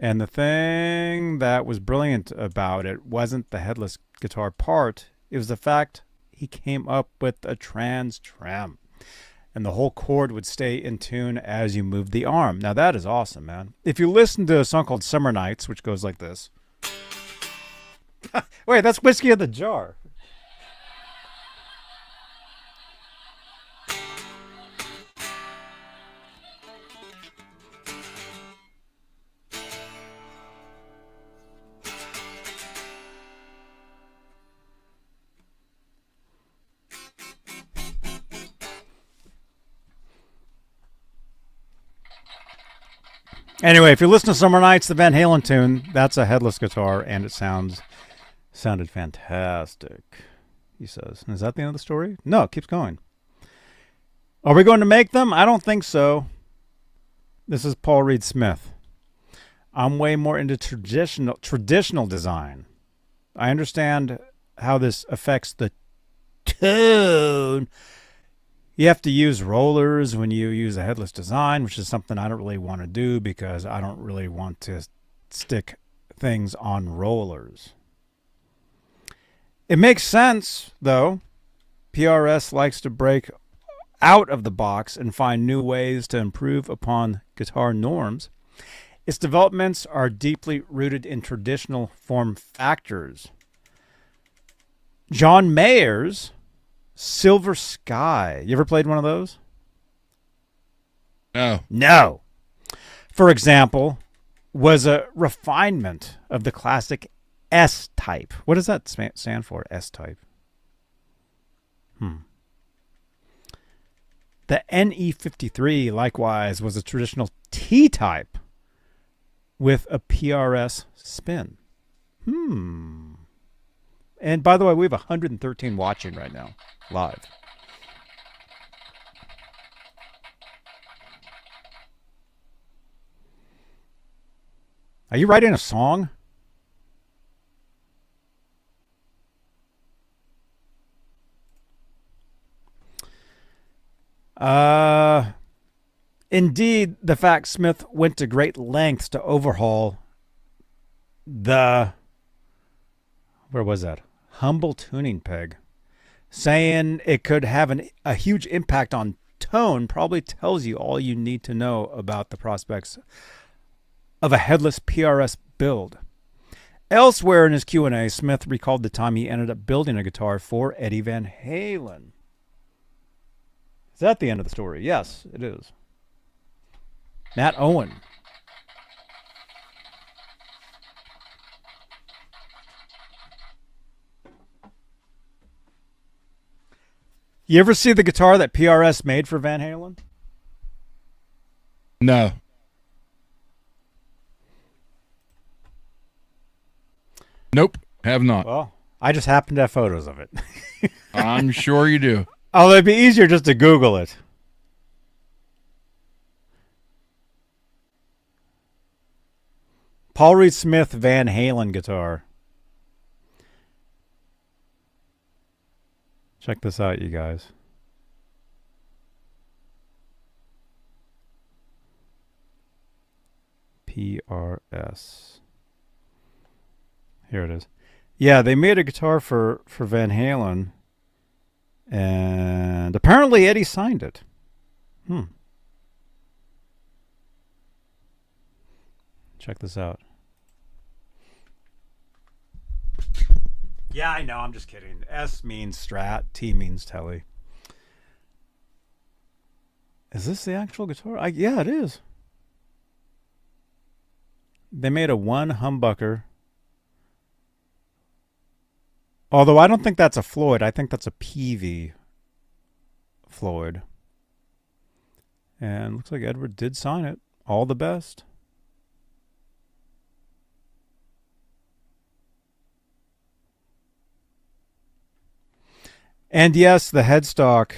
And the thing that was brilliant about it wasn't the headless guitar part. It was the fact he came up with a trans trem. And the whole chord would stay in tune as you moved the arm. Now, that is awesome, man. If you listen to a song called Summer Nights, which goes like this. Wait, that's Whiskey in the Jar. Anyway, if you listen to Summer Nights, the Van Halen tune, that's a headless guitar, and it sounded fantastic, he says. Is that the end of the story? No, it keeps going. Are we going to make them? I don't think so. This is Paul Reed Smith. I'm way more into traditional design. I understand how this affects the tone. You have to use rollers when you use a headless design, which is something I don't really want to do because I don't really want to stick things on rollers. It makes sense, though. PRS likes to break out of the box and find new ways to improve upon guitar norms. Its developments are deeply rooted in traditional form factors. John Mayer's Silver Sky. You ever played one of those? No. For example, was a refinement of the classic S-type. What does that stand for, S-type? The NE53, likewise, was a traditional T-type with a PRS spin. And by the way, we have 113 watching right now, live. Are you writing a song? Indeed, the fact Smith went to great lengths to overhaul the, where was that? Humble tuning peg. Saying it could have a huge impact on tone probably tells you all you need to know about the prospects of a headless PRS build. Elsewhere in his Q&A, Smith recalled the time he ended up building a guitar for Eddie Van Halen. Is that the end of the story? Yes, it is. Matt Owen. You ever see the guitar that PRS made for Van Halen? No. Nope, have not. Well, I just happen to have photos of it. I'm sure you do. Oh, it'd be easier just to Google it. Paul Reed Smith Van Halen guitar. Check this out, you guys. PRS. Here it is. Yeah, they made a guitar for Van Halen. And apparently Eddie signed it. Check this out. Yeah, I know. I'm just kidding. S means Strat. T means Telly. Is this the actual guitar? Yeah, it is. They made a one humbucker. Although I don't think that's a Floyd. I think that's a PV Floyd. And looks like Edward did sign it. All the best. And yes, the headstock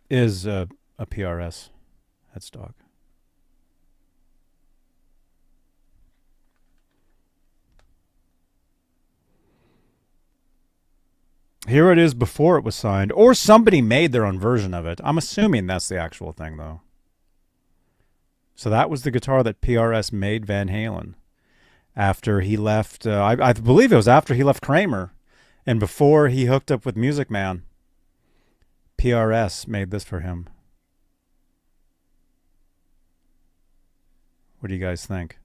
is a PRS headstock. Here it is before it was signed, or somebody made their own version of it. I'm assuming that's the actual thing, though. So that was the guitar that PRS made Van Halen after he left. I believe it was after he left Kramer, and before he hooked up with Music Man. PRS made this for him. What do you guys think?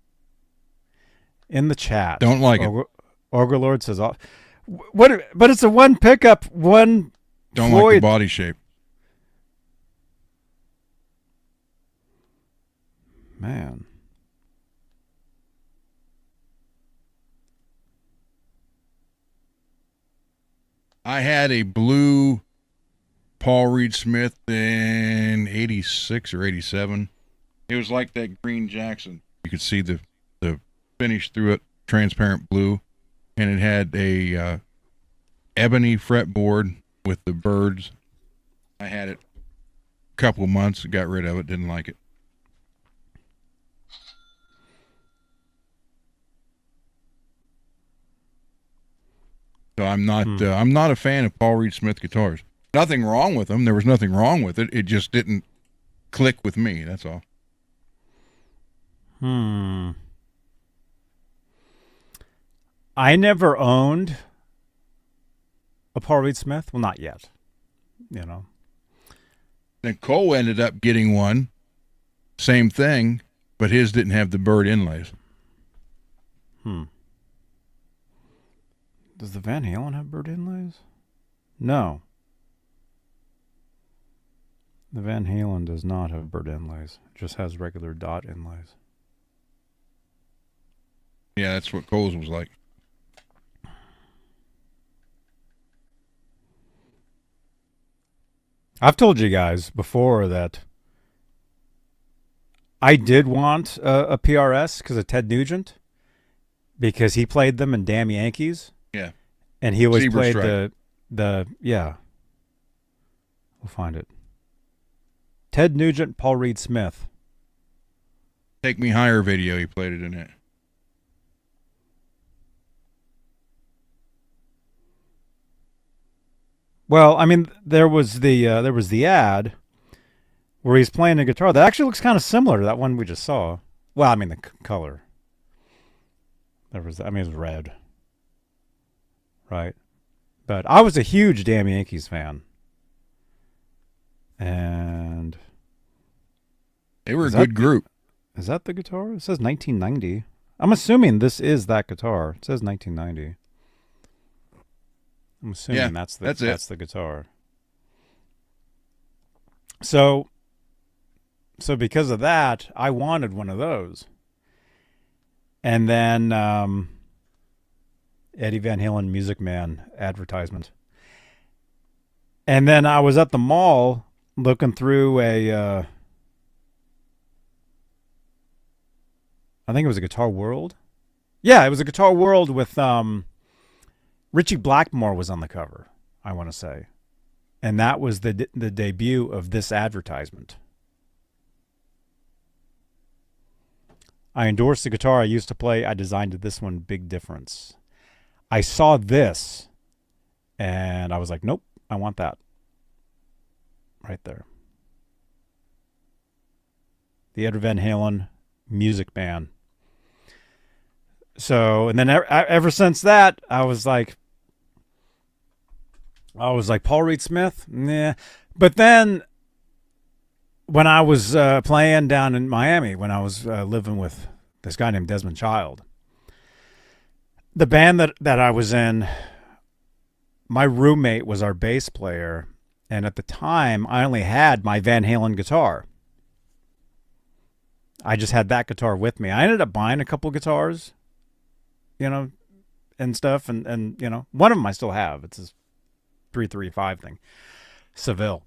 In the chat. Don't like it. Orgalord says, "What? But it's a one pickup, one." Don't Floyd. like the body shape. Man. I had a blue Paul Reed Smith in 86 or 87. It was like that green Jackson. You could see the finish through it, transparent blue. And it had a ebony fretboard with the birds. I had it a couple of months, got rid of it, didn't like it. So I'm not a fan of Paul Reed Smith guitars. Nothing wrong with them. There was nothing wrong with it. It just didn't click with me. That's all. I never owned a Paul Reed Smith. Well, not yet. You know. Then Cole ended up getting one. Same thing, but his didn't have the bird inlays. Does the Van Halen have bird inlays? No. The Van Halen does not have bird inlays. It just has regular dot inlays. Yeah, that's what Cole's was like. I've told you guys before that I did want a PRS because of Ted Nugent, because he played them in Damn Yankees. Yeah. And he always Zebra played Strike. yeah. We'll find it. Ted Nugent, Paul Reed Smith. Take Me Higher video, he played it in it. Well, I mean, there was the ad where he's playing the guitar that actually looks kind of similar to that one we just saw. Well, I mean the color. It was red, right? But I was a huge Damn Yankees fan, and they were a good group. Is that the guitar? It says 1990. I'm assuming this is that guitar. It says 1990. I'm assuming that's the guitar. So because of that, I wanted one of those. And then Eddie Van Halen Music Man advertisement. And then I was at the mall looking through I think it was a Guitar World. Yeah, it was a Guitar World with Richie Blackmore was on the cover, I want to say. And that was the debut of this advertisement. I endorsed the guitar I used to play. I designed this one, big difference. I saw this, and I was like, nope, I want that. Right there. The Eddie Van Halen Music Man. So, and then ever since that, I was like, Paul Reed Smith? Nah. But then when I was playing down in Miami, when I was living with this guy named Desmond Child, the band that I was in, my roommate was our bass player. And at the time, I only had my Van Halen guitar. I just had that guitar with me. I ended up buying a couple guitars, and stuff. And one of them I still have. It's this 335 thing, Seville.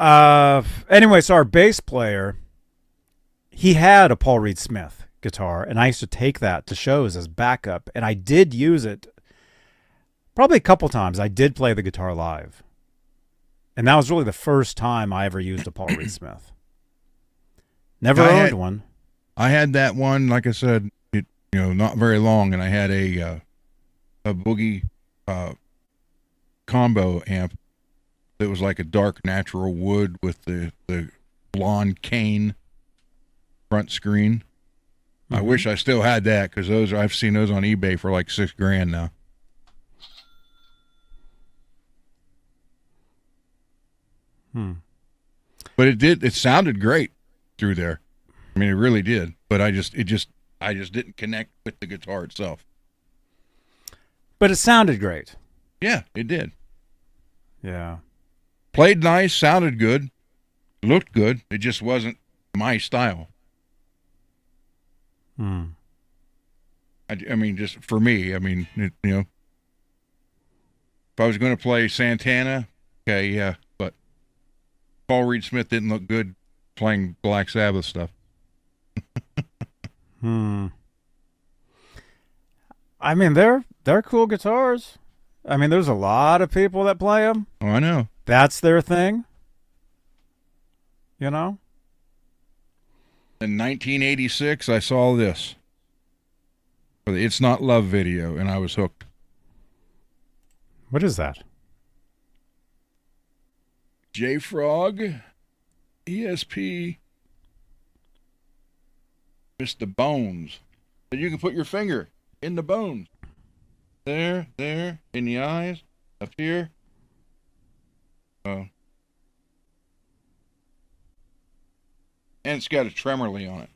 Anyway, so our bass player, he had a Paul Reed Smith guitar, and I used to take that to shows as backup, and I did use it probably a couple times. I did play the guitar live, and that was really the first time I ever used a Paul Reed Smith. Never owned one. I had that one, like I said, not very long, and I had a Boogie combo amp that was like a dark natural wood with the blonde cane front screen. Mm-hmm. I wish I still had that, because I've seen those on eBay for like $6,000 now. But it sounded great through there. I mean, it really did. But I just didn't connect with the guitar itself. But it sounded great. Yeah, it did. Yeah. Played nice, sounded good, looked good. It just wasn't my style. I mean, just for me. I mean, if I was going to play Santana, okay, yeah, but Paul Reed Smith didn't look good playing Black Sabbath stuff. I mean, they're cool guitars. I mean, there's a lot of people that play them. Oh, I know. That's their thing. In 1986, I saw this for the It's Not Love video, and I was hooked. What is that? J-Frog, ESP, Mr. Bones. So you can put your finger in the bones. there, in the eyes, up here. Oh. And it's got a tremorly on it.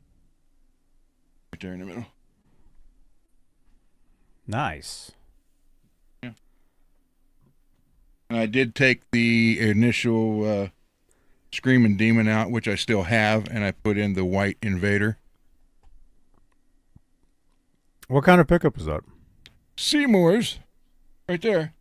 Right there in the middle. Nice. Yeah. And I did take the initial Screaming Demon out, which I still have, and I put in the White Invader. What kind of pickup is that? Seymour's. Right there.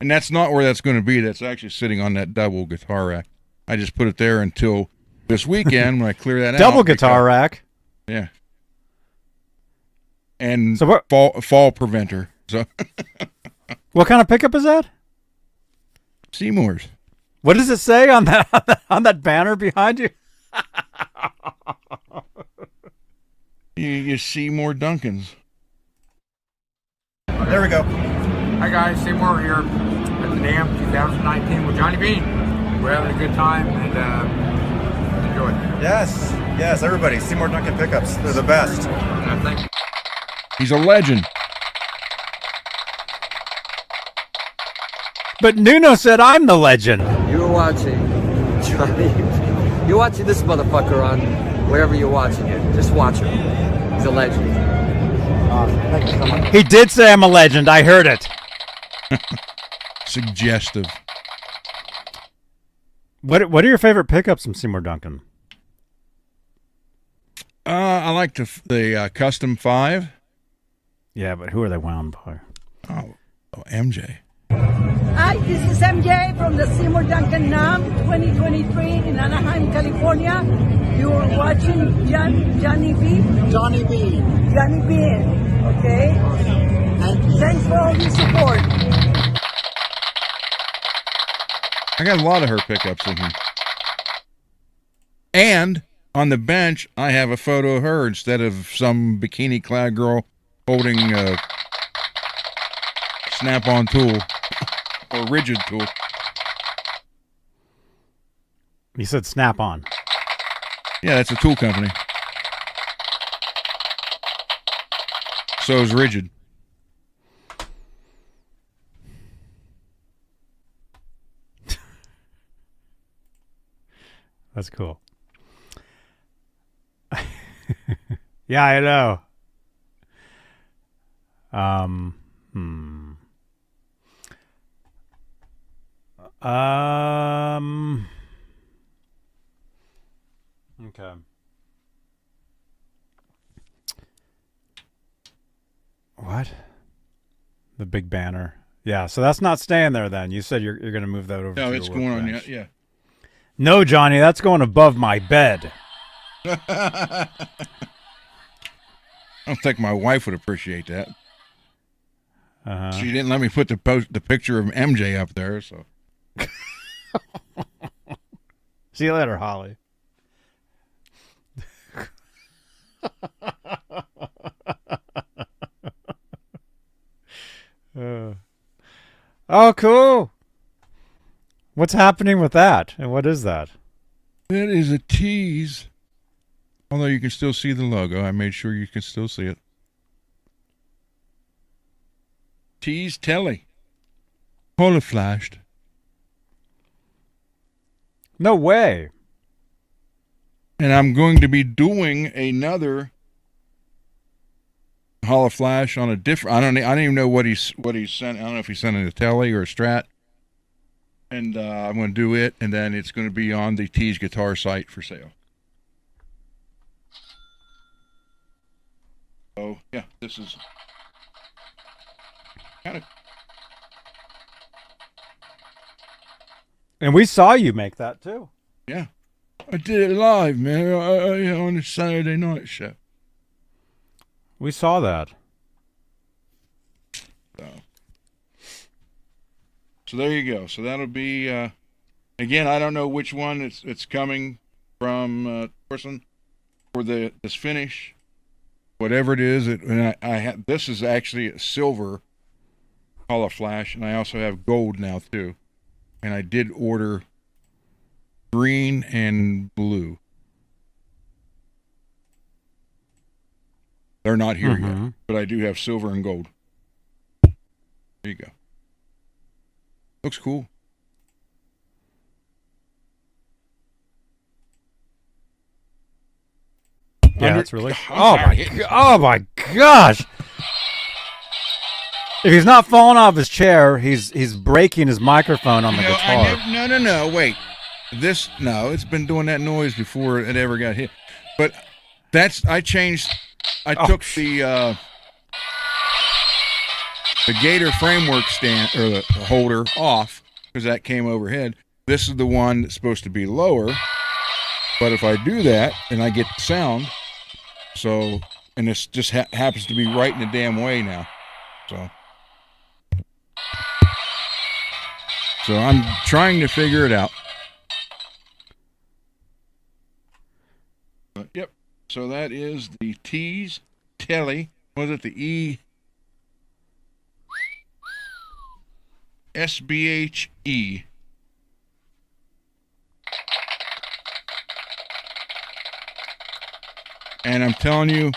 And that's not where that's going to be. That's actually sitting on that double guitar rack. I just put it there until this weekend when I clear that out. Double guitar rack? Yeah. And so fall preventer. So what kind of pickup is that? Seymour's. What does it say on that banner behind you? You see more Duncans. There we go. Hi guys, Seymour here at the Dam 2019 with Johnny Beane. We're having a good time and enjoy it. Yes, everybody. Seymour Duncan pickups. They're the best. Thank you. He's a legend. But Nuno said I'm the legend. You're watching Johnny. You're watching this motherfucker on wherever you're watching it. Just watch him. He's a legend. Thank you so much. He did say I'm a legend. I heard it. Suggestive. What are your favorite pickups from Seymour Duncan? I like the Custom 5. Yeah, but who are they wound by? Oh, MJ. Hi, this is MJ from the Seymour Duncan NAM 2023 in Anaheim, California. You're watching Johnny B. Johnny B. Johnny Beane, okay? And thanks for all your support. I got a lot of her pickups in here. And on the bench, I have a photo of her instead of some bikini-clad girl holding a snap-on tool or rigid tool. He said snap-on. Yeah, that's a tool company. So is rigid. That's cool. Yeah, I know. Okay. What? The big banner. Yeah, so that's not staying there then. You said you're going to move that over. No, to it's your going on. workbench. Yeah. No, Johnny, that's going above my bed. I don't think my wife would appreciate that. She didn't let me put the picture of MJ up there, so. See you later, Holly. Oh, cool. What's happening with that? And what is that? That is a tease. Although you can still see the logo. I made sure you can still see it. Tease Telly. Holoflashed. No way. And I'm going to be doing another Holoflash on a different. I don't even know what he sent. I don't know if he sent it a Telly or a Strat. And I'm going to do it, and then it's going to be on the Tease Guitar site for sale. So yeah, this is kind of. And we saw you make that too. Yeah, I did it live, man. On the Saturday night show. We saw that. So there you go. So that'll be again. I don't know which one it's coming from person for this finish, whatever it is. And I have this is actually a silver Holoflash, and I also have gold now too. And I did order green and blue. They're not here yet, but I do have silver and gold. There you go. Looks cool. Yeah, that's really. Oh my gosh! If he's not falling off his chair, he's breaking his microphone on the guitar. No. Wait. It's been doing that noise before it ever got hit. But I took the Gator framework stand or the holder off because that came overhead. This is the one that's supposed to be lower. But if I do that, then I get the sound. So, and this just happens to be right in the damn way now. So I'm trying to figure it out. But, yep. So that is the Tease Telly. Was it the SBHE? And I'm telling you,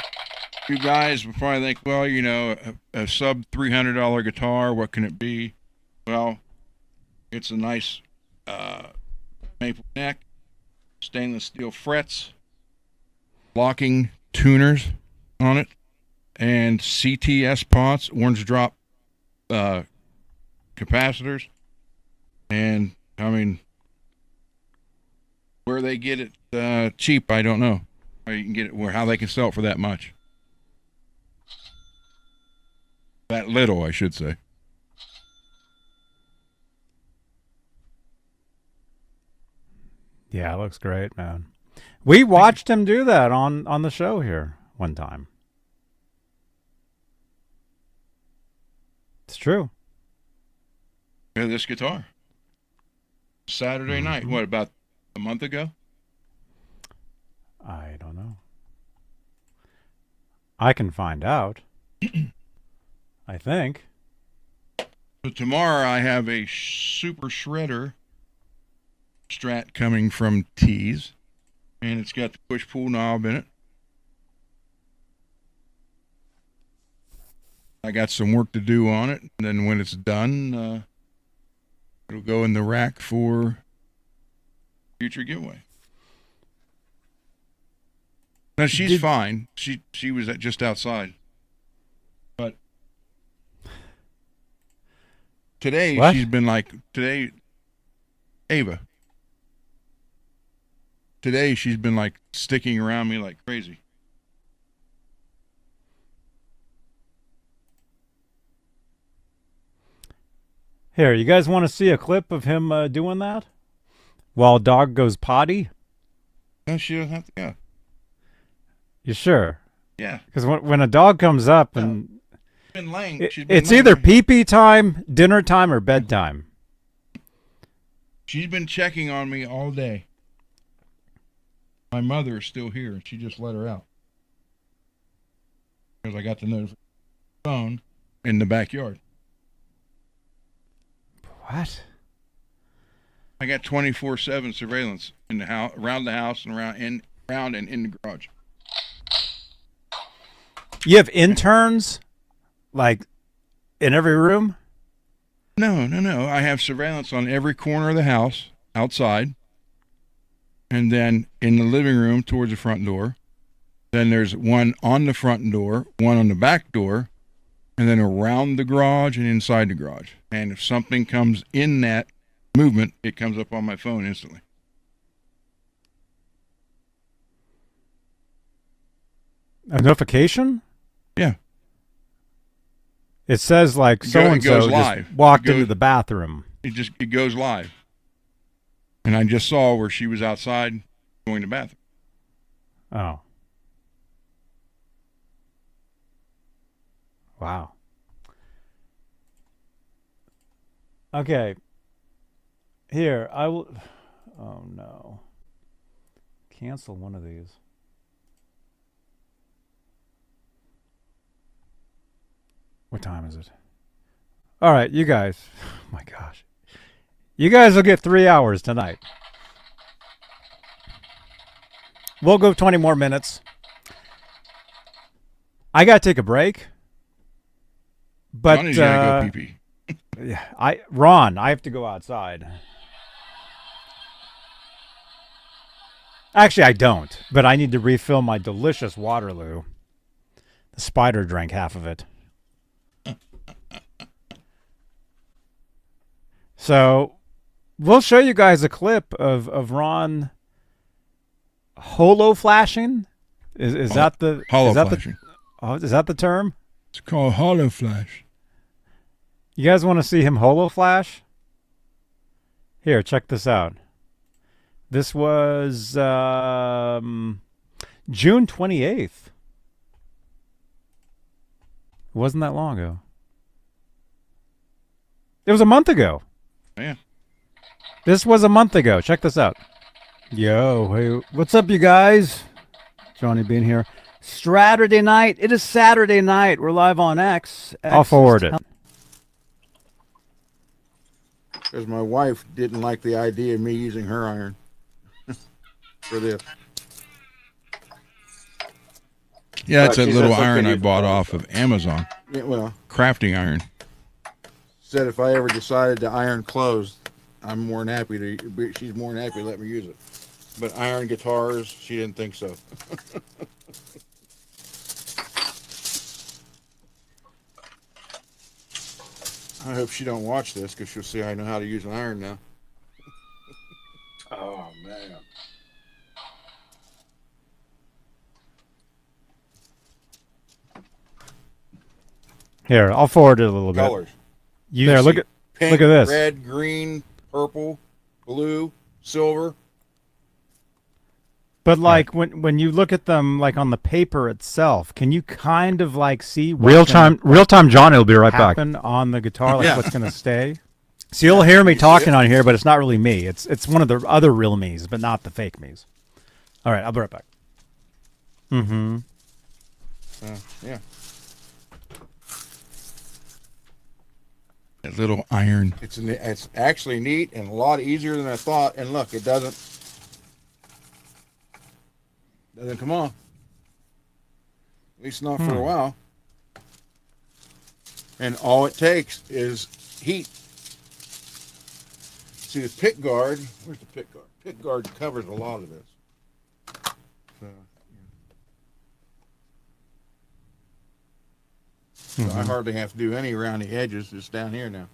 you guys will probably think, well, you know, a sub $300 guitar, what can it be? Well, it's a nice maple neck, stainless steel frets, locking tuners on it, and CTS pots, orange drop capacitors. And, I mean, where they get it cheap, I don't know. Or you can get it how they can sell it for that much. That little, I should say. Yeah, it looks great, man. We watched him do that on the show here one time. It's true. Yeah, this guitar. Saturday night. What, about a month ago? I don't know. I can find out. I think. So tomorrow I have a super shredder Strat coming from Tease, and it's got the push-pull knob in it. I got some work to do on it, and then when it's done, it'll go in the rack for future giveaway. Now she's fine. She was just outside, but today she's been like Ava. Today she's been like sticking around me like crazy. Here, you guys want to see a clip of him doing that while dog goes potty? No, she doesn't have to go. You sure? Yeah. Because when a dog comes up and it's either pee-pee time, dinner time, or bedtime. She's been checking on me all day. My mother is still here, and she just let her out because I got the notification phone in the backyard. What? I got 24/7 surveillance in the house, around the house, and around and in the garage. You have interns, like, in every room? No. I have surveillance on every corner of the house, outside, and then in the living room towards the front door. Then there's one on the front door, one on the back door, and then around the garage and inside the garage. And if something comes in that movement, it comes up on my phone instantly. A notification? Yeah. It says like so-and-so just walked into the bathroom. It goes live. And I just saw where she was outside going to the bathroom. Oh. Wow. Okay. Here, I will... Oh, no. Cancel one of these. What time is it? All right, you guys. Oh, my gosh. You guys will get 3 hours tonight. We'll go 20 more minutes. I got to take a break. But Johnny's gotta go pee-pee. Yeah, Ron, I have to go outside. Actually, I don't, but I need to refill my delicious Waterloo. The spider drank half of it. So, we'll show you guys a clip of Ron holoflashing. Is that the holoflashing? Is that the term? It's called holoflash. You guys want to see him holoflash? Here, check this out. This was June 28th. It wasn't that long ago. It was a month ago. Yeah. This was a month ago. Check this out. Yo, hey, what's up, you guys? Johnny Beane here. Saturday night. It is Saturday night. We're live on X. I'll forward it. Because my wife didn't like the idea of me using her iron for this. Yeah, it's a little iron I bought off of Amazon. Yeah, well, crafting iron. Said if I ever decided to iron clothes, I'm more than happy to. She's more than happy to let me use it. But iron guitars, she didn't think so. I hope she don't watch this because she'll see I know how to use an iron now. Oh man. Here, I'll forward it a little bit. Colors. There, look at pink, look at this. Red, green, purple, blue, silver. But like when you look at them like on the paper itself, can you kind of like see real time Johnny will be right back on the guitar, like what's gonna stay? So you'll hear me talking on here, but it's not really me. It's one of the other real me's, but not the fake me's. All right, I'll be right back. Mm-hmm. Yeah. That little iron. It's actually neat and a lot easier than I thought. And look, it doesn't come on. At least not for a while. And all it takes is heat. See the pick guard. Where's the pick guard? Pick guard covers a lot of this. So I hardly have to do any around the edges. It's down here now.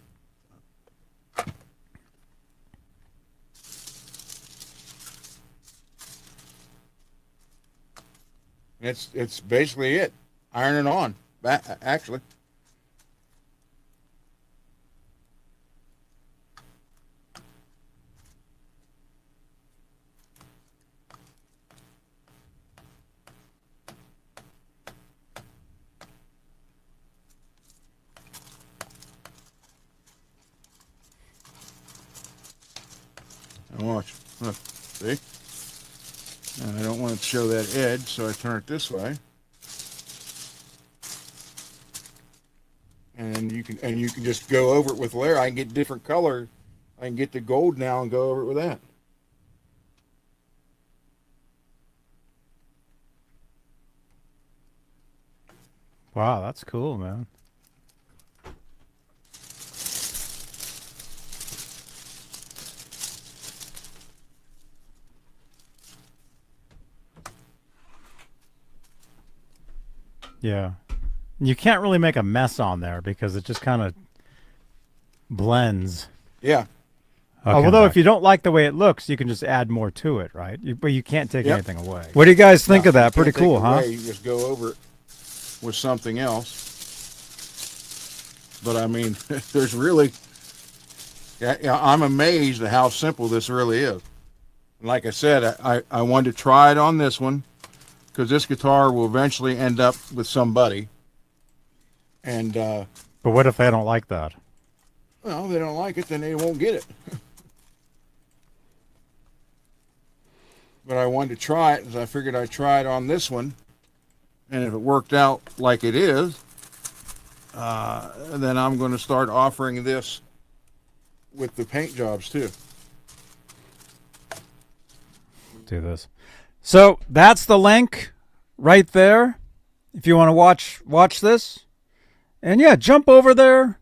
It's basically it. Iron it on. Actually. And watch. Look. See? And I don't want to show that edge, so I turn it this way. And you can just go over it with layer. I can get different color. I can get the gold now and go over it with that. Wow, that's cool, man. Yeah. You can't really make a mess on there because it just kind of blends. Yeah. Okay, although if you don't like the way it looks, you can just add more to it, right? But you can't take anything away. What do you guys think of that? Pretty cool, huh? You just go over it with something else. But I mean, there's really, I'm amazed at how simple this really is. Like I said, I wanted to try it on this one because this guitar will eventually end up with somebody. And but what if they don't like that? Well, they don't like it, then they won't get it. But I wanted to try it, because I figured I'd try it on this one, and if it worked out like it is, then I'm going to start offering this with the paint jobs too. Do this. So that's the link right there. If you want to watch this, and yeah, jump over there.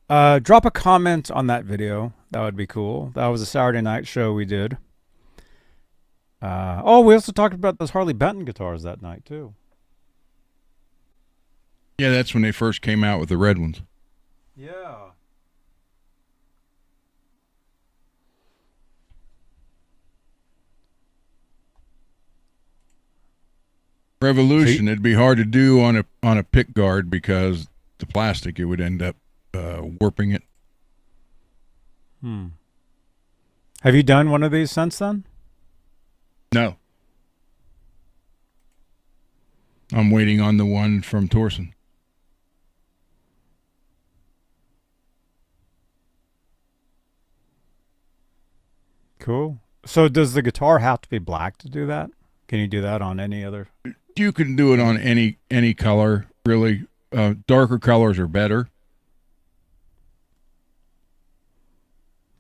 Drop a comment on that video. That would be cool. That was a Saturday night show we did. We also talked about those Harley Benton guitars that night too. Yeah, that's when they first came out with the red ones. Yeah. Revolution, it'd be hard to do on a pick guard because the plastic, it would end up warping it. Have you done one of these since then? No. I'm waiting on the one from Torsen. Cool. So does the guitar have to be black to do that? Can you do that on any other? You can do it on any color, really. Darker colors are better.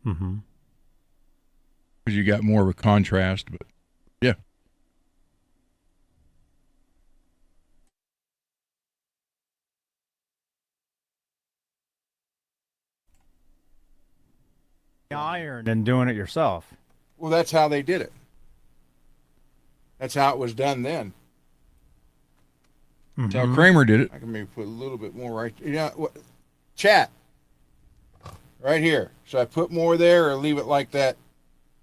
Mm-hmm. Because you got more of a contrast, but yeah. Iron and doing it yourself. Well, that's how they did it. That's how it was done then. That's how Kramer did it. I can maybe put a little bit more right. You know what? Chat. Right here. Should I put more there or leave it like that?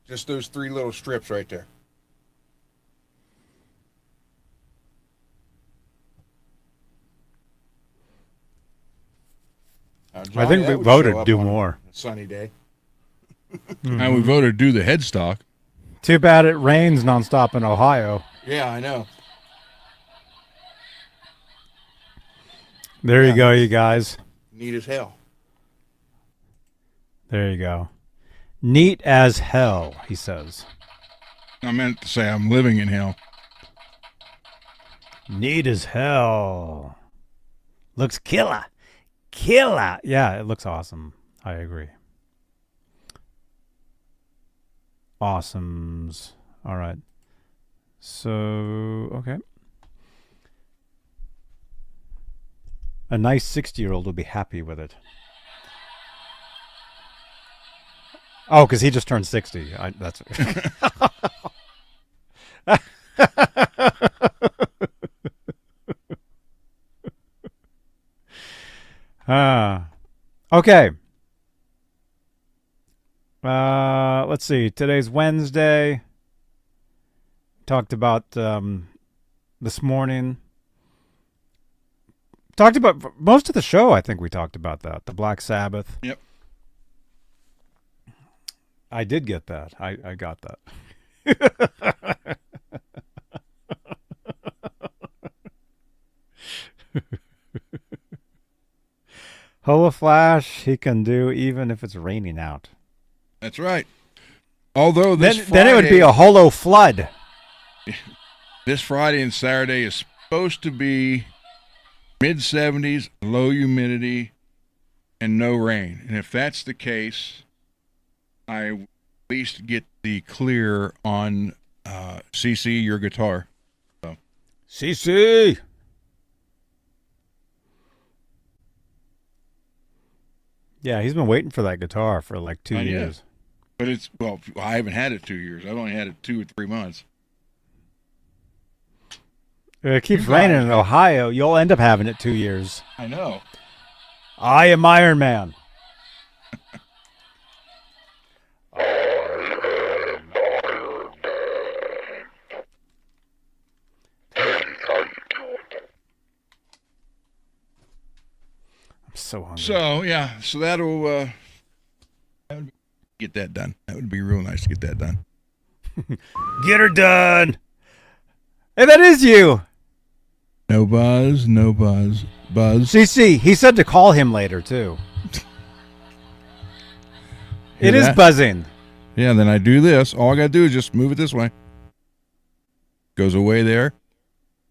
Just those 3 little strips right there. I think we voted do more. Sunny day. And we voted do the headstock. Too bad it rains nonstop in Ohio. Yeah, I know. There you go, you guys. Neat as hell. There you go. Neat as hell, he says. I meant to say I'm living in hell. Neat as hell. Looks killer. Killer. Yeah, it looks awesome. I agree. Awesomes. All right. So, okay. A nice 60-year-old will be happy with it. Oh, because he just turned 60. That's okay. Let's see. Today's Wednesday. Talked about this morning. Talked about most of the show. I think we talked about that. The Black Sabbath. Yep. I did get that. I got that. Holoflash, he can do even if it's raining out. That's right. Although then it would be a holo flood. This Friday and Saturday is supposed to be mid-70s, low humidity, and no rain. And if that's the case, I at least get the clear on CC, your guitar. So. CC! Yeah, he's been waiting for that guitar for like 2 years. But I haven't had it 2 years. I've only had it 2 or 3 months. If it keeps raining in Ohio, you'll end up having it 2 years. I know. I am Iron Man. I'm so hungry. So, yeah. So that'll get that done. That would be real nice to get that done. Get her done. Hey, that is you. No buzz, no buzz. Buzz. CC, he said to call him later, too. It is buzzing. Yeah, then I do this. All I got to do is just move it this way. Goes away there.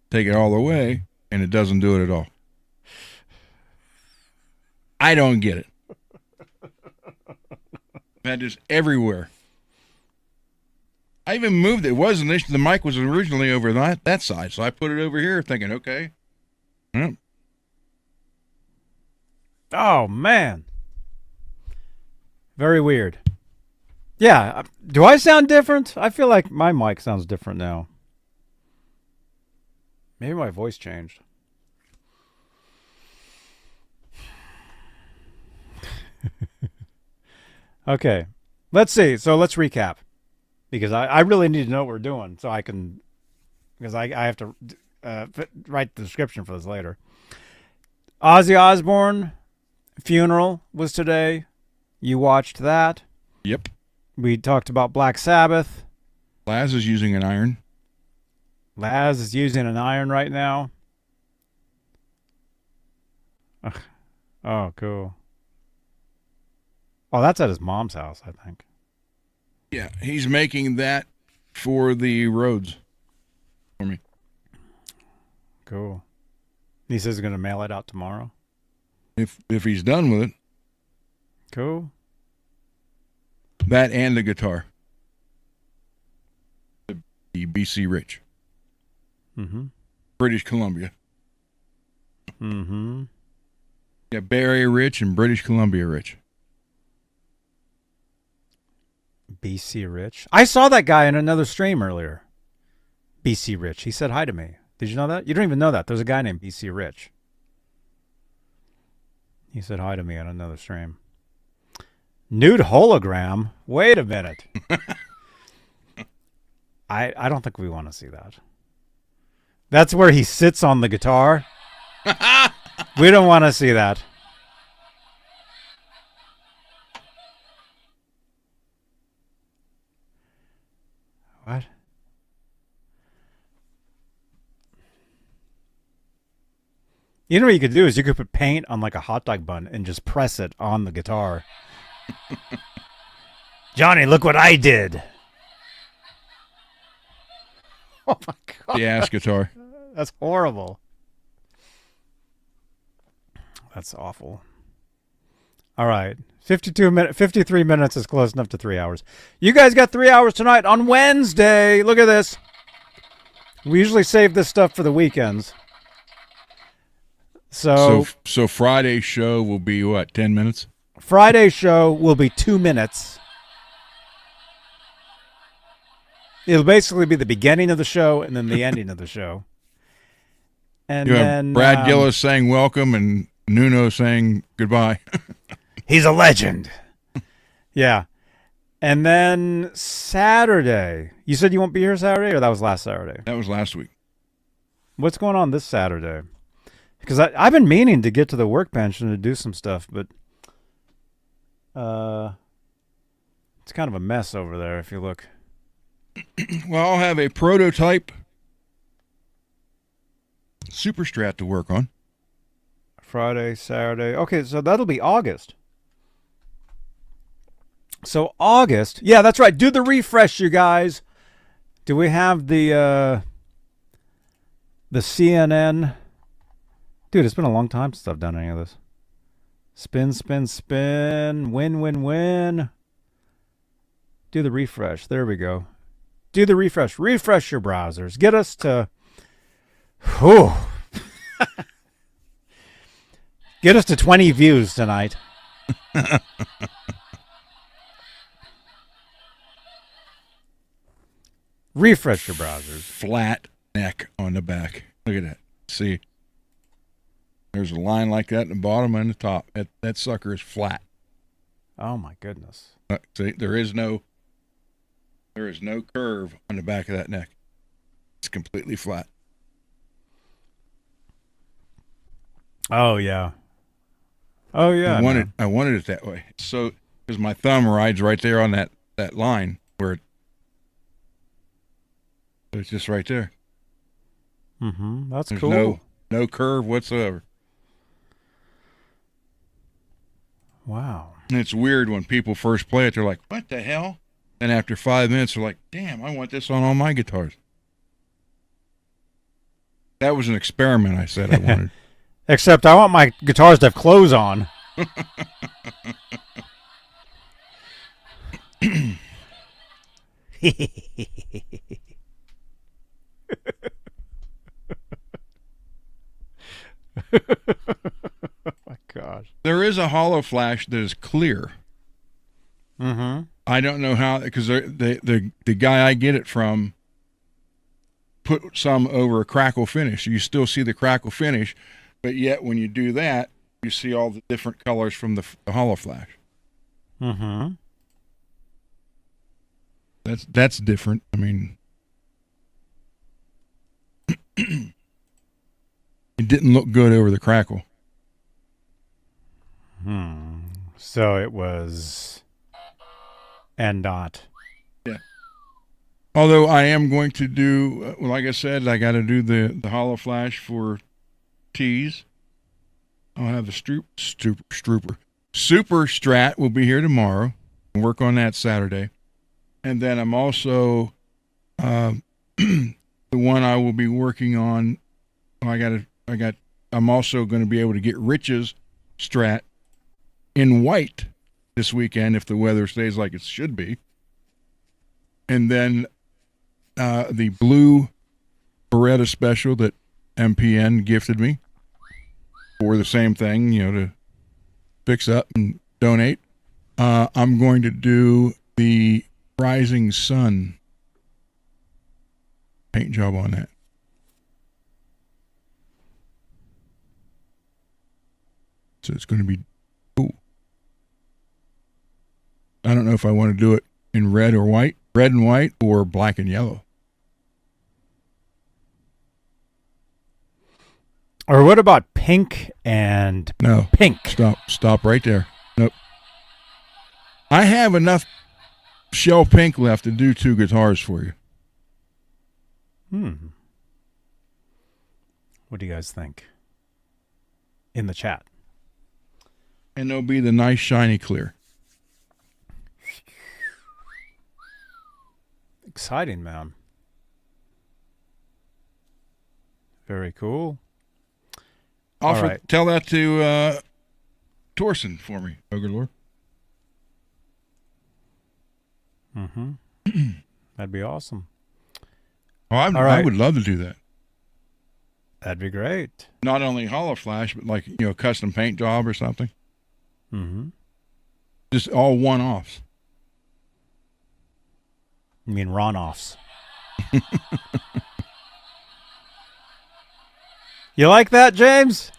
Take it all away, and it doesn't do it at all. I don't get it. That is everywhere. I even moved it. It wasn't the mic was originally over that side, so I put it over here thinking, okay. Oh, man. Very weird. Yeah. Do I sound different? I feel like my mic sounds different now. Maybe my voice changed. Okay. Let's see. So let's recap. Because I really need to know what we're doing so I can... Because I have to write the description for this later. Ozzy Osbourne funeral was today. You watched that. Yep. We talked about Black Sabbath. Laz is using an iron. Laz is using an iron right now. Oh, cool. Oh, that's at his mom's house, I think. Yeah, he's making that for the roads for me. Cool. He says he's going to mail it out tomorrow. If he's done with it. Cool. That and the guitar. The BC Rich. Mm-hmm. British Columbia. Mm-hmm. Yeah, Bay Area Rich and British Columbia Rich. BC Rich. I saw that guy in another stream earlier. BC Rich. He said hi to me. Did you know that? You don't even know that. There's a guy named BC Rich. He said hi to me on another stream. Nude hologram? Wait a minute. I don't think we want to see that. That's where he sits on the guitar. We don't want to see that. What? You know what you could do is you could put paint on like a hot dog bun and just press it on the guitar. Johnny, look what I did. Oh my God. The ass guitar. That's horrible. That's awful. All right. 53 minutes is close enough to 3 hours. You guys got 3 hours tonight on Wednesday. Look at this. We usually save this stuff for the weekends. So Friday's show will be what, 10 minutes? Friday's show will be 2 minutes. It'll basically be the beginning of the show and then the ending of the show. And you then have Brad Gillis saying welcome and Nuno saying goodbye. He's a legend. Yeah. And then Saturday. You said you won't be here Saturday, or that was last Saturday? That was last week. What's going on this Saturday? Because I've been meaning to get to the workbench and to do some stuff, but it's kind of a mess over there if you look. Well, I'll have a prototype Super Strat to work on. Friday, Saturday. Okay, so that'll be August. So August. Yeah, that's right. Do the refresh, you guys. Do we have the CNN? Dude, it's been a long time since I've done any of this. Spin, spin, spin. Win, win, win. Do the refresh. There we go. Do the refresh. Refresh your browsers. Get us to... Whew. Get us to 20 views tonight. Refresh your browsers. Flat neck on the back. Look at that. See? There's a line like that in the bottom and the top. That sucker is flat. Oh my goodness. See, there is no curve on the back of that neck. It's completely flat. Oh yeah. Oh yeah. I wanted it that way. So because my thumb rides right there on that line where it's just right there. Mm-hmm. That's There's cool. No curve whatsoever. Wow. And it's weird when people first play it, they're like, what the hell? And after 5 minutes, they're like, damn, I want this on all my guitars. That was an experiment I said I wanted. Except I want my guitars to have clothes on. Oh my gosh. There is a Holoflash that is clear. Mm-hmm. I don't know how, because the guy I get it from put some over a crackle finish. You still see the crackle finish, but yet when you do that, you see all the different colors from the Holoflash. Mm-hmm. That's different. I mean, it didn't look good over the crackle. So it was and not. Yeah. Although I am going to do, like I said, I got to do the Holoflash for Tease. I'll have the Super Strat will be here tomorrow. I'll work on that Saturday. And then I'm also, the one I will be working on, I'm also going to be able to get Rich's Strat in white this weekend if the weather stays like it should be. And then the blue Beretta special that MPN gifted me for the same thing, to fix up and donate. I'm going to do the Rising Sun paint job on that. So it's going to be cool. I don't know if I want to do it in red and white, or black and yellow. Or what about pink and pink? Stop right there. Nope. I have enough shell pink left to do 2 guitars for you. What do you guys think? In the chat. And they'll be the nice shiny clear. Exciting, man. Very cool. Tell that to Torsen for me, Ogre Lord. That'd be awesome. Oh, I would love to do that. That'd be great. Not only Holoflash, but like, custom paint job or something. Just all one-offs. You mean Ron-offs? You like that, James?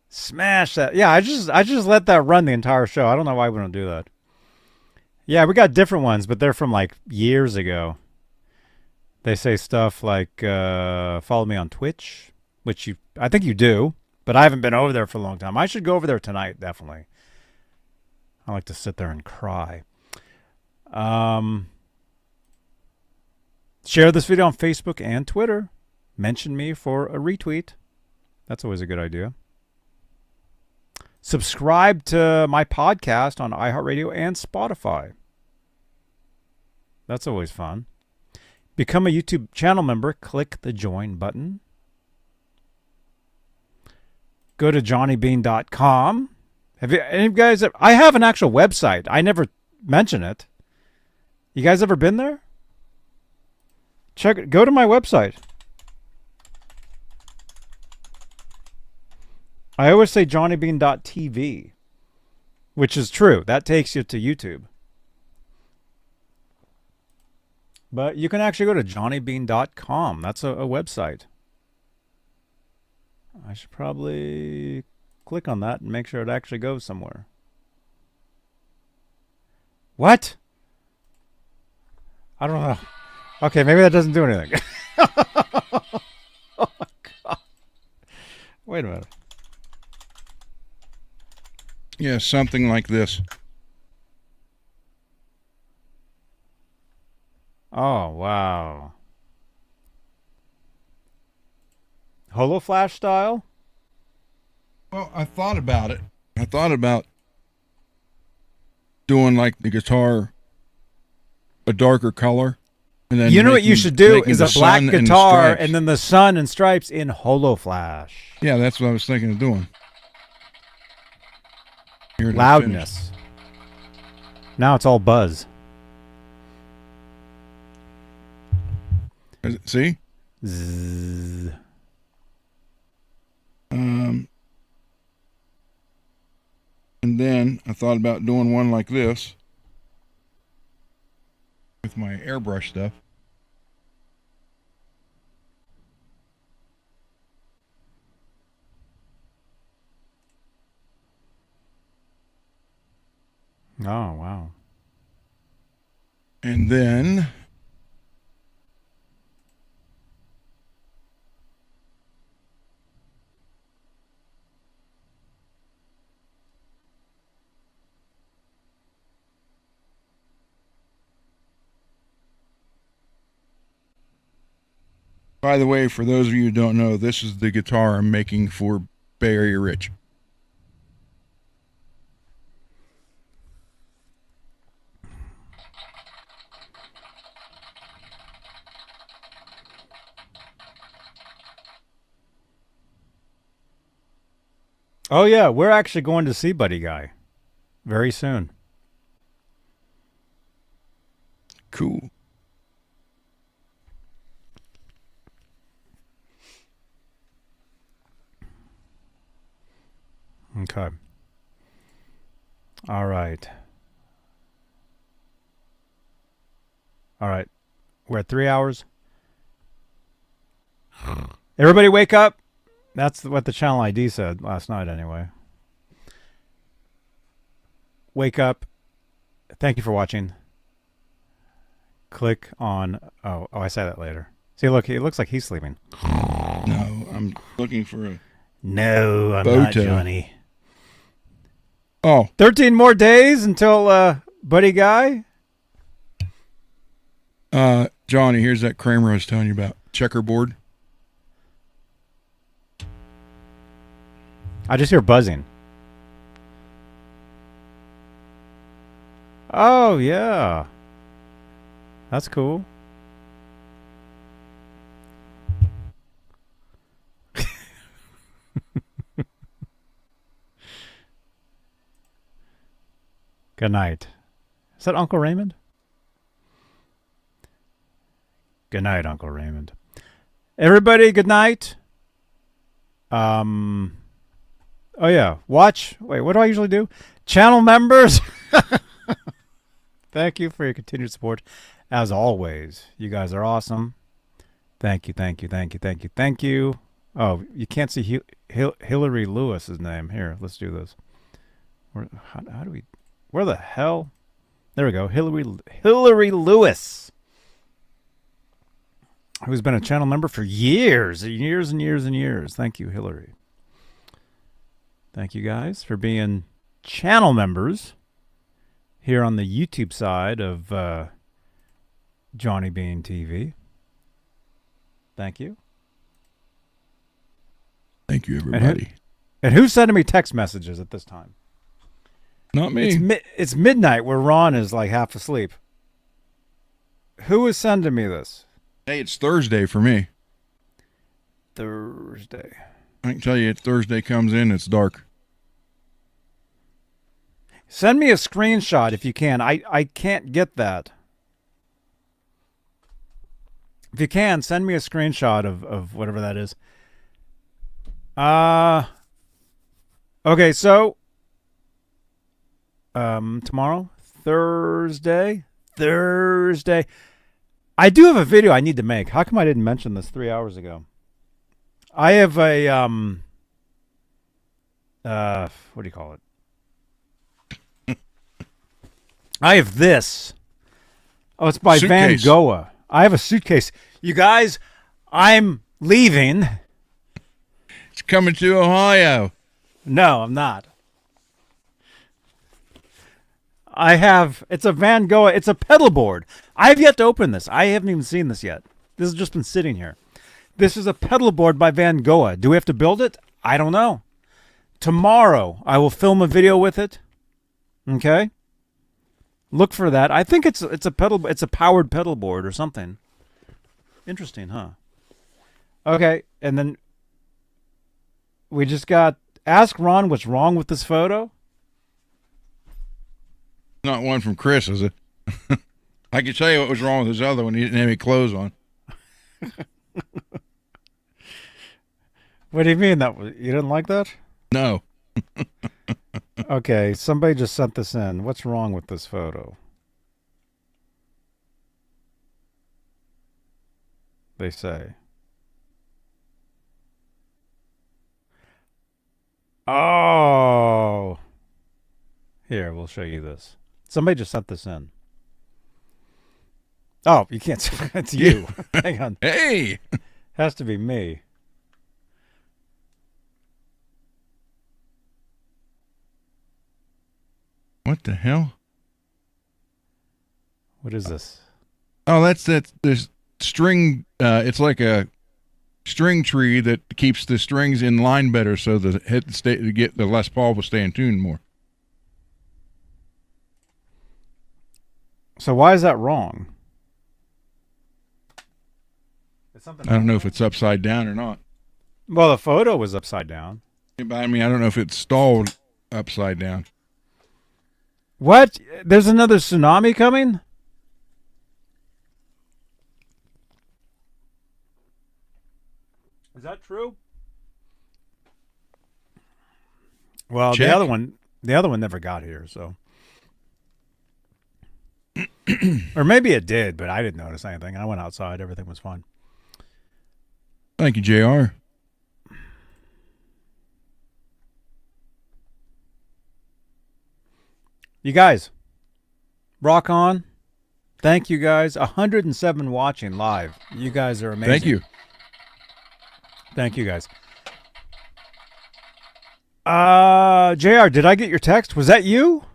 Smash that. Yeah, I just let that run the entire show. I don't know why we don't do that. Yeah, we got different ones, but they're from like years ago. They say stuff like, follow me on Twitch, which I think you do, but I haven't been over there for a long time. I should go over there tonight, definitely. I like to sit there and cry. Share this video on Facebook and Twitter. Mention me for a retweet. That's always a good idea. Subscribe to my podcast on iHeartRadio and Spotify. That's always fun. Become a YouTube channel member. Click the join button. Go to johnnybeane.com. Have you, any of you guys, I have an actual website. I never mention it. You guys ever been there? Check it. Go to my website. I always say johnnybeane.tv, which is true. That takes you to YouTube. But you can actually go to johnnybeane.com. That's a website. I should probably click on that and make sure it actually goes somewhere. What? I don't know. Okay, maybe that doesn't do anything. Oh my God. Wait a minute. Yeah, something like this. Oh, wow. Holoflash style? Well, I thought about it. I thought about doing like the guitar a darker color. And then you know what you should do is a black guitar and then the sun and stripes in Holoflash. Yeah, that's what I was thinking of doing. Loudness. Now it's all buzz. See? Zzz. And then I thought about doing one like this. with my airbrush stuff. Oh, wow. And then by the way, for those of you who don't know, this is the guitar I'm making for Bay Area Rich. Oh, yeah. We're actually going to see Buddy Guy very soon. Cool. Okay. All right. All right. We're at 3 hours. Everybody wake up. That's what the channel ID said last night anyway. Wake up. Thank you for watching. Click on... Oh, I say that later. See, look, it looks like he's sleeping. No, I'm looking for a... No, I'm not, Johnny. Oh. 13 more days until Buddy Guy? Johnny, here's that Kramer I was telling you about. Checkerboard. I just hear buzzing. Oh, yeah. That's cool. Good night. Is that Uncle Raymond? Good night, Uncle Raymond. Everybody, good night. Oh, yeah. Watch. Wait, what do I usually do? Channel members. Thank you for your continued support. As always, you guys are awesome. Thank you, thank you, thank you, thank you, thank you. Oh, you can't see Hillary Lewis's name. Here, let's do this. How do we... Where the hell? There we go. Hillary Lewis, who's been a channel member for years and years and years and years. Thank you, Hillary. Thank you guys for being channel members here on the YouTube side of Johnny Beane TV. Thank you. Thank you, everybody. And who's sending me text messages at this time? Not me. It's midnight where Ron is like half asleep. Who is sending me this? Hey, it's Thursday for me. Thursday. I can tell you, Thursday comes in, it's dark. Send me a screenshot if you can. I can't get that. If you can, send me a screenshot of whatever that is. Okay, so tomorrow, Thursday. I do have a video I need to make. How come I didn't mention this 3 hours ago? I have a what do you call it? I have this. Oh, it's by Van Suitcase. Gogh. I have a suitcase. You guys, I'm leaving. It's coming to Ohio. No, I'm not. It's a Van Gogh. It's a pedal board. I have yet to open this. I haven't even seen this yet. This has just been sitting here. This is a pedal board by Van Gogh. Do we have to build it? I don't know. Tomorrow, I will film a video with it. Okay? Look for that. I think it's a powered pedal board or something. Interesting, huh? Okay, and then we just got ask Ron what's wrong with this photo. Not one from Chris, is it? I can tell you what was wrong with his other one. He didn't have any clothes on. What do you mean you didn't like that? No. Okay, somebody just sent this in. What's wrong with this photo? they say. Oh. Here, we'll show you this. Somebody just sent this in. Oh, you can't see it. It's you. Hang on. Hey! Has to be me. What the hell? What is this? Oh, that's this string. It's like a string tree that keeps the strings in line better, so the head to get the Les Paul will stay in tune more. So why is that wrong? I don't know if it's upside down or not. Well, the photo was upside down. But I mean, I don't know if it's stalled upside down. What? There's another tsunami coming? Is that true? Well, Check. the other one never got here, so. Or maybe it did, but I didn't notice anything. I went outside, everything was fine. Thank you, JR. You guys, rock on. Thank you guys. 107 watching live. You guys are amazing. Thank you. Thank you guys. JR, did I get your text? Was that you?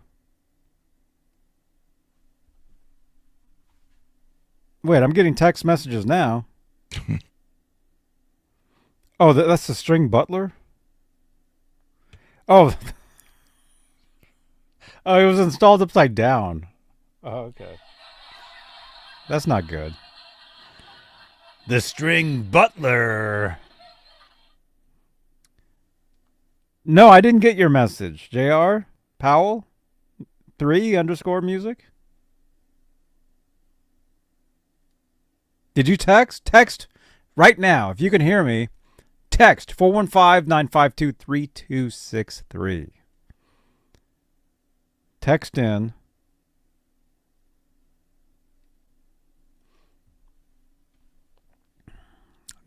Wait, I'm getting text messages now. Oh, that's the string butler? Oh. Oh, it was installed upside down. Oh, okay. That's not good. The string butler. No, I didn't get your message. JR? Powell? 3_music? Did you text? Text right now. If you can hear me, text 415-952-3263. Text in.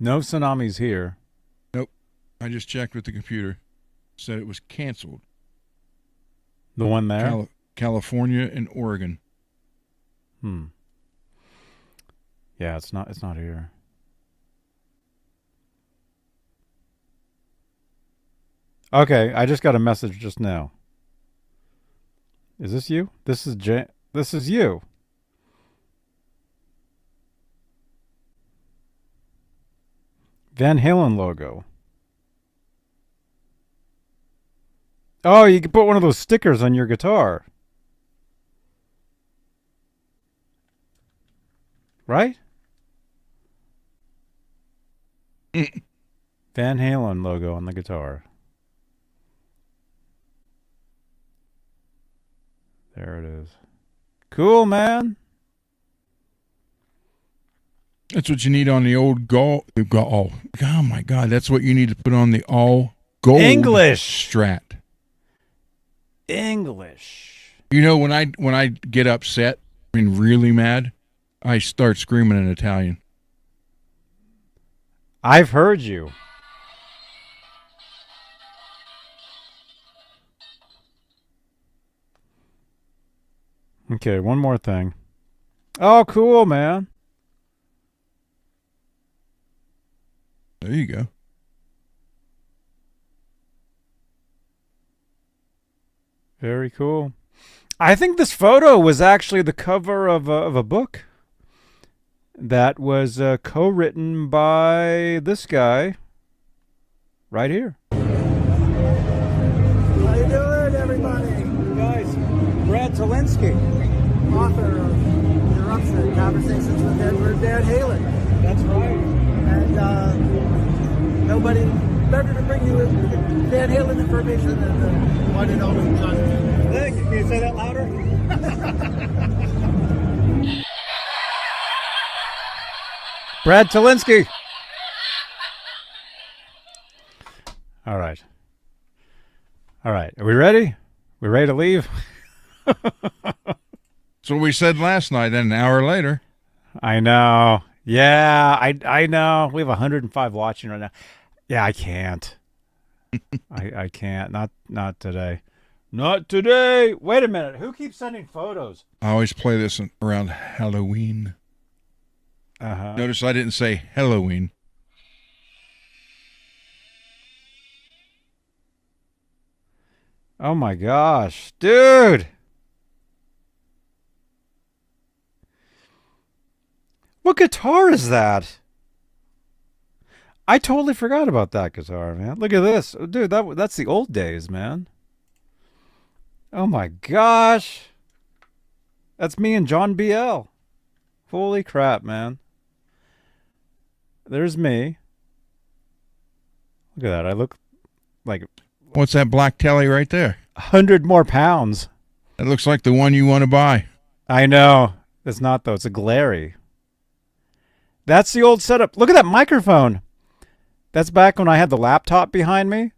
No tsunamis here. Nope. I just checked with the computer. Said it was canceled. The one there? California and Oregon. Yeah, it's not here. Okay, I just got a message just now. Is this you? This is you. Van Halen logo. Oh, you can put one of those stickers on your guitar. Right? Van Halen logo on the guitar. There it is. Cool, man. That's what you need on the old gold. Oh my God, that's what you need to put on the all gold English Strat. English. You know, when I get upset, I mean really mad, I start screaming in Italian. I've heard you. Okay, one more thing. Oh, cool, man. There you go. Very cool. I think this photo was actually the cover of a book that was co-written by this guy right here. How you doing, everybody? Guys, Brad Talinsky, Author of Eruption, Conversations with Edward Van Halen. That's right. And nobody better to bring you Van Halen information than the one and only Johnny. Thank you. Can you say that louder? Brad Talinsky. All right. All right. Are we ready? We ready to leave? So we said last night, then an hour later. I know. Yeah, I know. We have 105 watching right now. Yeah, I can't. I can't. Not today. Not today. Wait a minute. Who keeps sending photos? I always play this around Halloween. Uh-huh. Notice I didn't say Halloween. Oh my gosh, dude. What guitar is that? I totally forgot about that guitar, man. Look at this. Dude, that's the old days, man. Oh my gosh. That's me and John BL. Holy crap, man. There's me. Look at that. I look like... What's that black telly right there? 100 more pounds. That looks like the one you want to buy. I know. It's not, though. It's a Glary. That's the old setup. Look at that microphone. That's back when I had the laptop behind me.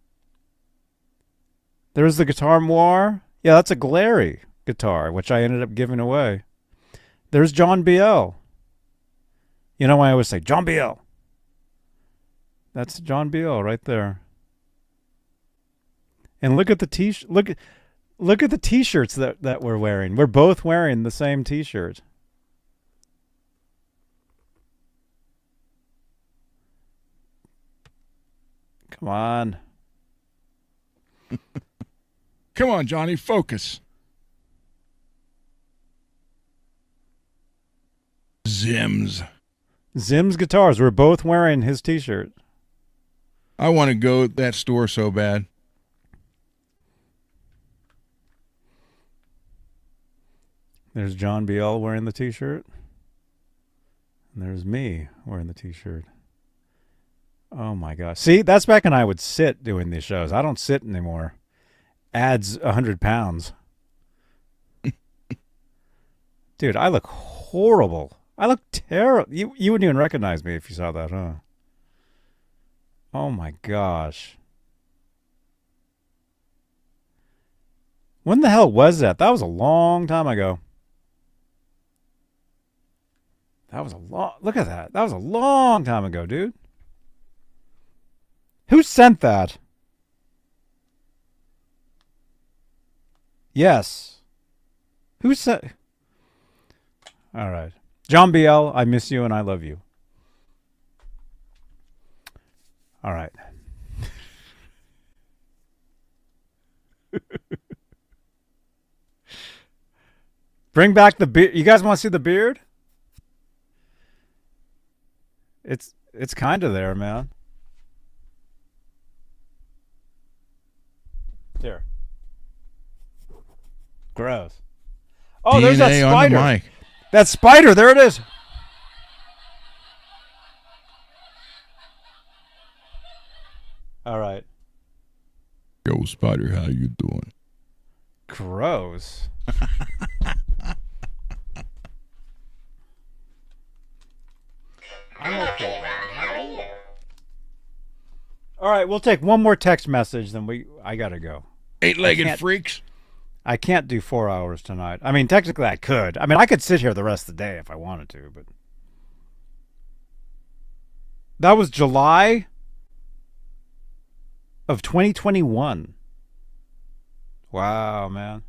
There's the Guitar Moir. Yeah, that's a Glary guitar, which I ended up giving away. There's John BL. You know why I always say John BL? That's John BL right there. And look at the look at the t-shirts that we're wearing. We're both wearing the same t-shirt. Come on. Come on, Johnny, focus. Zim's Guitars. We're both wearing his t-shirt. I want to go to that store so bad. There's John BL wearing the t-shirt. And there's me wearing the t-shirt. Oh my gosh. See, that's back when I would sit doing these shows. I don't sit anymore. Adds 100 pounds. Dude, I look horrible. I look terrible. You wouldn't even recognize me if you saw that, huh? Oh my gosh. When the hell was that? That was a long time ago. That was a long... Look at that. That was a long time ago, dude. Who sent that? Yes. Who sent... All right. John BL, I miss you and I love you. All right. Bring back the beard. You guys want to see the beard? It's kind of there, man. Here. Gross. Oh, DNA there's that on spider. the mic. That spider, there it is. All right. Yo, Spider, how you doing? Gross. I'm okay, Ron. How are you? All right, we'll take one more text message, then I gotta go. Eight-legged freaks. I can't do 4 hours tonight. I mean, technically I could. I mean, I could sit here the rest of the day if I wanted to, but... That was July of 2021. Wow, man.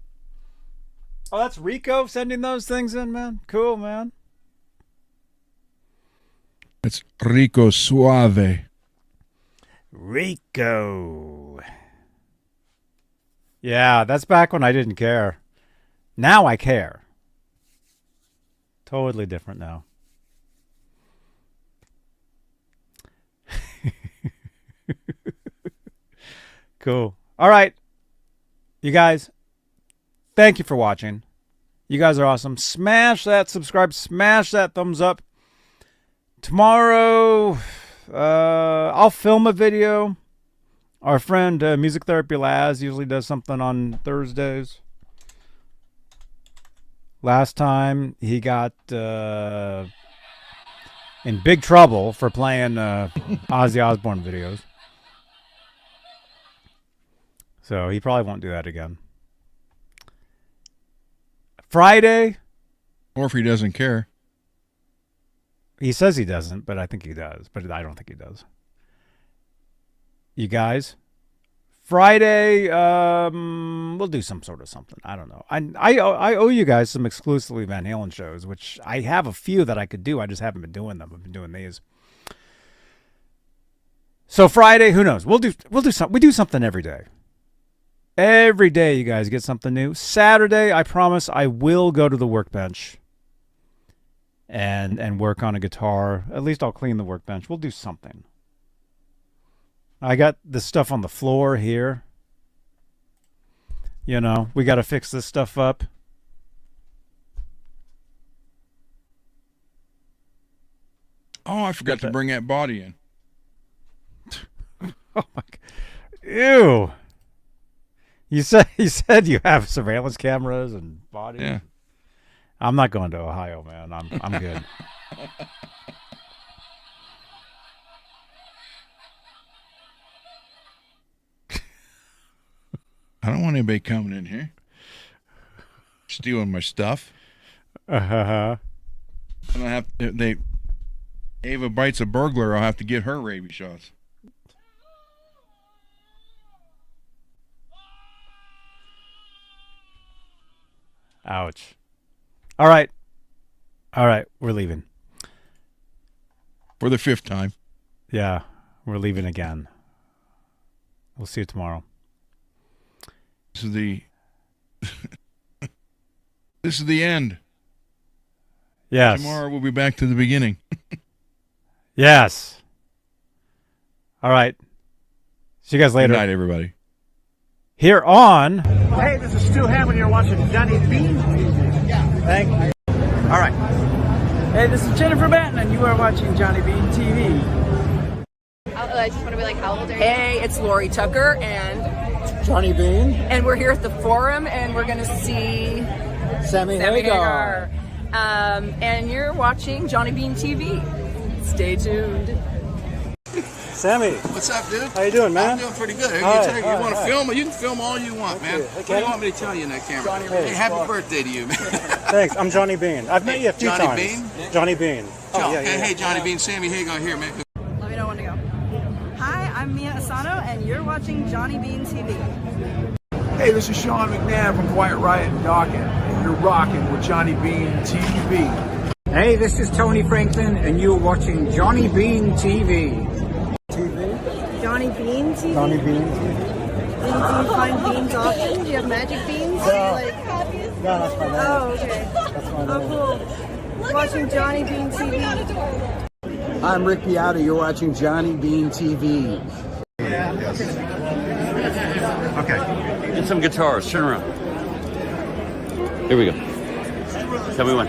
Oh, that's Rico sending those things in, man. Cool, man. It's Rico Suave. Rico. Yeah, that's back when I didn't care. Now I care. Totally different now. Cool. All right. You guys, thank you for watching. You guys are awesome. Smash that subscribe. Smash that thumbs up. Tomorrow, I'll film a video. Our friend Music Therapy Laz usually does something on Thursdays. Last time he got in big trouble for playing Ozzy Osbourne videos. So he probably won't do that again. Friday. Or if he doesn't care. He says he doesn't, but I think he does. But I don't think he does. You guys, Friday, we'll do some sort of something. I don't know. I owe you guys some exclusively Van Halen shows, which I have a few that I could do. I just haven't been doing them. I've been doing these. So Friday, who knows? We do something every day. Every day, you guys get something new. Saturday, I promise I will go to the workbench and work on a guitar. At least I'll clean the workbench. We'll do something. I got this stuff on the floor here. You know, we got to fix this stuff up. Oh, I forgot to bring that body in. Oh my God. Ew. You said you have surveillance cameras and bodies. Yeah. I'm not going to Ohio, man. I'm good. I don't want anybody coming in here stealing my stuff. Uh-huh. I don't have to, Ava bites a burglar, I'll have to get her rabies shots. Ouch. All right, we're leaving. For the 5th time. Yeah, we're leaving again. We'll see you tomorrow. This is the this is the end. Yes. Tomorrow we'll be back to the beginning. Yes. All right. See you guys later. Good night, everybody. Here on. Hey, this is Stu Hammond. You're watching Johnny Beane TV. Thank you. All right. Hey, this is Jennifer Batten, and you are watching Johnny Beane TV. I just want to be like, how old are you? Hey, it's Lori Tucker and Johnny Beane. And we're here at the Forum, and we're going to see Sammy Hagar. And you're watching Johnny Beane TV. Stay tuned. Sammy. What's up, dude? How you doing, man? I'm doing pretty good. Hi, You want to film? You can film all you want, man. What do you want me to tell you in that camera? Hey, happy birthday to you, man. Thanks. I'm Johnny Beane. I've met you a few times. Johnny Beane? Johnny Beane. Oh, yeah, hey, Johnny Beane. Sammy Hagar here, man. Let me know when to go. Hi, I'm Mia Asano, and you're watching Johnny Beane TV. Hey, this is Sean McNabb from Quiet Riot and Dawkins, and you're rocking with Johnny Beane TV. Hey, this is Tony Franklin, and you're watching Johnny Beane TV. Johnny Beane TV? Johnny Beane TV. Do you find beans often? Do you have magic beans? No, that's my name. Oh, okay. That's my name. Oh, cool. Watching Johnny Beane TV. I'm Rick Beata. You're watching Johnny Beane TV. Okay. Get some guitars. Turn around. Here we go. Tell me when.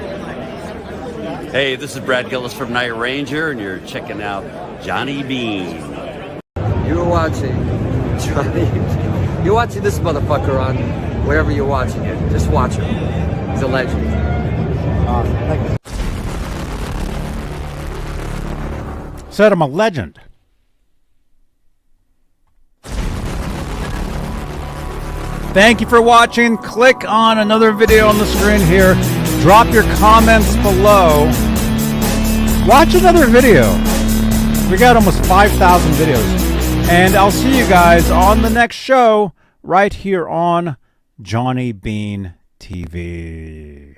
Hey, this is Brad Gillis from Night Ranger, and you're checking out Johnny Beane. You're watching Johnny. You're watching this motherfucker on wherever you're watching it. Just watch him. He's a legend. Said I'm a legend. Thank you for watching. Click on another video on the screen here. Drop your comments below. Watch another video. We got almost 5,000 videos. And I'll see you guys on the next show right here on Johnny Beane TV.